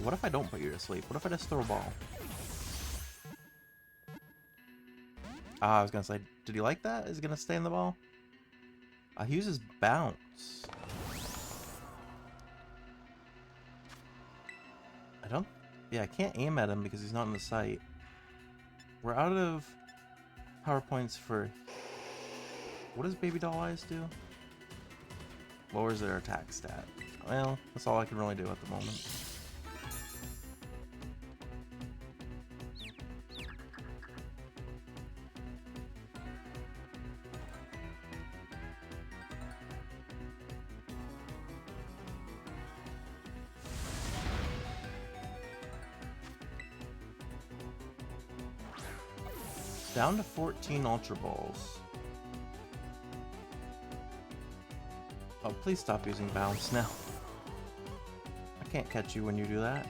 What if I don't put you to sleep? What if I just throw a ball? I was gonna say, did he like that? Is he gonna stay in the ball? He uses Bounce. Yeah, I can't aim at him because he's not in the sight. We're out of power points for... What does Baby Doll Eyes do? Lowers their attack stat. Well, that's all I can really do at the moment. Down to 14 Ultra Balls. Oh, please stop using Bounce now. I can't catch you when you do that.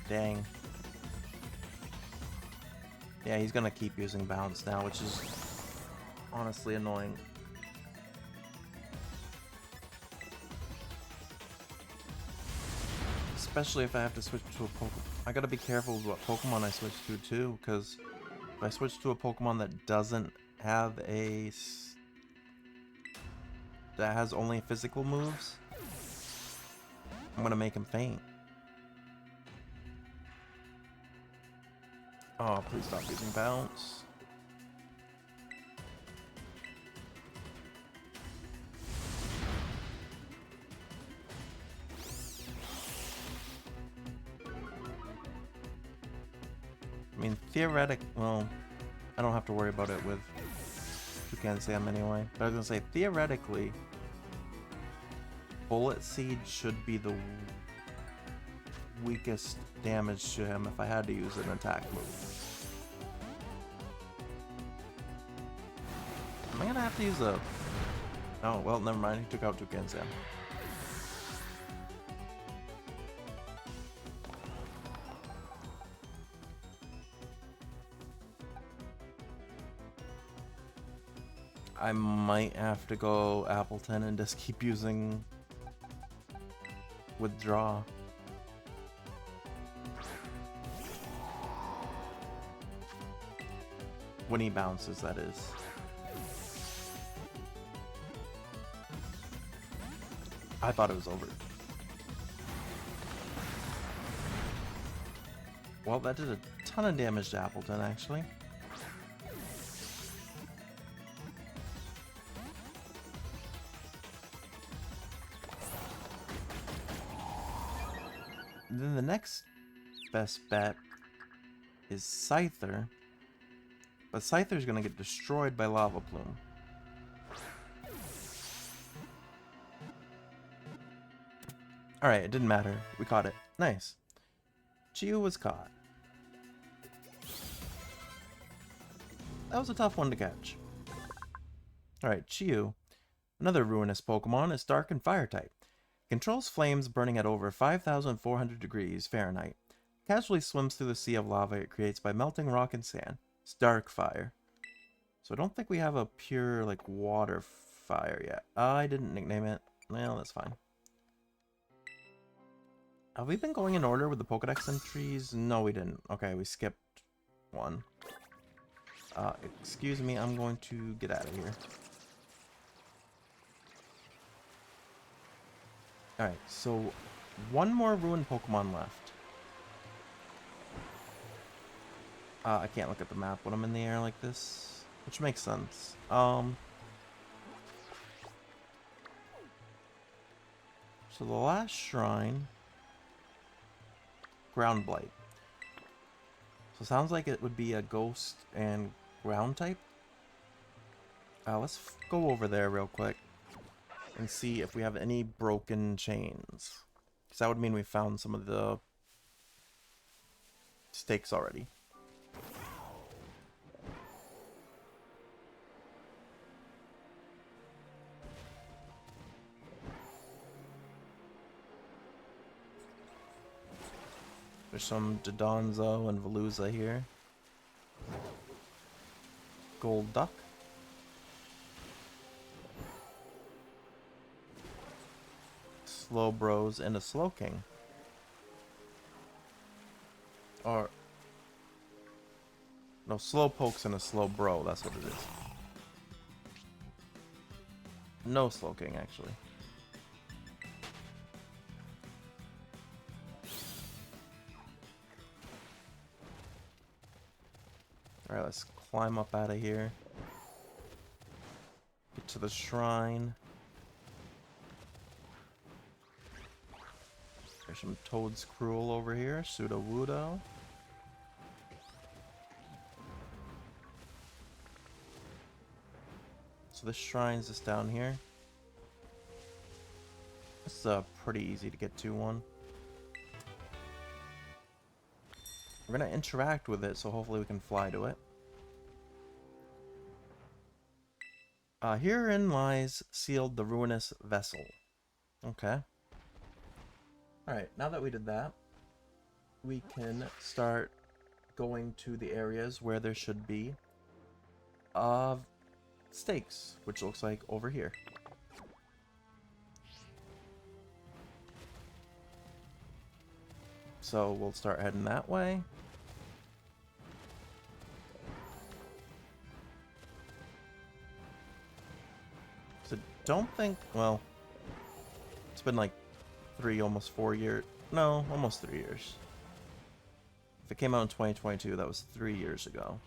Dang. Yeah, he's gonna keep using Bounce now, which is honestly annoying. Especially if I have to switch to a Pokemon. I gotta be careful with what Pokemon I switch to too, because if I switch to a Pokemon that doesn't have that has only physical moves, I'm gonna make him faint. Oh, please stop using bounce. I mean, well, I don't have to worry about it with Toucan Sam anyway. But I was gonna say, theoretically, Bullet Seed should be the weakest damage to him if I had to use an attack move. Am I gonna have to use a... Oh, well, never mind. He took out Toucan Sam. I might have to go Appleton and just keep using Withdraw. When he bounces, that is. I thought it was over. Well, that did a ton of damage to Appleton, actually. Then the next best bet is Scyther. But Scyther's gonna get destroyed by Lava Plume. Alright, it didn't matter. We caught it. Nice. Chiyu was caught. That was a tough one to catch. Alright, Chiyu. Another ruinous Pokemon is Dark and Fire type. Controls flames burning at over 5,400 degrees Fahrenheit. Casually swims through the sea of lava it creates by melting rock and sand. It's Dark Fire. So I don't think we have a pure, like, water fire yet. I didn't nickname it. Well, that's fine. Have we been going in order with the Pokedex entries? No, we didn't. Okay, we skipped one. Excuse me, I'm going to get out of here. Alright, so one more ruined Pokemon left. I can't look at the map when I'm in the air like this, which makes sense. So the last shrine, Ground Blight. So it sounds like it would be a ghost and ground type. Let's go over there real quick and see if we have any broken chains. Because that would mean we found some of the stakes already. There's some Dodonzo and Veluza here. Gold Duck. Slowbros and a Slowking. Or... no, Slowpokes and a Slowbro, that's what it is. No Slowking, actually. Alright, let's climb up out of here. Get to the shrine. There's some Toad's Cruel over here. Sudowoodo. So this shrine's just down here. This is a pretty easy to get to one. We're gonna interact with it, so hopefully we can fly to it. Herein lies sealed the ruinous vessel. Okay. Alright, now that we did that, we can start going to the areas where there should be stakes, which looks like over here. So we'll start heading that way. So don't think, well, it's been like almost 4 years. No, almost 3 years. it came out in 2022, that was 3 years ago.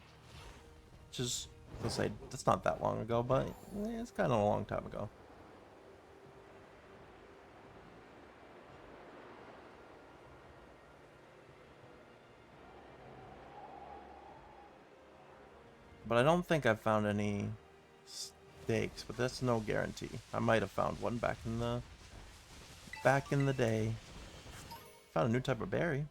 Which is, let's say, that's not that long ago, but it's kind of a long time ago. But I don't think I've found any stakes, but that's no guarantee. I might have found one back in the day. Found a new type of berry.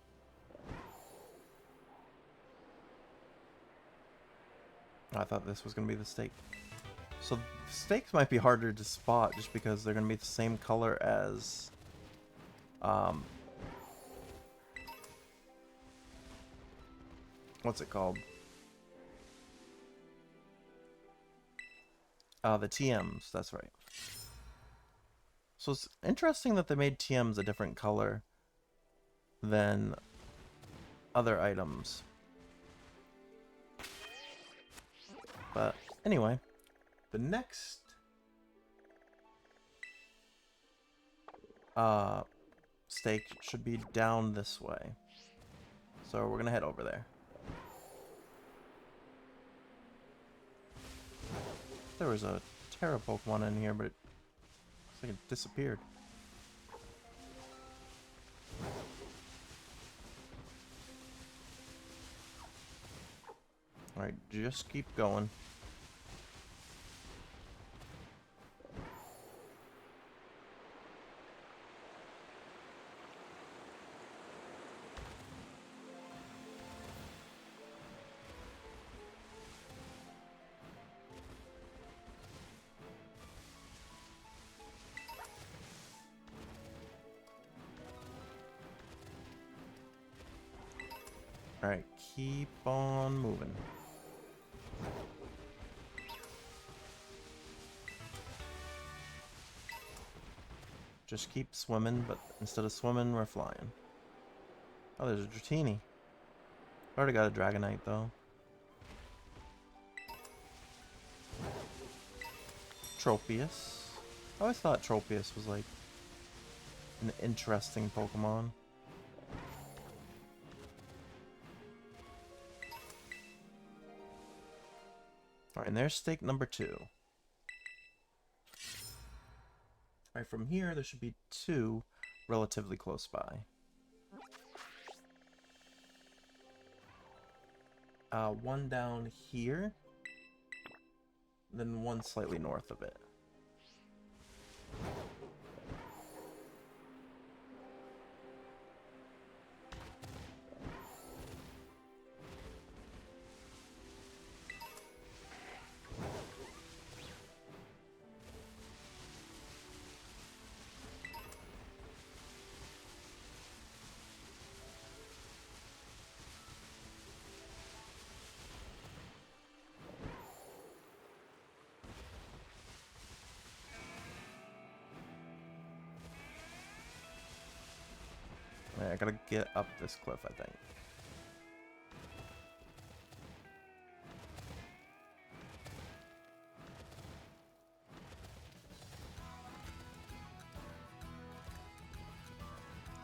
I thought this was gonna be the stake. So stakes might be harder to spot just because they're gonna be the same color as what's it called? The TMs, that's right. So it's interesting that they made TMs a different color than other items. But anyway, the next stake should be down this way. So we're gonna head over there. There was a Terra Pokemon in here, but it looks like it disappeared. Alright, just keep going. Alright, keep on moving. Just keep swimming, but instead of swimming, we're flying. Oh, there's a Dratini. Already got a Dragonite, though. Tropius. I always thought Tropius was, like, an interesting Pokemon. Alright, and there's stake number 2. Alright, from here, there should be 2 relatively close by. One down here, then one slightly north of it. Alright, I gotta get up this cliff, I think.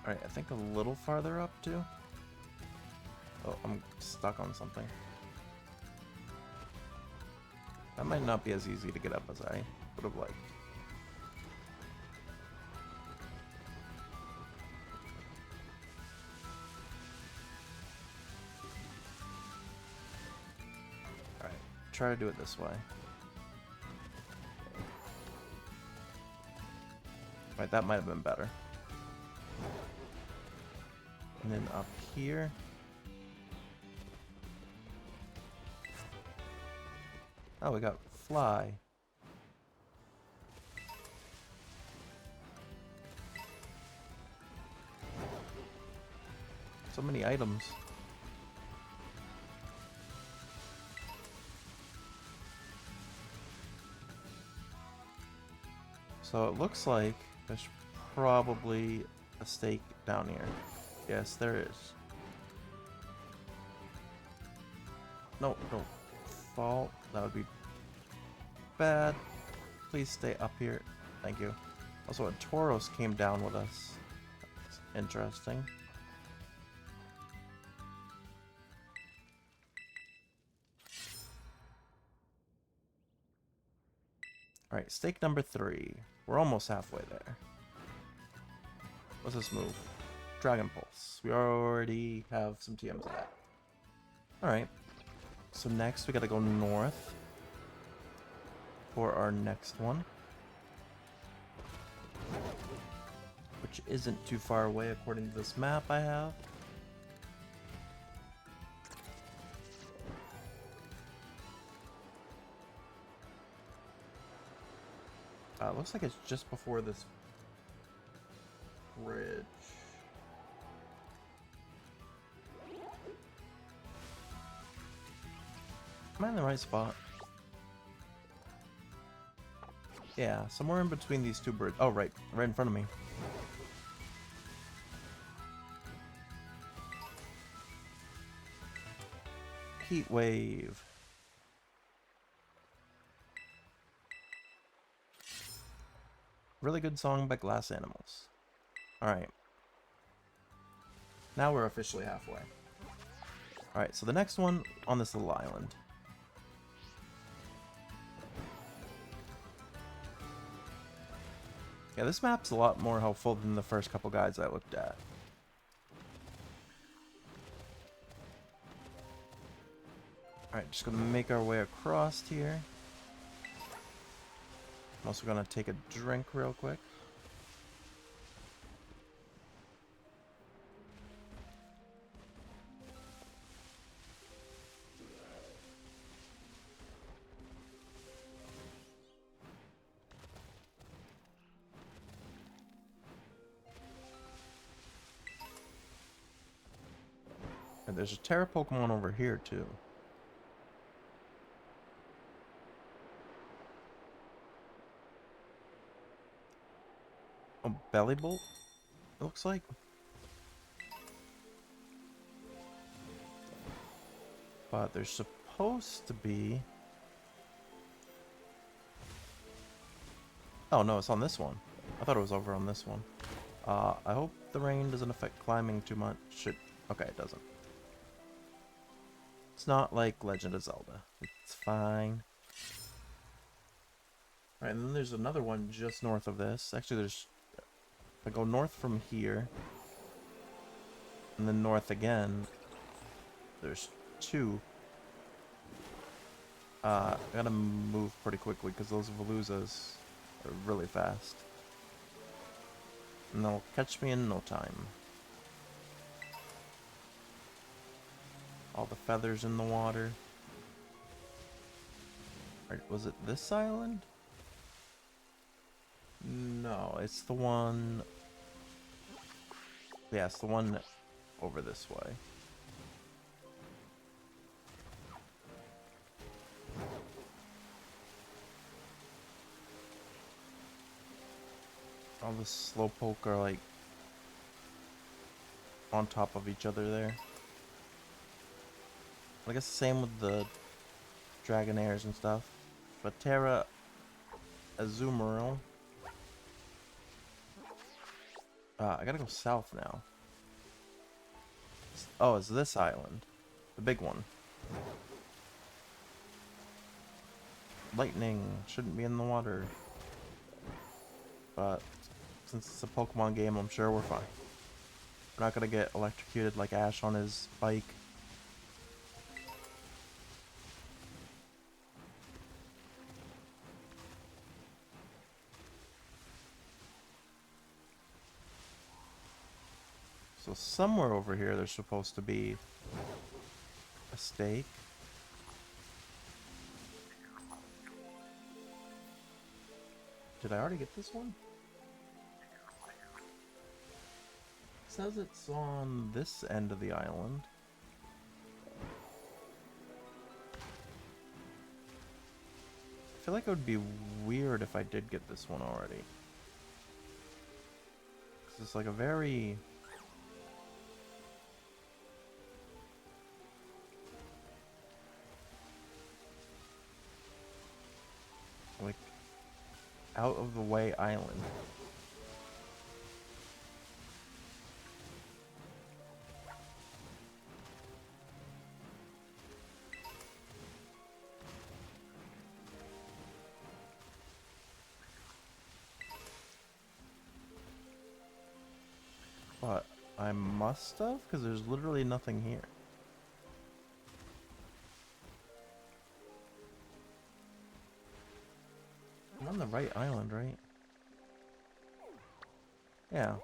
Alright, I think a little farther up, too. Oh, I'm stuck on something. That might not be as easy to get up as I would have liked. Alright, try to do it this way. Right, that might have been better. And then up here. Oh, we got fly. So many items. So it looks like there's probably a stake down here. Yes, there is. No, don't fall. That would be bad. Please stay up here. Thank you. Also, a Tauros came down with us. That's interesting. Alright, stake number 3. We're almost halfway there. What's this move? Dragon Pulse. We already have some TMs of that. Alright. So next we gotta go north for our next one. Which isn't too far away according to this map I have. Looks like it's just before this bridge. Am I in the right spot? Yeah, somewhere in between these two bridges. Oh, right in front of me. Heat wave. Really good song by Glass Animals. Alright. Now we're officially halfway. Alright, so the next one on this little island. Yeah, this map's a lot more helpful than the first couple guides I looked at. Alright, just gonna make our way across here. I'm also gonna take a drink real quick. And there's a Terra Pokemon over here too. Oh, Bellybolt? It looks like. But there's supposed to be. Oh no, it's on this one. I thought it was over on this one. I hope the rain doesn't affect climbing too much. Okay, it doesn't. It's not like Legend of Zelda. It's fine. Alright, and then there's another one just north of this. Actually, there's... If I go north from here, and then north again, there's 2. I gotta move pretty quickly because those Veluzas are really fast. And they'll catch me in no time. All the feathers in the water. Was it this island? No, it's the one... Yeah, it's the one over this way. All the Slowpoke are like on top of each other there. I guess the same with the Dragonairs and stuff. But Terra Azumarill. I gotta go south now. Oh, it's this island. The big one. Lightning shouldn't be in the water. But since it's a Pokemon game, I'm sure we're fine. We're not gonna get electrocuted like Ash on his bike. So somewhere over here there's supposed to be a stake. Did I already get this one? It says it's on this end of the island. I feel like it would be weird if I did get this one already. 'Cause it's like a very... like out of the way island. I must have, because there's literally nothing here. I'm on the right island, right? Yeah.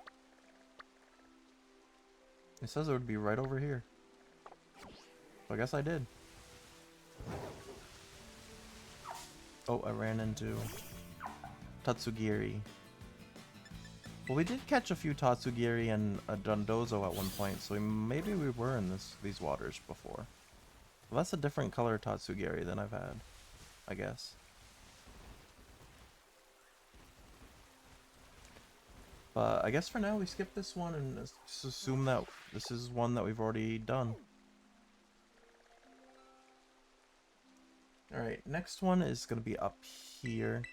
It says it would be right over here. So I guess I did. Oh, I ran into Tatsugiri. Well, we did catch a few Tatsugiri and a Dondozo at one point, so maybe we were in these waters before. Well, that's a different color Tatsugiri than I've had, I guess. But I guess for now we skip this one and just assume that this is one that we've already done. Alright, next one is going to be up here.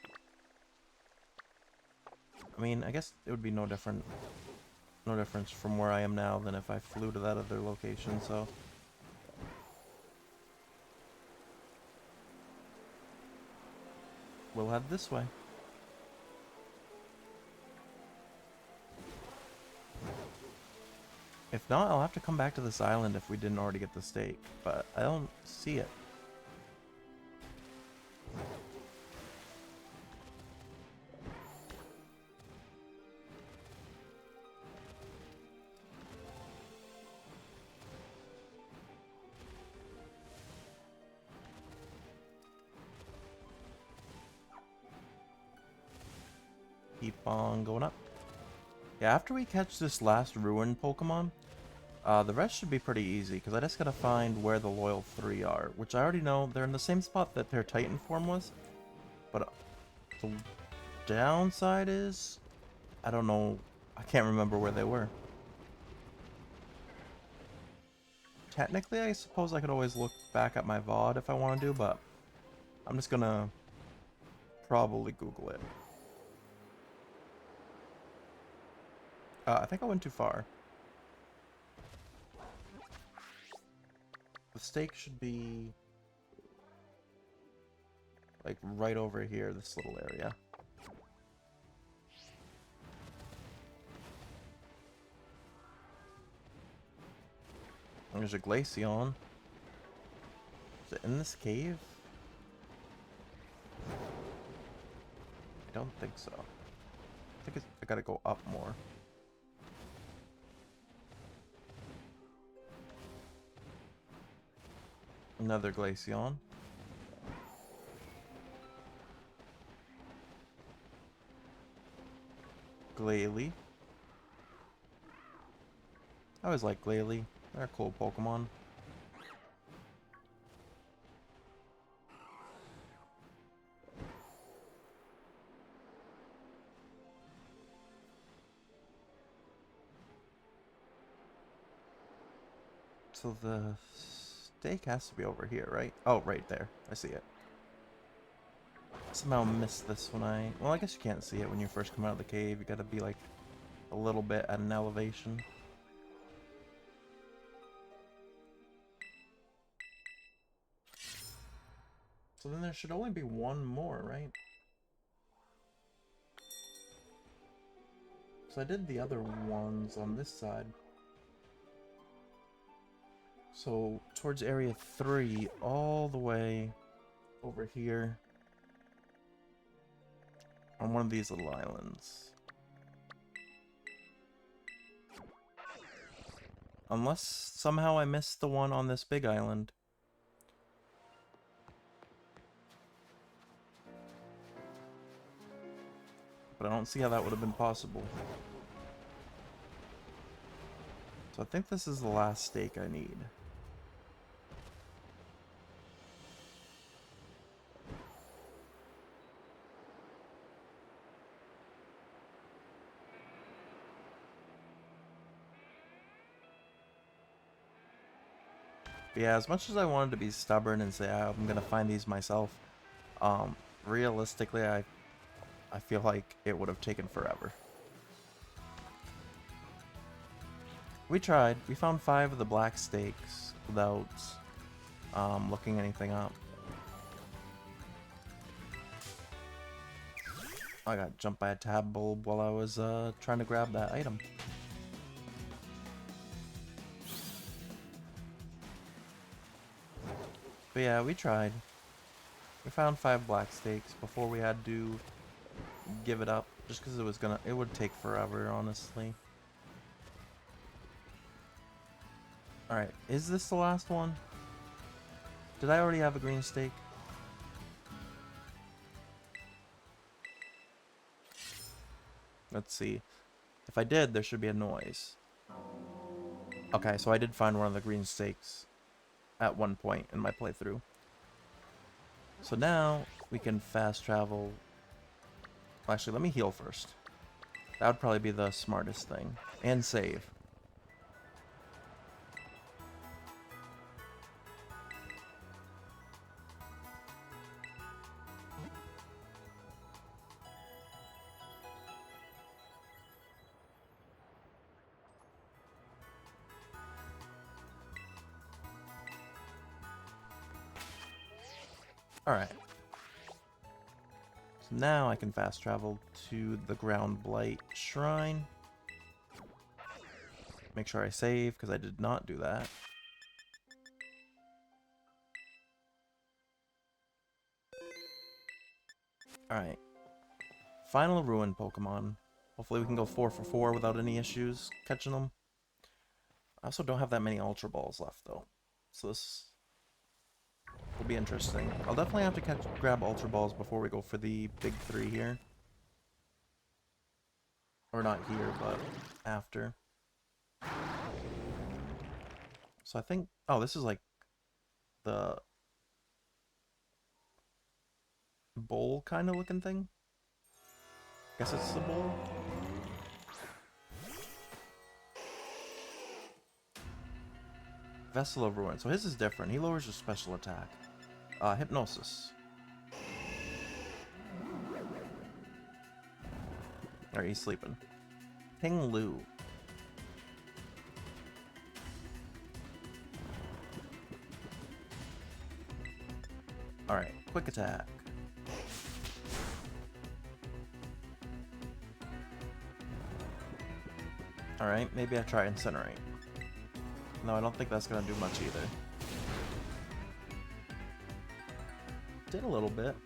I mean, I guess it would be no difference from where I am now than if I flew to that other location, so... we'll head this way. If not, I'll have to come back to this island if we didn't already get the steak, but I don't see it. Keep on going up. Yeah, after we catch this last ruined Pokemon, the rest should be pretty easy, because I just gotta find where the Loyal 3 are, which I already know. They're in the same spot that their Titan form was, but the downside is, I don't know, I can't remember where they were. Technically, I suppose I could always look back at my VOD if I want to do, but I'm just gonna probably Google it. I think I went too far. The stake should be like right over here, this little area. There's a Glaceon. Is it in this cave? I don't think so. I think I gotta go up more. Another Glaceon. Glalie. I always like Glalie. They're a cool Pokemon. So the stake has to be over here, right? Oh, right there. I see it. Somehow missed this when well, I guess you can't see it when you first come out of the cave. You gotta be like a little bit at an elevation. So then there should only be one more, right? So I did the other ones on this side. So towards area 3, all the way over here on one of these little islands. Unless somehow I missed the one on this big island. But I don't see how that would have been possible. So I think this is the last stake I need. But yeah, as much as I wanted to be stubborn and say I'm gonna find these myself, realistically I feel like it would have taken forever. We tried. We found 5 of the black stakes without looking anything up. I got jumped by a tab bulb while I was trying to grab that item. But yeah, we tried. We found 5 black stakes before we had to give it up, just because it would take forever, honestly. Alright, is this the last one? Did I already have a green stake? Let's see. If I did, there should be a noise. Okay, so I did find one of the green stakes at one point in my playthrough. So now we can fast travel. Well, actually, let me heal first. That would probably be the smartest thing. And save. Alright. So now I can fast travel to the Ground Blight Shrine. Make sure I save, because I did not do that. Alright. Final Ruin Pokemon. Hopefully we can go 4 for 4 without any issues catching them. I also don't have that many Ultra Balls left, though. So this will be interesting. I'll definitely have to grab Ultra Balls before we go for the big 3 here. Or not here, but after. So I think... Oh, this is like the bowl kind of looking thing? Guess it's the bowl? Vessel of Ruin. So his is different. He lowers your special attack. Hypnosis. Alright, he's sleeping. Ping Lu. Alright, quick attack. Alright, maybe I try Incinerate. No, I don't think that's gonna do much either. Did a little bit.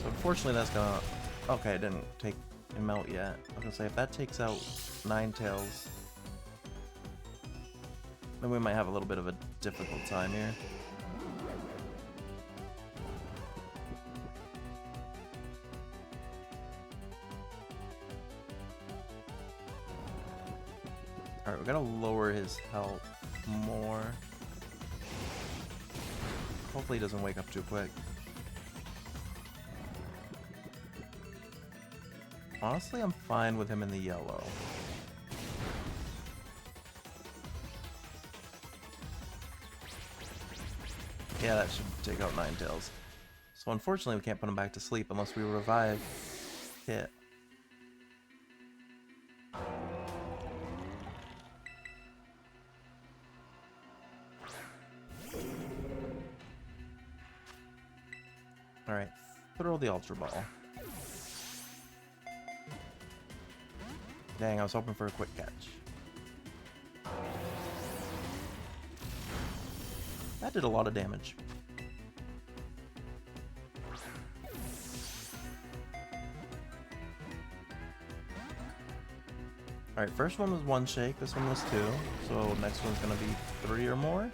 So unfortunately that's gonna... Okay, it didn't take him out yet. I was gonna say, if that takes out Ninetales, then we might have a little bit of a difficult time here. Alright, we gotta lower his health more. Hopefully he doesn't wake up too quick. Honestly, I'm fine with him in the yellow. Yeah, that should take out Ninetales. So unfortunately, we can't put him back to sleep unless we revive Kit. Alright, throw the Ultra Ball. Dang, I was hoping for a quick catch. That did a lot of damage. Alright, first one was 1 shake, this one was 2. So next one's gonna be 3 or more.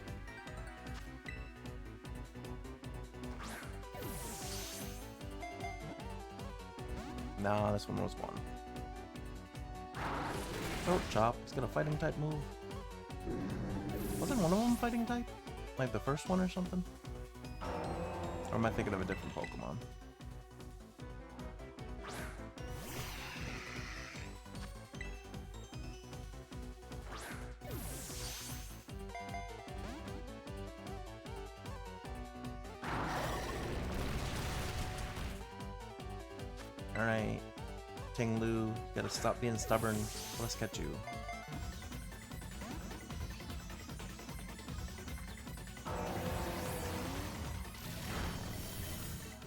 Nah, this one was 1. Throat Chop. He's got a fighting type move. Wasn't one of them fighting type? Like the first one or something? Or am I thinking of a different Pokemon? Alright. Tinglu, gotta stop being stubborn. Let's catch you.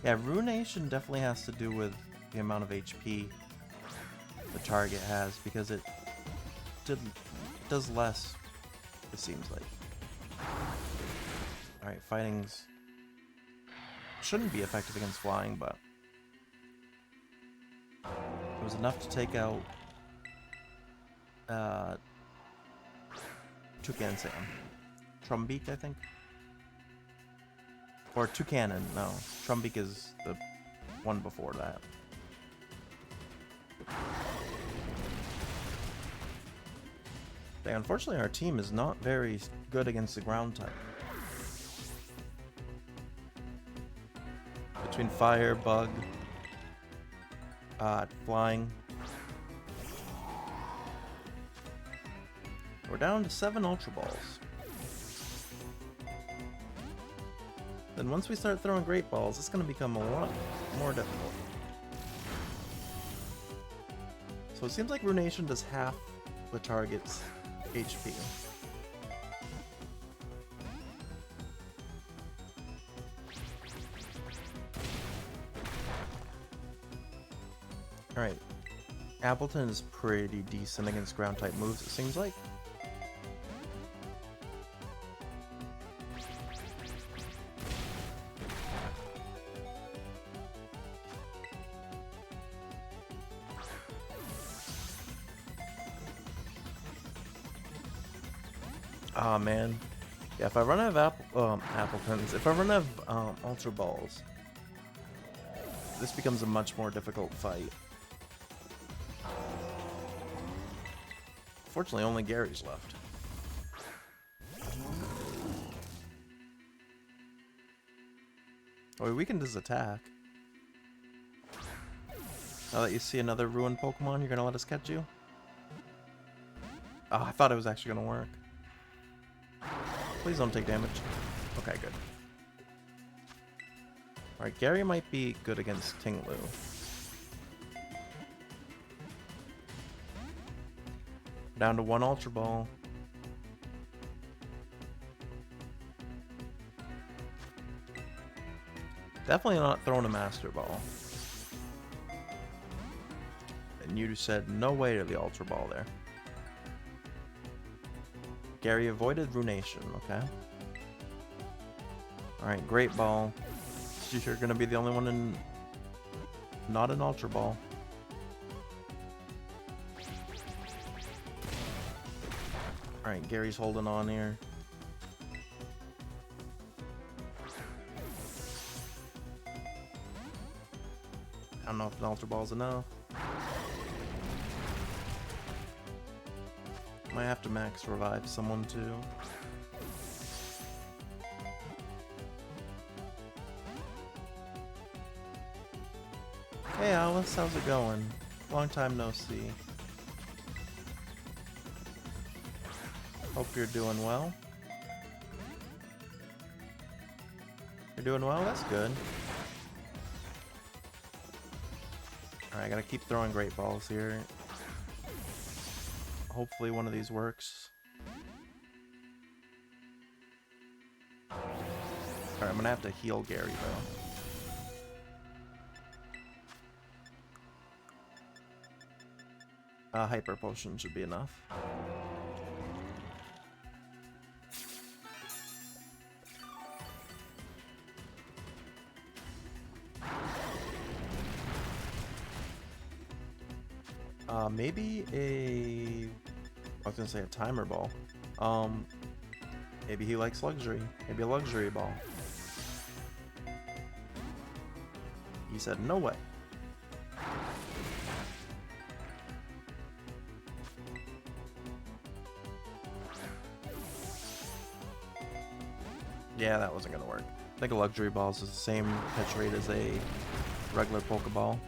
Yeah, Ruination definitely has to do with the amount of HP the target has, because it does less, it seems like. Alright, fighting's shouldn't be effective against flying, but it was enough to take out Toucan Sam. Trumbeak, I think? Or Toucanon, no. Trumbeak is the one before that. Unfortunately, our team is not very good against the ground type. Between fire, bug, flying. We're down to 7 Ultra Balls. Then once we start throwing Great Balls, it's going to become a lot more difficult. So it seems like Ruination does half the target's HP. Alright. Appleton is pretty decent against ground type moves, it seems like. Ah, man. Yeah, if I run out of Appletons, if I run out of Ultra Balls, this becomes a much more difficult fight. Fortunately, only Gary's left. Oh, we weakened his attack. Now that you see another ruined Pokemon, you're gonna let us catch you? Oh, I thought it was actually gonna work. Please don't take damage. Okay, good. Alright, Gary might be good against Tinglu. Down to 1 Ultra Ball. Definitely not throwing a Master Ball. And you said no way to the Ultra Ball there. Gary avoided Ruination, okay. Alright, Great Ball. You're gonna be the only one in... not an Ultra Ball. Alright, Gary's holding on here. I don't know if an Ultra Ball's enough. Might have to max revive someone too. Hey Alice, how's it going? Long time no see. Hope you're doing well. You're doing well? That's good. Alright, I gotta keep throwing Great Balls here. Hopefully one of these works. Alright, I'm gonna have to heal Gary though. Hyper Potion should be enough. Maybe I was gonna say a Timer Ball. Maybe he likes luxury. Maybe a Luxury Ball. He said no way. Yeah, that wasn't gonna work. I think a Luxury Ball is the same catch rate as a regular Pokeball.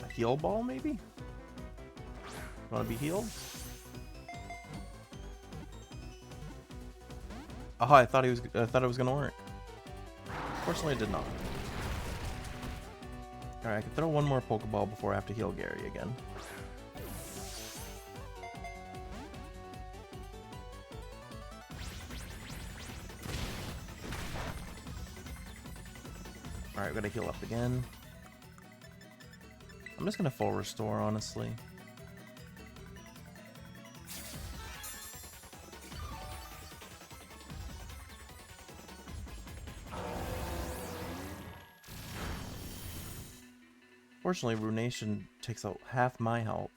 A Heal Ball, maybe? Wanna be healed? Oh, I thought it was gonna work. Fortunately, it did not. Alright, I can throw one more Pokeball before I have to heal Gary again. Alright, we gotta heal up again. I'm just gonna full restore, honestly. Fortunately, Ruination takes out half my health.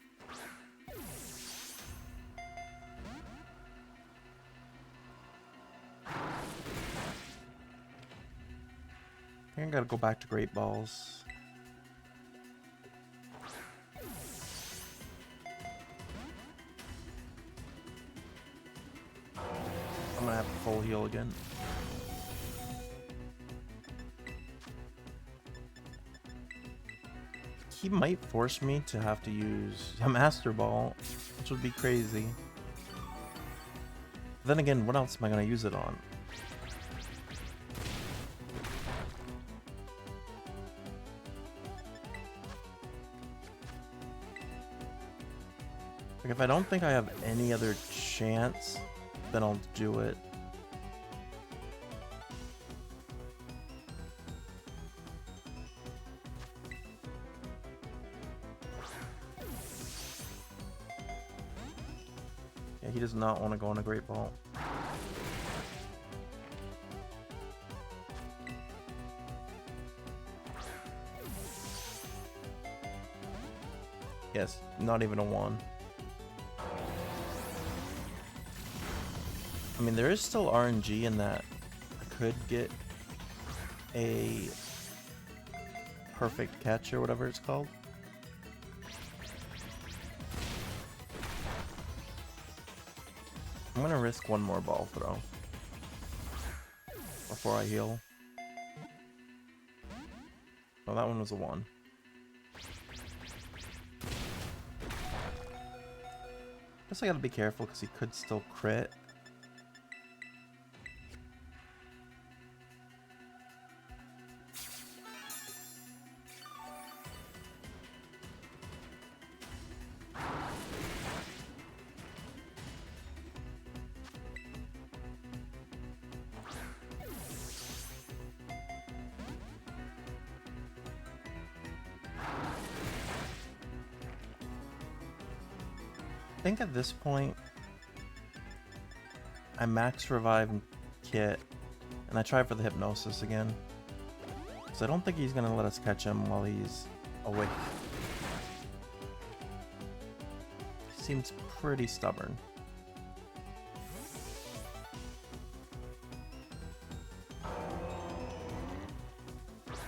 I think I gotta go back to Great Balls. I'm gonna have to full heal again. He might force me to have to use a Master Ball, which would be crazy. Then again, what else am I gonna use it on? Like, if I don't think I have any other chance, then I'll do it. Yeah, he does not want to go on a Great Ball. Yes, not even a 1. I mean, there is still RNG in that I could get a perfect catch or whatever it's called. I'm gonna risk one more ball throw before I heal. Oh, that one was a 1. Guess I gotta be careful because he could still crit. I think at this point, I max revive and kit, and I try for the hypnosis again. So I don't think he's gonna let us catch him while he's awake. He seems pretty stubborn.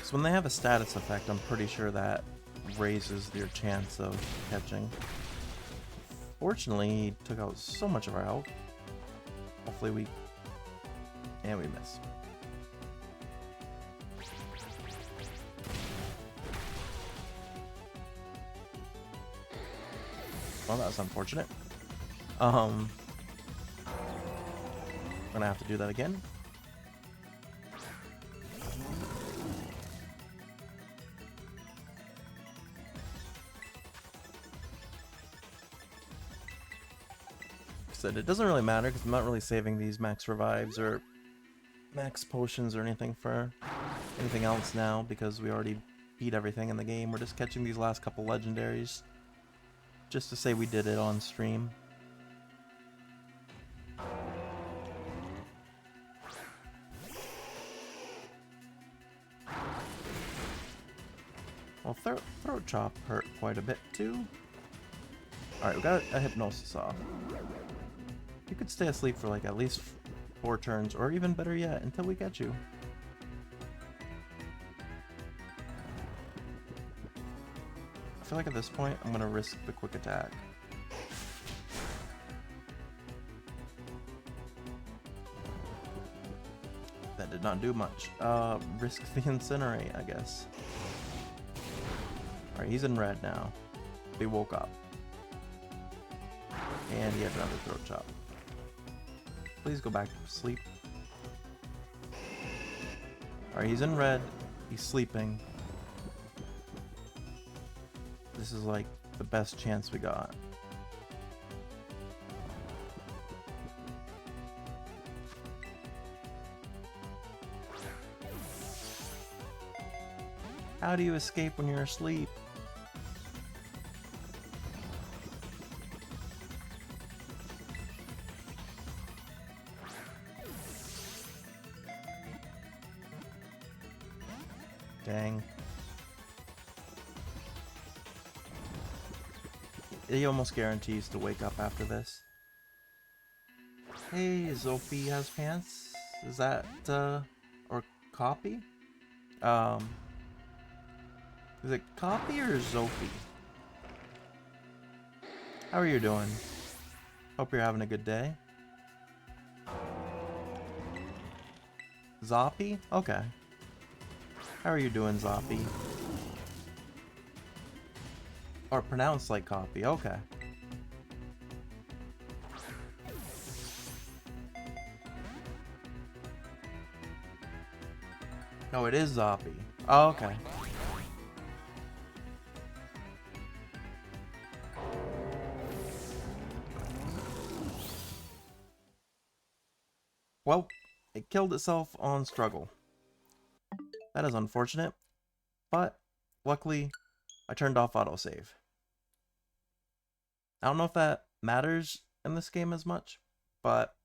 So when they have a status effect, I'm pretty sure that raises your chance of catching. Fortunately, he took out so much of our health. Hopefully we... And we miss. Well, that was unfortunate. I'm gonna have to do that again. It doesn't really matter because I'm not really saving these max revives or max potions or anything for anything else now because we already beat everything in the game. We're just catching these last couple legendaries just to say we did it on stream. Well, throat chop hurt quite a bit too. Alright, we got a hypnosis off. You could stay asleep for like at least 4 turns, or even better yet, until we get you. I feel like at this point, I'm gonna risk the quick attack. That did not do much. Risk the incinerate, I guess. Alright, he's in red now. He woke up. And he had another throat chop. Please go back to sleep. Alright, he's in red. He's sleeping. This is like the best chance we got. How do you escape when you're asleep? Dang. He almost guarantees to wake up after this. Hey, Zophie has pants? Is that, or copy? Is it copy or Zophie? How are you doing? Hope you're having a good day. Zoppy? Okay. How are you doing, Zoppy? Or pronounced like copy, okay. No, it is Zoppy. Oh, okay. Well, it killed itself on struggle. That is unfortunate, but luckily I turned off autosave. I don't know if that matters in this game as much, but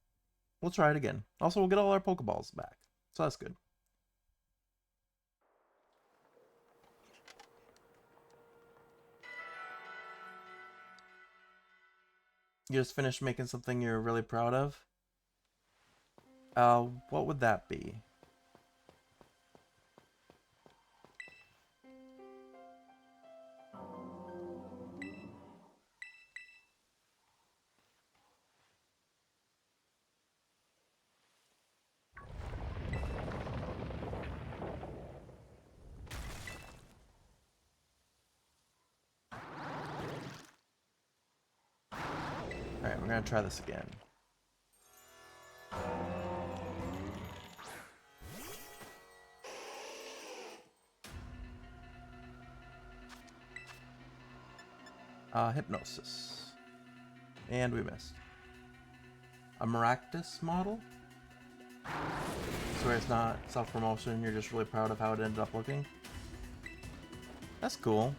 we'll try it again. Also, we'll get all our Pokeballs back, so that's good. You just finished making something you're really proud of? What would that be? Alright, we're gonna try this again. Hypnosis. And we missed. A Maractus model? So it's not self-promotion, you're just really proud of how it ended up looking? That's cool.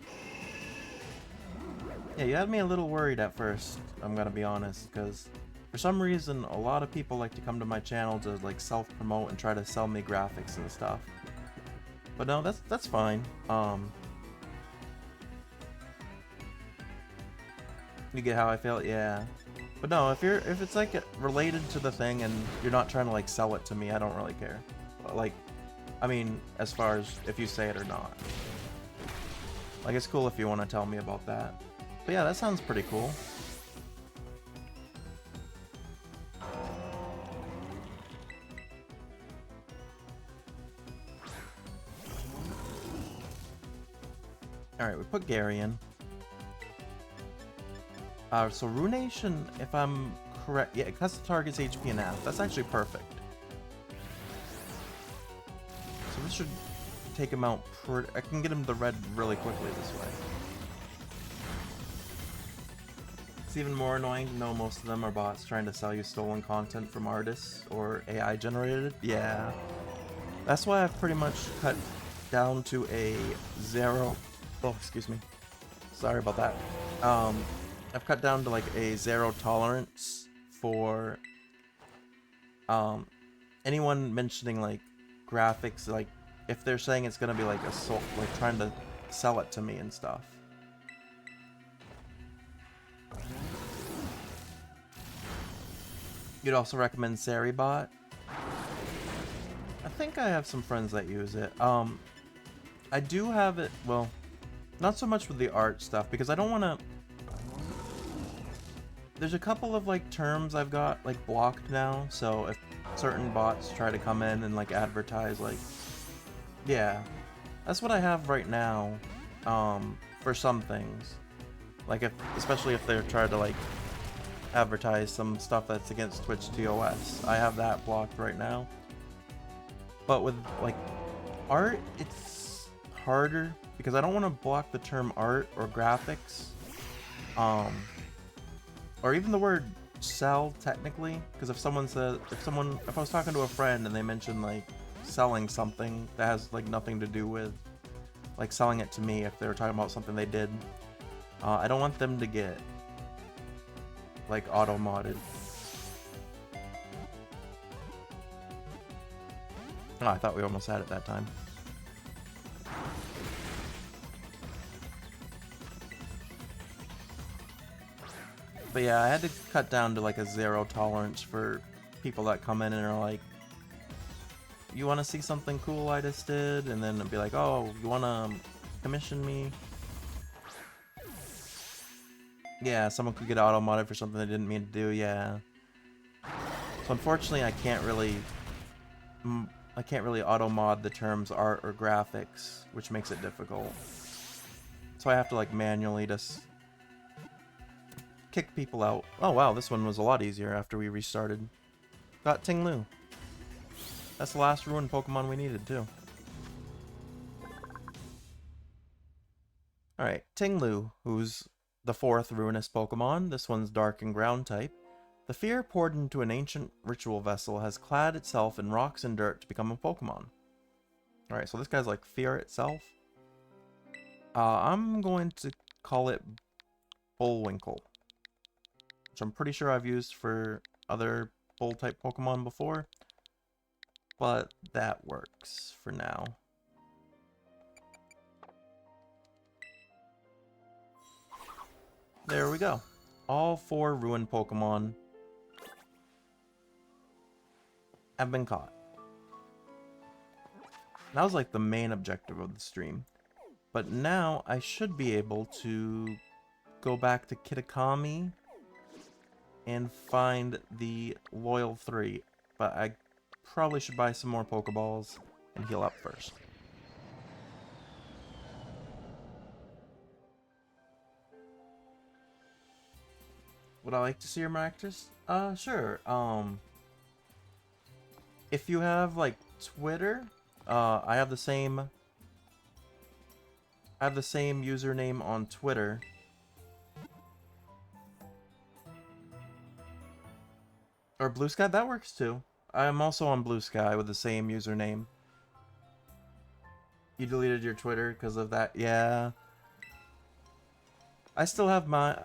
Yeah, you had me a little worried at first, I'm gonna be honest, because for some reason a lot of people like to come to my channel to like self-promote and try to sell me graphics and stuff. But no, that's fine. You get how I feel? Yeah. But no, if it's like related to the thing and you're not trying to like sell it to me, I don't really care. Like, I mean, as far as if you say it or not. Like, it's cool if you want to tell me about that. But yeah, that sounds pretty cool. Alright, we put Gary in. So Ruination, if I'm correct, yeah, it cuts the target's HP in half. That's actually perfect. So this should take him out I can get him the red really quickly this way. It's even more annoying to know most of them are bots trying to sell you stolen content from artists or AI generated. Yeah. That's why I've pretty much cut down to a zero. Oh, excuse me. Sorry about that. I've cut down to like a zero tolerance for anyone mentioning like graphics, like if they're saying it's gonna be like assault, like trying to sell it to me and stuff. You'd also recommend Seribot? I think I have some friends that use it. I do have it, well, not so much with the art stuff because I don't want to. There's a couple of like terms I've got like blocked now, so if certain bots try to come in and like advertise, like, yeah, that's what I have right now, for some things. Like especially if they're trying to like advertise some stuff that's against Twitch TOS. I have that blocked right now. But with like art, it's harder because I don't want to block the term art or graphics. Or even the word sell technically, because if I was talking to a friend and they mentioned like selling something that has like nothing to do with like selling it to me if they were talking about something they did. I don't want them to get like auto-modded. Oh, I thought we almost had it that time. But yeah, I had to cut down to like a 0 tolerance for people that come in and are like, you want to see something cool I just did? And then it'd be like, oh, you want to commission me? Yeah, someone could get auto-modded for something they didn't mean to do, yeah. So unfortunately, I can't really auto-mod the terms art or graphics, which makes it difficult. So I have to like manually just kick people out. Oh wow, this one was a lot easier after we restarted. Got Tinglu. That's the last ruined Pokemon we needed too. Alright, Tinglu, who's the 4th ruinous Pokemon. This one's dark and ground type. The fear poured into an ancient ritual vessel has clad itself in rocks and dirt to become a Pokemon. Alright, so this guy's like fear itself. I'm going to call it Bullwinkle, which I'm pretty sure I've used for other bull-type Pokemon before, but that works for now. There we go. All 4 ruined Pokemon have been caught. That was like the main objective of the stream. But now I should be able to go back to Kitakami and find the Loyal 3. But I probably should buy some more Pokeballs and heal up first. Would I like to see your Maractus? Sure. If you have like Twitter, I have the same username on Twitter. Or Blue Sky, that works too. I'm also on Blue Sky with the same username. You deleted your Twitter because of that? Yeah. I still have my...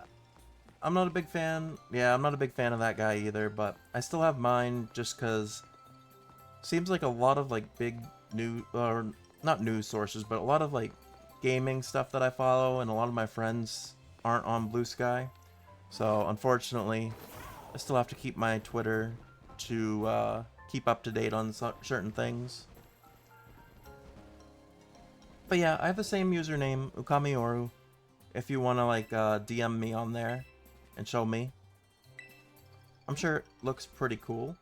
I'm not a big fan... Yeah, I'm not a big fan of that guy either, but I still have mine just because... Seems like a lot of like big news... Or not news sources, but a lot of like gaming stuff that I follow and a lot of my friends aren't on Blue Sky. So, unfortunately, I still have to keep my Twitter to keep up to date on certain things. But yeah, I have the same username, Ookamiyoru, if you want to like DM me on there and show me. I'm sure it looks pretty cool.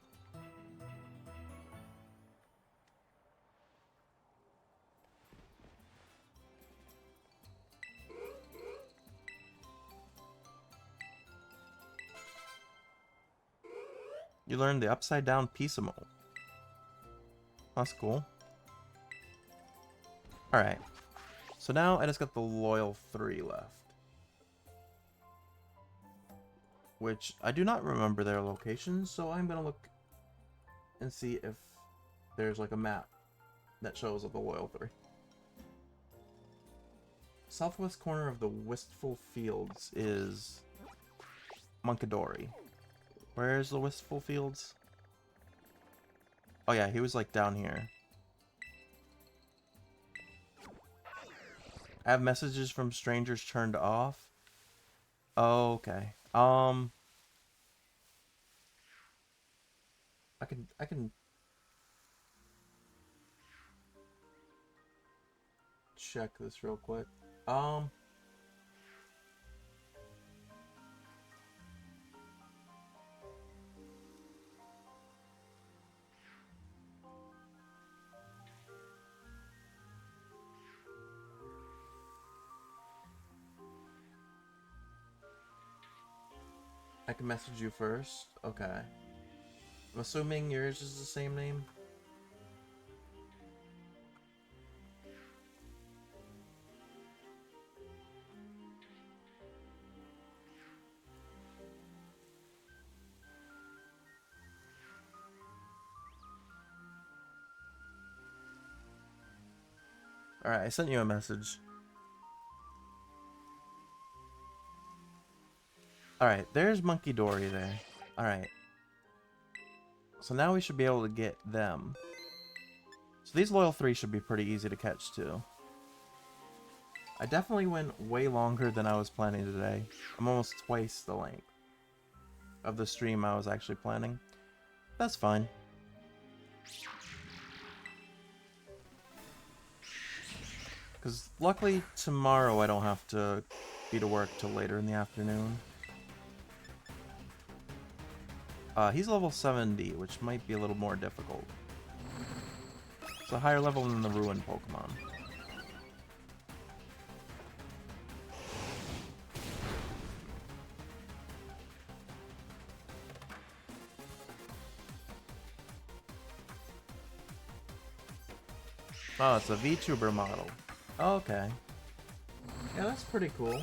You learned the upside down Pismo. That's cool. Alright. So now I just got the Loyal 3 left. Which I do not remember their locations, so I'm gonna look and see if there's like a map that shows the Loyal 3. Southwest corner of the Wistful Fields is Munkidori. Where's the Wistful Fields? Oh yeah, he was like down here. I have messages from strangers turned off. Oh, okay. I can check this real quick. I can message you first. Okay. I'm assuming yours is the same name. Alright, I sent you a message. Alright, there's Monkey Dory there. Alright. So now we should be able to get them. So these loyal 3 should be pretty easy to catch too. I definitely went way longer than I was planning today. I'm almost twice the length of the stream I was actually planning. That's fine. Because luckily tomorrow I don't have to be to work till later in the afternoon. He's level 70, which might be a little more difficult. It's a higher level than the Ruin Pokemon. Oh, it's a VTuber model. Oh, okay. Yeah, that's pretty cool.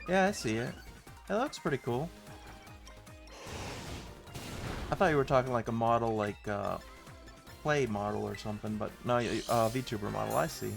Yeah, I see it. It looks pretty cool. I thought you were talking like a model, like play model or something, but no, VTuber model, I see.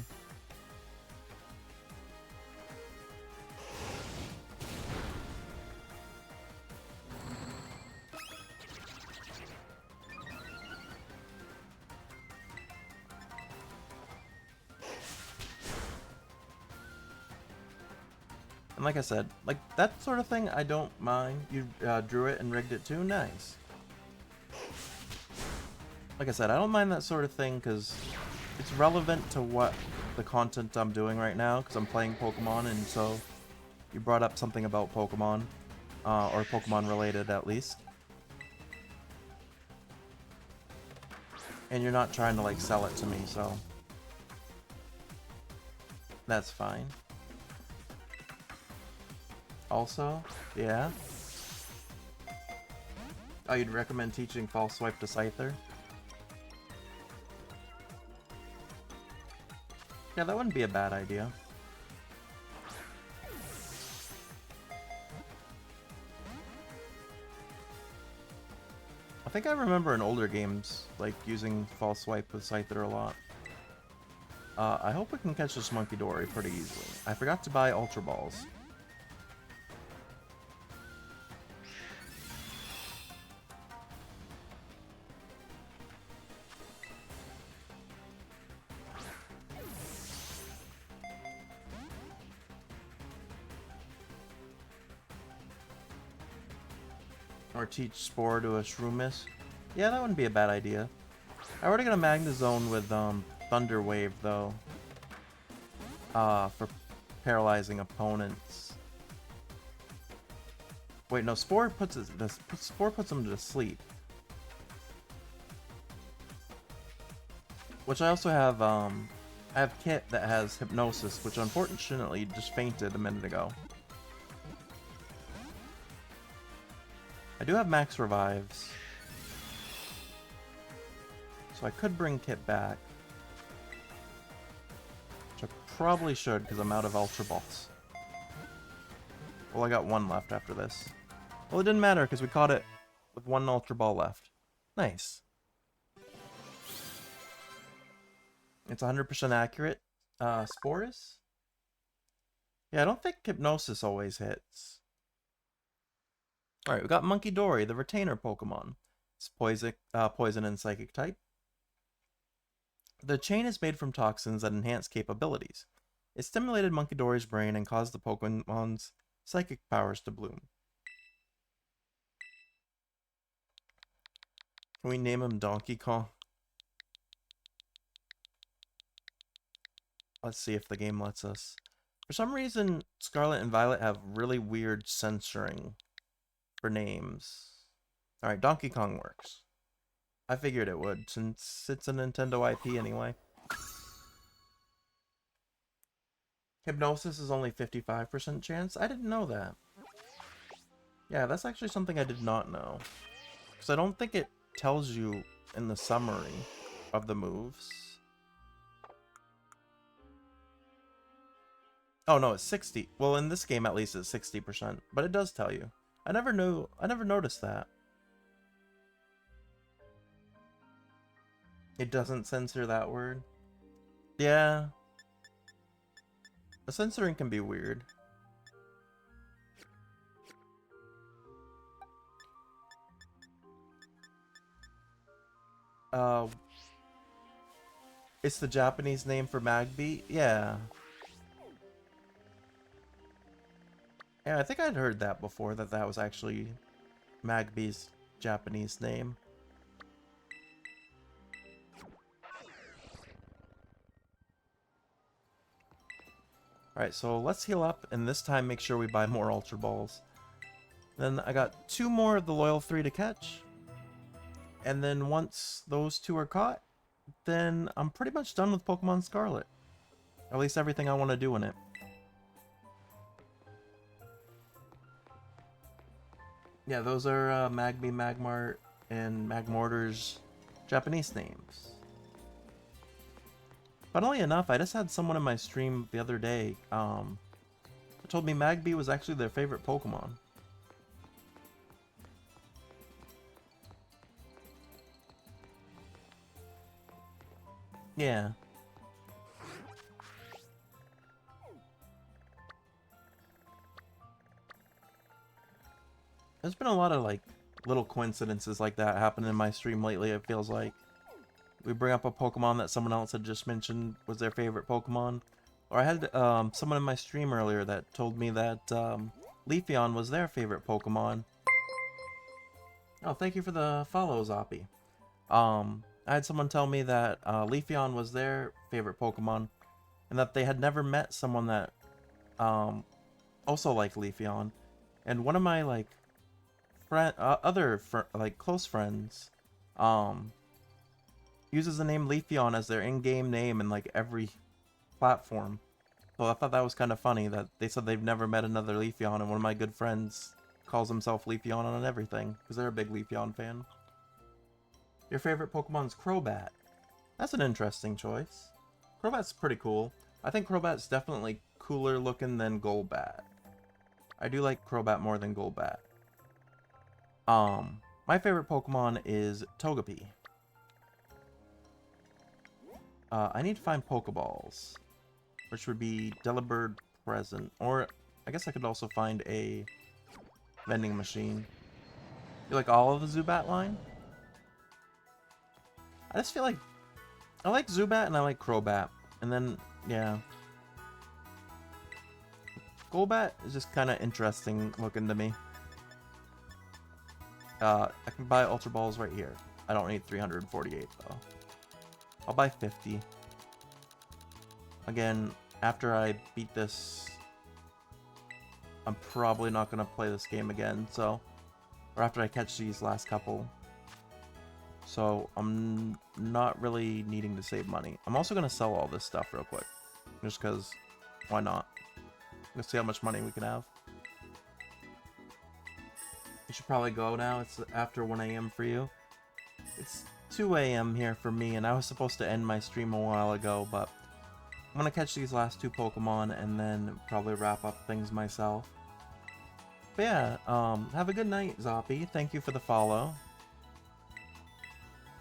And like I said, like that sort of thing, I don't mind. You drew it and rigged it too, nice. Like I said, I don't mind that sort of thing because it's relevant to what the content I'm doing right now, because I'm playing Pokemon, and so you brought up something about Pokemon, or Pokemon related at least. And you're not trying to like sell it to me, so that's fine. Also, yeah. Oh, you'd recommend teaching False Swipe to Scyther? Yeah, that wouldn't be a bad idea. I think I remember in older games, like, using False Swipe with Scyther a lot. I hope we can catch this Monkey Dory pretty easily. I forgot to buy Ultra Balls. Or teach Spore to a Shroomish. Yeah, that wouldn't be a bad idea. I already got a Magnezone with Thunder Wave though. For paralyzing opponents. Wait, no, Spore puts them to sleep. Which I also have I have Kit that has Hypnosis, which unfortunately just fainted a minute ago. I do have max revives. So I could bring Kit back. Which I probably should, because I'm out of Ultra Balls. Well, I got one left after this. Well, it didn't matter, because we caught it with one Ultra Ball left. Nice. It's 100% accurate. Spores? Yeah, I don't think Hypnosis always hits. Alright, we got Monkey Dory, the retainer Pokemon. It's poison and psychic type. The chain is made from toxins that enhance capabilities. It stimulated Monkey Dory's brain and caused the Pokemon's psychic powers to bloom. Can we name him Donkey Kong? Let's see if the game lets us. For some reason, Scarlet and Violet have really weird censoring for names. Alright, Donkey Kong works. I figured it would, since it's a Nintendo IP anyway. Hypnosis is only 55% chance? I didn't know that. Yeah, that's actually something I did not know. Because I don't think it tells you in the summary of the moves. Oh no, it's 60. Well, in this game at least it's 60%, but it does tell you. I never noticed that. It doesn't censor that word. Yeah. The censoring can be weird. Uh, it's the Japanese name for Magby? Yeah. Yeah, I think I'd heard that before, that that was actually Magby's Japanese name. Alright, so let's heal up, and this time make sure we buy more Ultra Balls. Then I got 2 more of the Loyal 3 to catch. And then once those 2 are caught, then I'm pretty much done with Pokemon Scarlet. At least everything I want to do in it. Yeah, those are Magby, Magmart, and Magmortar's Japanese names. Funnily enough, I just had someone in my stream the other day who told me Magby was actually their favorite Pokemon. Yeah. There's been a lot of like little coincidences like that happening in my stream lately, it feels like. We bring up a Pokemon that someone else had just mentioned was their favorite Pokemon. Or I had someone in my stream earlier that told me that Leafeon was their favorite Pokemon. Oh, thank you for the follow, Zoppy. I had someone tell me that Leafeon was their favorite Pokemon, and that they had never met someone that also liked Leafeon. And one of my like like close friends uses the name Leafeon as their in-game name in like every platform. So I thought that was kind of funny that they said they've never met another Leafeon, and one of my good friends calls himself Leafeon on everything because they're a big Leafeon fan. Your favorite Pokemon's Crobat. That's an interesting choice. Crobat's pretty cool. I think Crobat's definitely cooler looking than Golbat. I do like Crobat more than Golbat. My favorite Pokemon is Togepi. I need to find Pokeballs, which would be Delibird present, or I guess I could also find a vending machine. You like all of the Zubat line? I just feel like I like Zubat and I like Crobat, and then yeah, Golbat is just kind of interesting looking to me. I can buy Ultra Balls right here. I don't need 348 though. I'll buy 50. Again, after I beat this, I'm probably not going to play this game again, so... Or after I catch these last couple. So, I'm not really needing to save money. I'm also going to sell all this stuff real quick. Just because, why not? Let's see how much money we can have. You should probably go now. It's after 1 a.m. for you. It's 2 a.m. here for me, and I was supposed to end my stream a while ago, but... I'm gonna catch these last 2 Pokemon and then probably wrap up things myself. But yeah, have a good night, Zoppy. Thank you for the follow.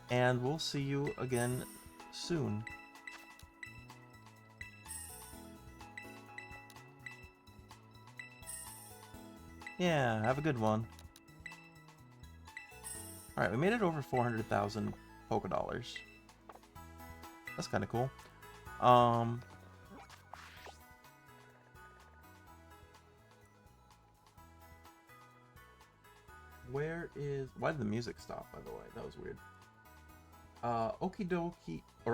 And we'll see you again soon. Yeah, have a good one. Alright, we made it over 400,000 Pokedollars. That's kind of cool. Why did the music stop, by the way? That was weird.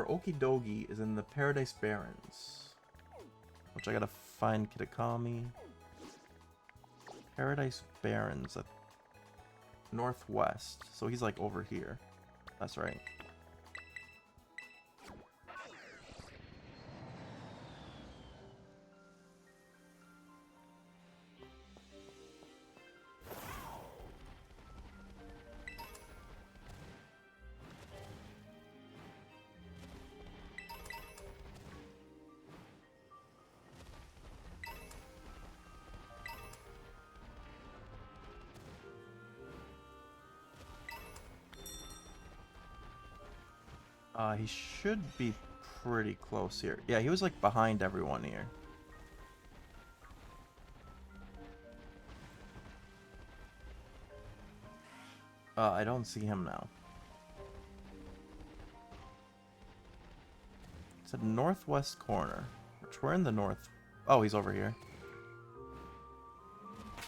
Okidogi is in the Paradise Barrens. Which I gotta find Kitakami. Paradise Barrens at northwest. So he's like over here. That's right. He should be pretty close here. Yeah, he was like behind everyone here. I don't see him now. It's a northwest corner, which we're in the north. Oh, he's over here.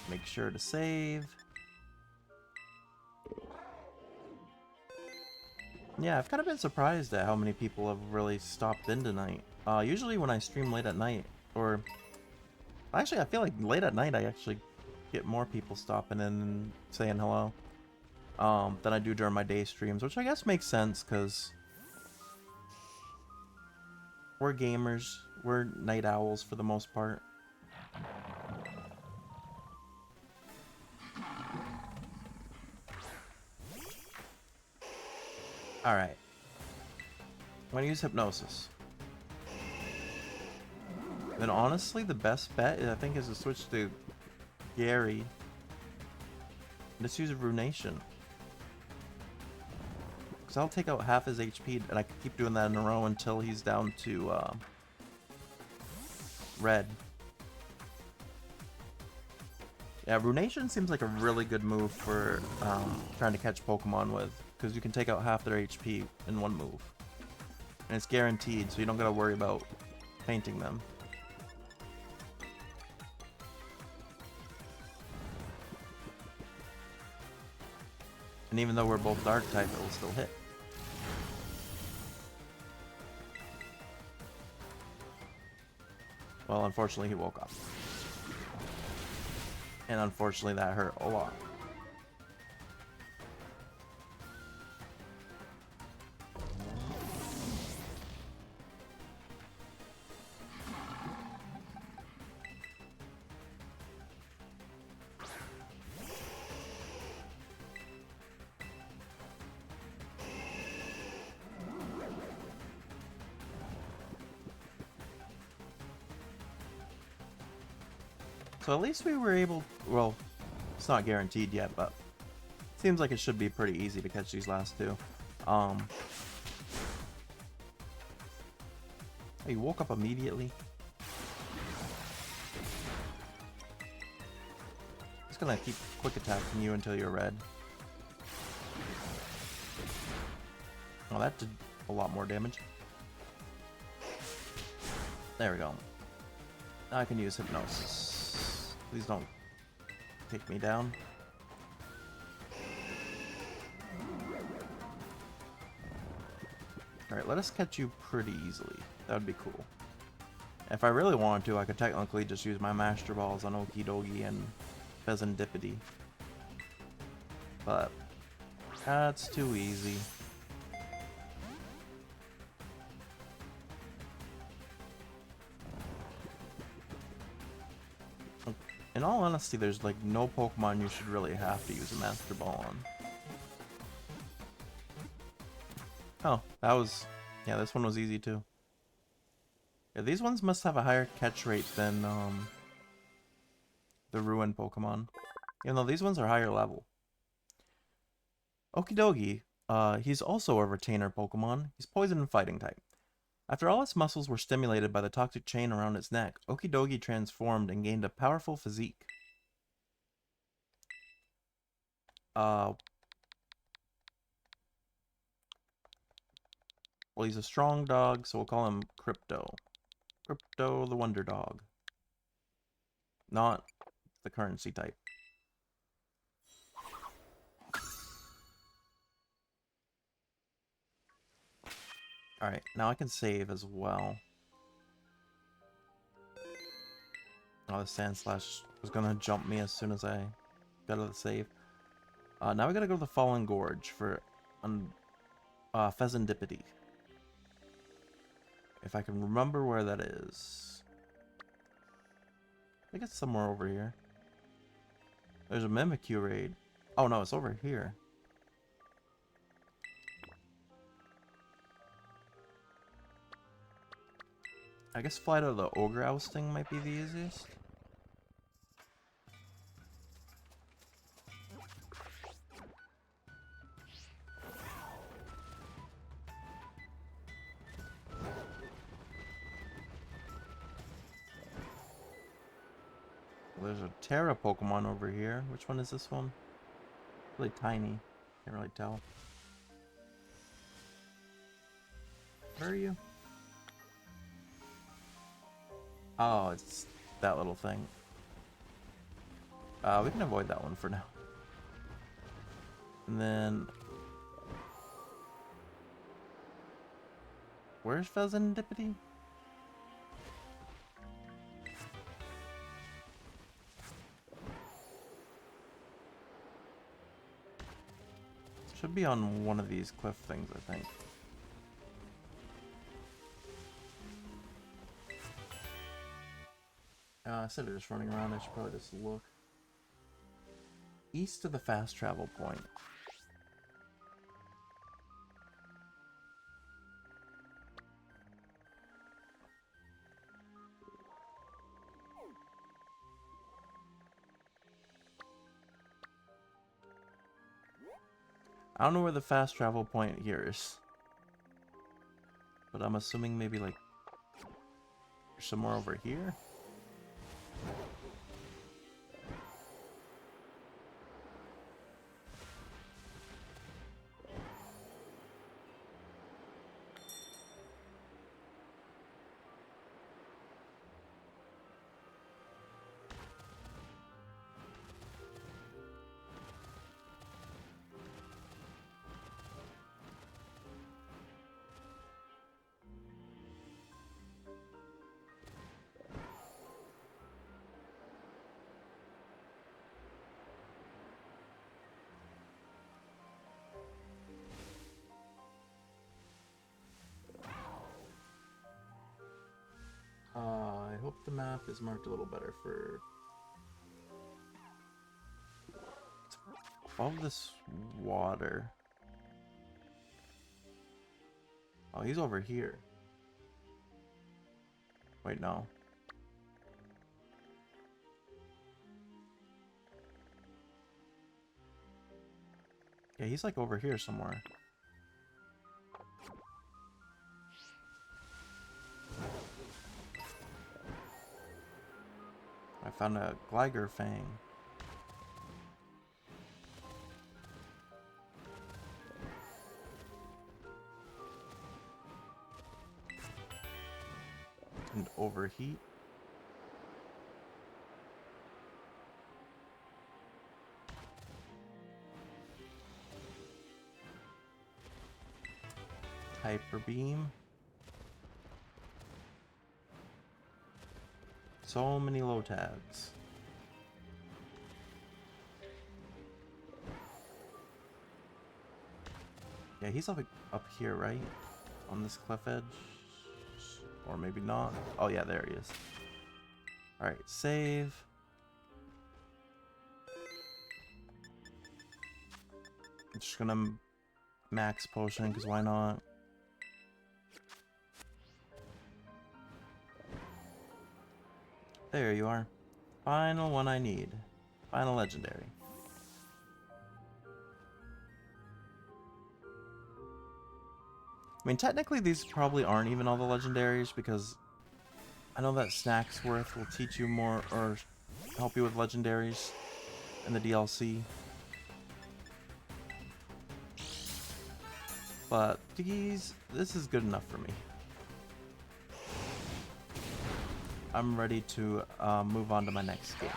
Make sure to save. Yeah, I've kind of been surprised at how many people have really stopped in tonight. Usually when I stream late at night, or... Actually, I feel like late at night I actually get more people stopping in and saying hello. Than I do during my day streams, which I guess makes sense, because... we're gamers. We're night owls for the most part. Alright. I'm gonna use Hypnosis. Then honestly, the best bet, I think, is to switch to Gary. And just use Runation. Because I'll take out half his HP, and I can keep doing that in a row until he's down to red. Yeah, Runation seems like a really good move for trying to catch Pokemon with, because you can take out half their HP in one move. And it's guaranteed, so you don't gotta worry about painting them. And even though we're both dark type, it will still hit. Well, unfortunately he woke up. And unfortunately that hurt a lot. So at least we were able, well, it's not guaranteed yet, but it seems like it should be pretty easy to catch these last two. Oh, you woke up immediately? Just gonna keep quick attacking you until you're red. Oh, that did a lot more damage. There we go. Now I can use Hypnosis. Please don't take me down. Alright, let us catch you pretty easily. That would be cool. If I really wanted to, I could technically just use my Master Balls on Okidogi and Pheasantipity. But that's too easy. In all honesty, there's like no Pokemon you should really have to use a Master Ball on. Oh, that was... yeah, this one was easy too. Yeah, these ones must have a higher catch rate than the Ruin Pokemon. Even though these ones are higher level. Okidogi, he's also a retainer Pokemon. He's poison and fighting type. After all its muscles were stimulated by the toxic chain around its neck, Okidogi transformed and gained a powerful physique. Well, he's a strong dog, so we'll call him Crypto. Crypto the Wonder Dog. Not the currency type. Alright, now I can save as well. Oh, the Sand Slash was gonna jump me as soon as I got out of the save. Now we gotta go to the Fallen Gorge for Pheasantipity. If I can remember where that is. I think it's somewhere over here. There's a Mimikyu raid. Oh no, it's over here. I guess fly to the Ogre Ousting might be the easiest. there's a Terra Pokemon over here. Which one is this one? Really tiny. Can't really tell. Where are you? Oh, it's that little thing. We can avoid that one for now. And then... Where's Pheasantipity? Should be on one of these cliff things, I think. Instead of just running around, I should probably just look. East of the fast travel point. I don't know where the fast travel point here is. But I'm assuming maybe like somewhere over here? I hope the map is marked a little better for... Above this water. Oh, he's over here. Wait, no. Yeah, he's like over here somewhere. I found a Gligar Fang. And overheat. Hyper Beam. So many low tags. Yeah, he's up here, right? On this cliff edge. Or maybe not. Oh yeah, there he is. Alright, save. I'm just gonna max potion, because why not? There you are. Final one I need. Final legendary. I mean, technically these probably aren't even all the legendaries, because I know that Snacksworth will teach you more, or help you with legendaries in the DLC. But this is good enough for me. I'm ready to move on to my next game.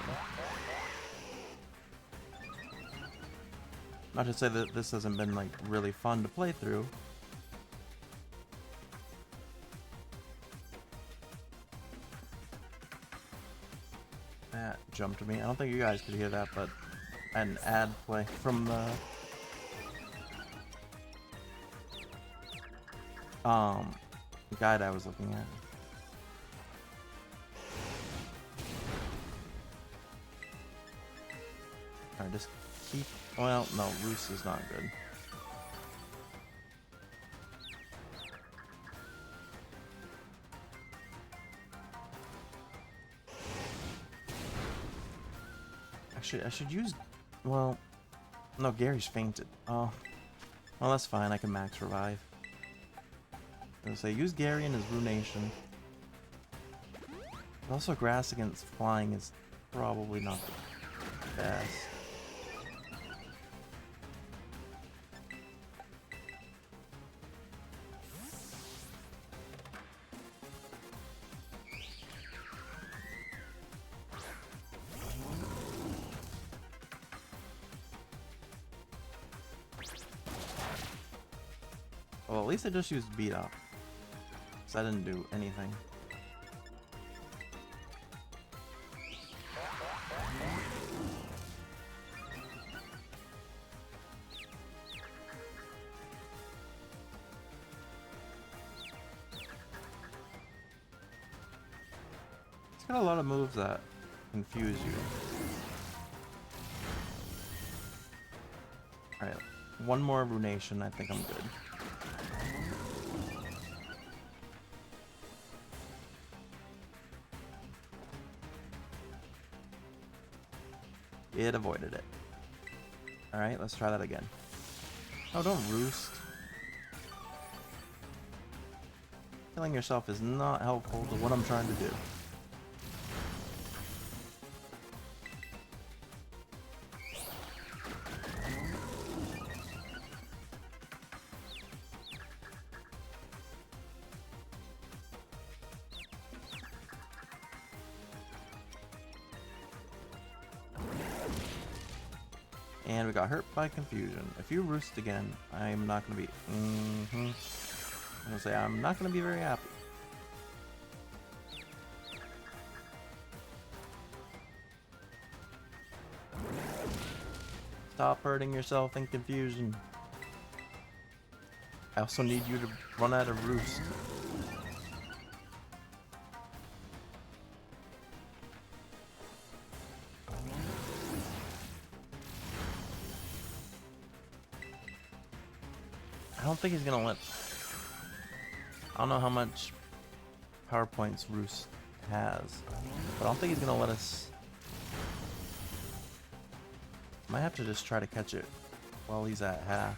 Not to say that this hasn't been like really fun to play through. That jumped me. I don't think you guys could hear that, but I had an ad play from the guide I was looking at. Alright, just keep... Well, no, Roost is not good. Actually, I should use... Well... No, Gary's fainted. Oh. Well, that's fine. I can max revive. I was gonna say, use Gary and his Ruination. Also, grass against flying is probably not the best. Well, at least I just used beat up. So I didn't do anything. It's got a lot of moves that confuse you. Alright, one more Runation, I think I'm good. It avoided it. Alright, let's try that again. Oh, don't roost. Killing yourself is not helpful to what I'm trying to do. And we got hurt by confusion. If you roost again, I'm not gonna be. I'm gonna say I'm not gonna be very happy. Stop hurting yourself in confusion. I also need you to run out of roost. I don't think he's gonna let. I don't know how much power points Roost has, but I don't think he's gonna let us. Might have to just try to catch it while he's at half.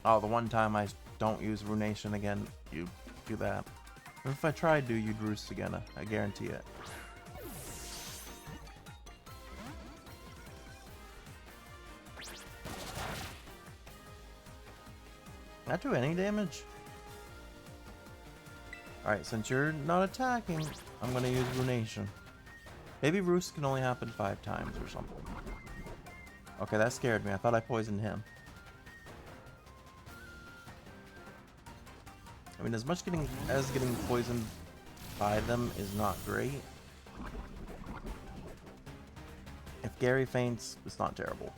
Oh, the one time I don't use Runation again, you do that. And if I tried to, you'd Roost again. I guarantee it. Not do any damage? Alright, since you're not attacking, I'm gonna use Runation. Maybe Roost can only happen 5 times or something. Okay, that scared me. I thought I poisoned him. I mean, as much getting poisoned by them is not great. If Gary faints, it's not terrible.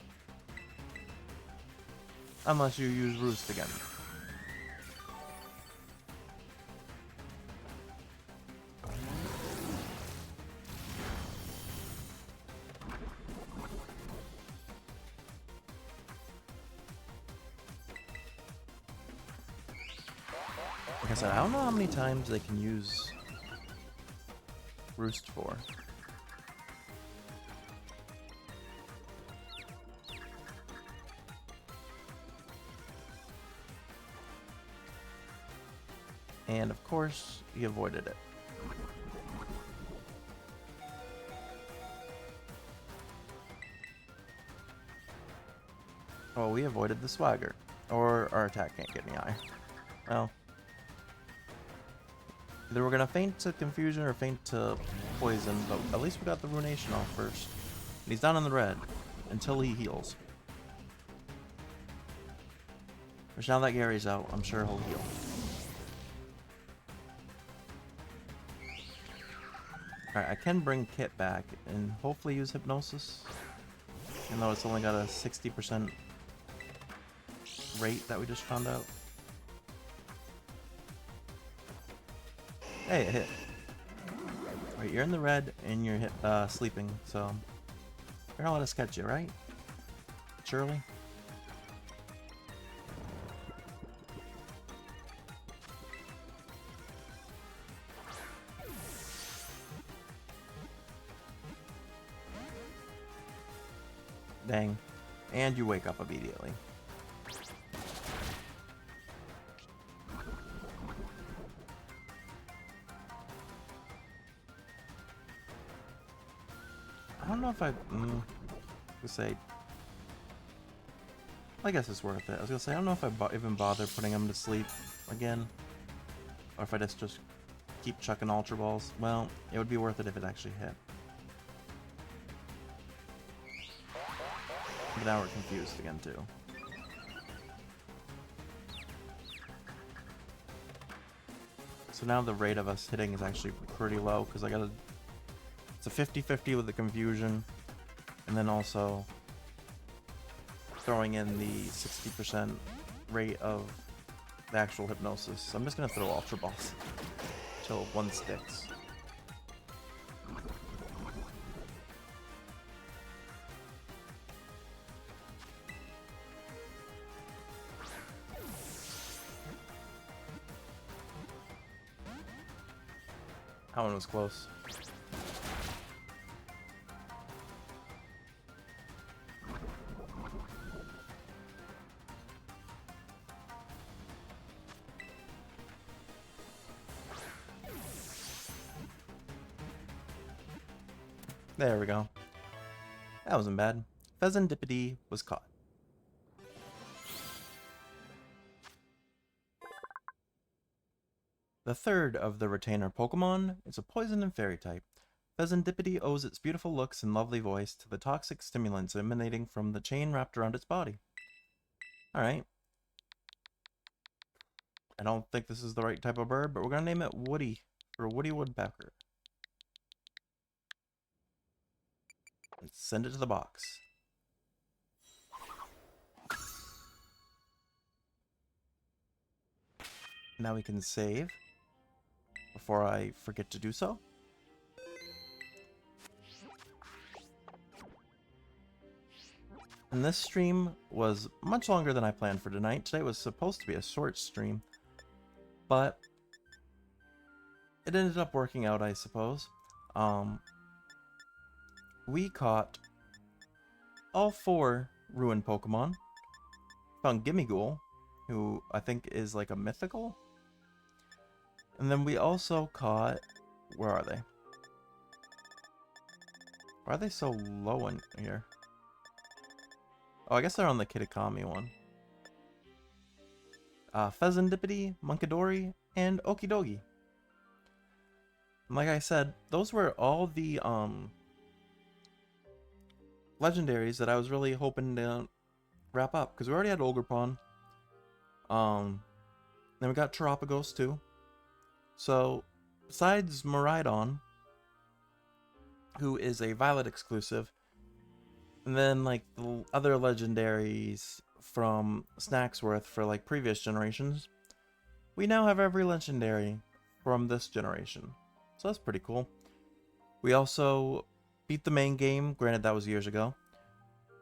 Unless you use Roost again. Like I said, I don't know how many times they can use Roost for. And of course, he avoided it. Well, we avoided the swagger. Or our attack can't get any higher. Well. Either we're gonna faint to confusion or faint to poison, but at least we got the Runation off first. And he's down in the red until he heals. Which now that Gary's out, I'm sure he'll heal. Alright, I can bring Kit back and hopefully use Hypnosis. Even though it's only got a 60% rate that we just found out. Hey, it hit. Wait, you're in the red and you're sleeping, so you're gonna let us catch you, right? Surely? Dang. And you wake up immediately. don't know if I would say. I guess it's worth it. I was gonna say I don't know if I even bother putting him to sleep again, or if I just keep chucking Ultra Balls. Well, it would be worth it if it actually hit. But now we're confused again too. So now the rate of us hitting is actually pretty low because it's a 50-50 with the confusion, and then also throwing in the 60% rate of the actual hypnosis. So I'm just gonna throw Ultra Balls till one sticks. That one was close. There we go. That wasn't bad. Pheasantipity was caught. The third of the retainer Pokemon is a poison and fairy type. Pheasantipity owes its beautiful looks and lovely voice to the toxic stimulants emanating from the chain wrapped around its body. Alright. I don't think this is the right type of bird, but we're gonna name it Woody, for Woody Woodpecker. And send it to the box. Now we can save before I forget to do so. And this stream was much longer than I planned for tonight. Today was supposed to be a short stream, but it ended up working out, I suppose. We caught all 4 ruined Pokemon. Found Gimmighoul, who I think is like a mythical. And then we also caught... Where are they? Why are they so low in here? Oh, I guess they're on the Kitakami one. Pheasantipity, Munkidori, and Okidogi. And like I said, those were all the legendaries that I was really hoping to wrap up, because we already had Ogerpon. Then we got Terapagos too. So besides Miraidon, who is a Violet exclusive, and then like the other legendaries from Snacksworth for like previous generations, we now have every legendary from this generation. So that's pretty cool. We also beat the main game, granted that was years ago.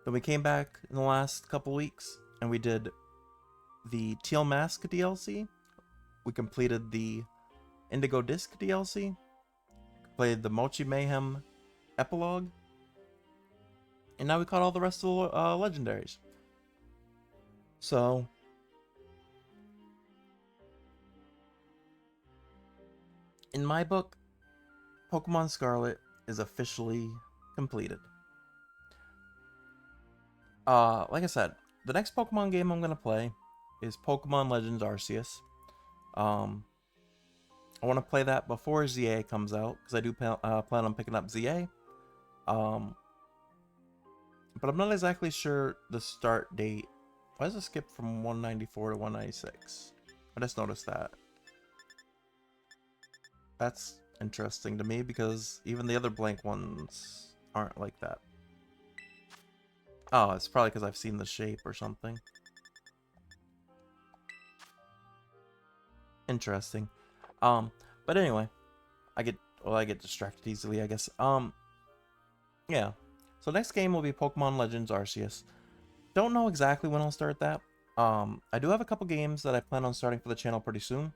Then we came back in the last couple weeks and we did the Teal Mask DLC. We completed the Indigo Disc DLC. Played the Mochi Mayhem epilogue. And now we caught all the rest of the legendaries. So in my book, Pokemon Scarlet is officially completed. Like I said, the next Pokemon game I'm gonna play is Pokemon Legends Arceus. I want to play that before ZA comes out, because I do plan on picking up ZA. But I'm not exactly sure the start date. Why does it skip from 194 to 196? I just noticed that. That's interesting to me, because even the other blank ones aren't like that. Oh, it's probably because I've seen the shape or something. Interesting. But anyway, I get distracted easily, I guess. Yeah. So next game will be Pokemon Legends Arceus. Don't know exactly when I'll start that. I do have a couple games that I plan on starting for the channel pretty soon.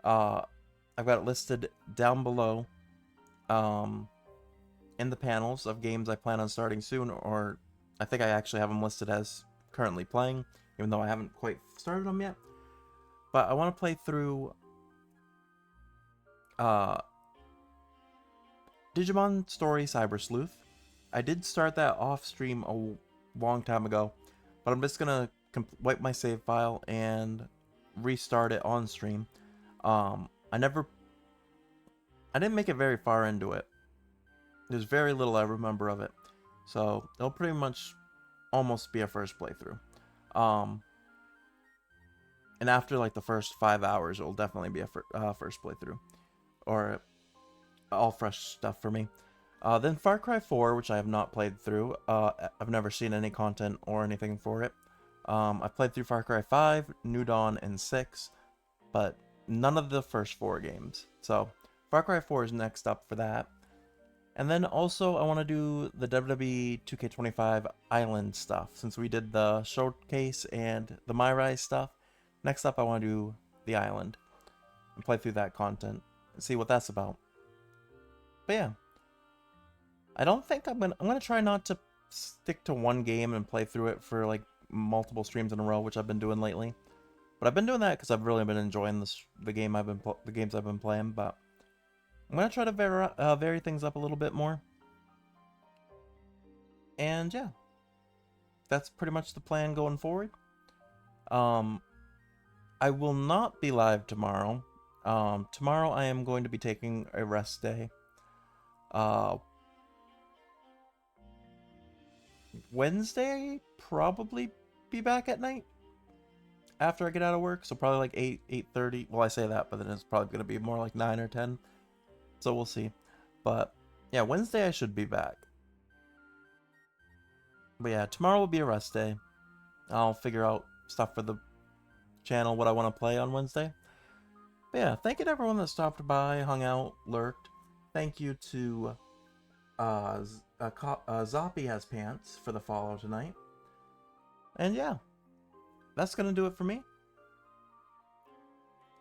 I've got it listed down below, in the panels of games I plan on starting soon, or I think I actually have them listed as currently playing, even though I haven't quite started them yet. But I want to play through Digimon Story Cyber Sleuth. I did start that off stream a long time ago, but I'm just gonna wipe my save file and restart it on stream. I didn't make it very far into it. There's very little I remember of it, so it'll pretty much almost be a first playthrough. Um, and after like the first 5 hours, it'll definitely be a first playthrough, or all fresh stuff for me. Then Far Cry 4, which I have not played through. I've never seen any content or anything for it. I've played through Far Cry 5, New Dawn, and 6, but none of the first 4 games. So Far Cry 4 is next up for that. And then also I want to do the WWE 2K25 Island stuff. Since we did the showcase and the My Rise stuff, next up I want to do the Island and play through that content and see what that's about. But yeah, I don't think I'm gonna try not to stick to one game and play through it for like multiple streams in a row, which I've been doing lately. But I've been doing that because I've really been enjoying the games I've been playing. But I'm gonna try to vary things up a little bit more. And yeah, that's pretty much the plan going forward. I will not be live tomorrow. Tomorrow I am going to be taking a rest day. Wednesday, probably be back at night after I get out of work. So probably like 8:30. Well, I say that, but then it's probably going to be more like 9 or 10. So we'll see. But yeah, Wednesday I should be back. But yeah, tomorrow will be a rest day. I'll figure out stuff for the channel, what I want to play on Wednesday. But yeah, thank you to everyone that stopped by, hung out, lurked. Thank you to Zoppy Has Pants for the follow tonight. And yeah, that's going to do it for me.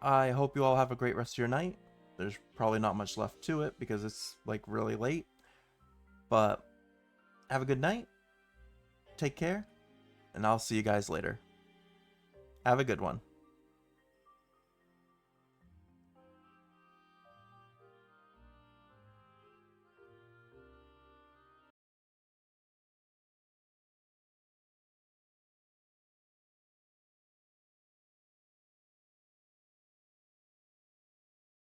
I hope you all have a great rest of your night. There's probably not much left to it because it's like really late. But have a good night. Take care. And I'll see you guys later. Have a good one.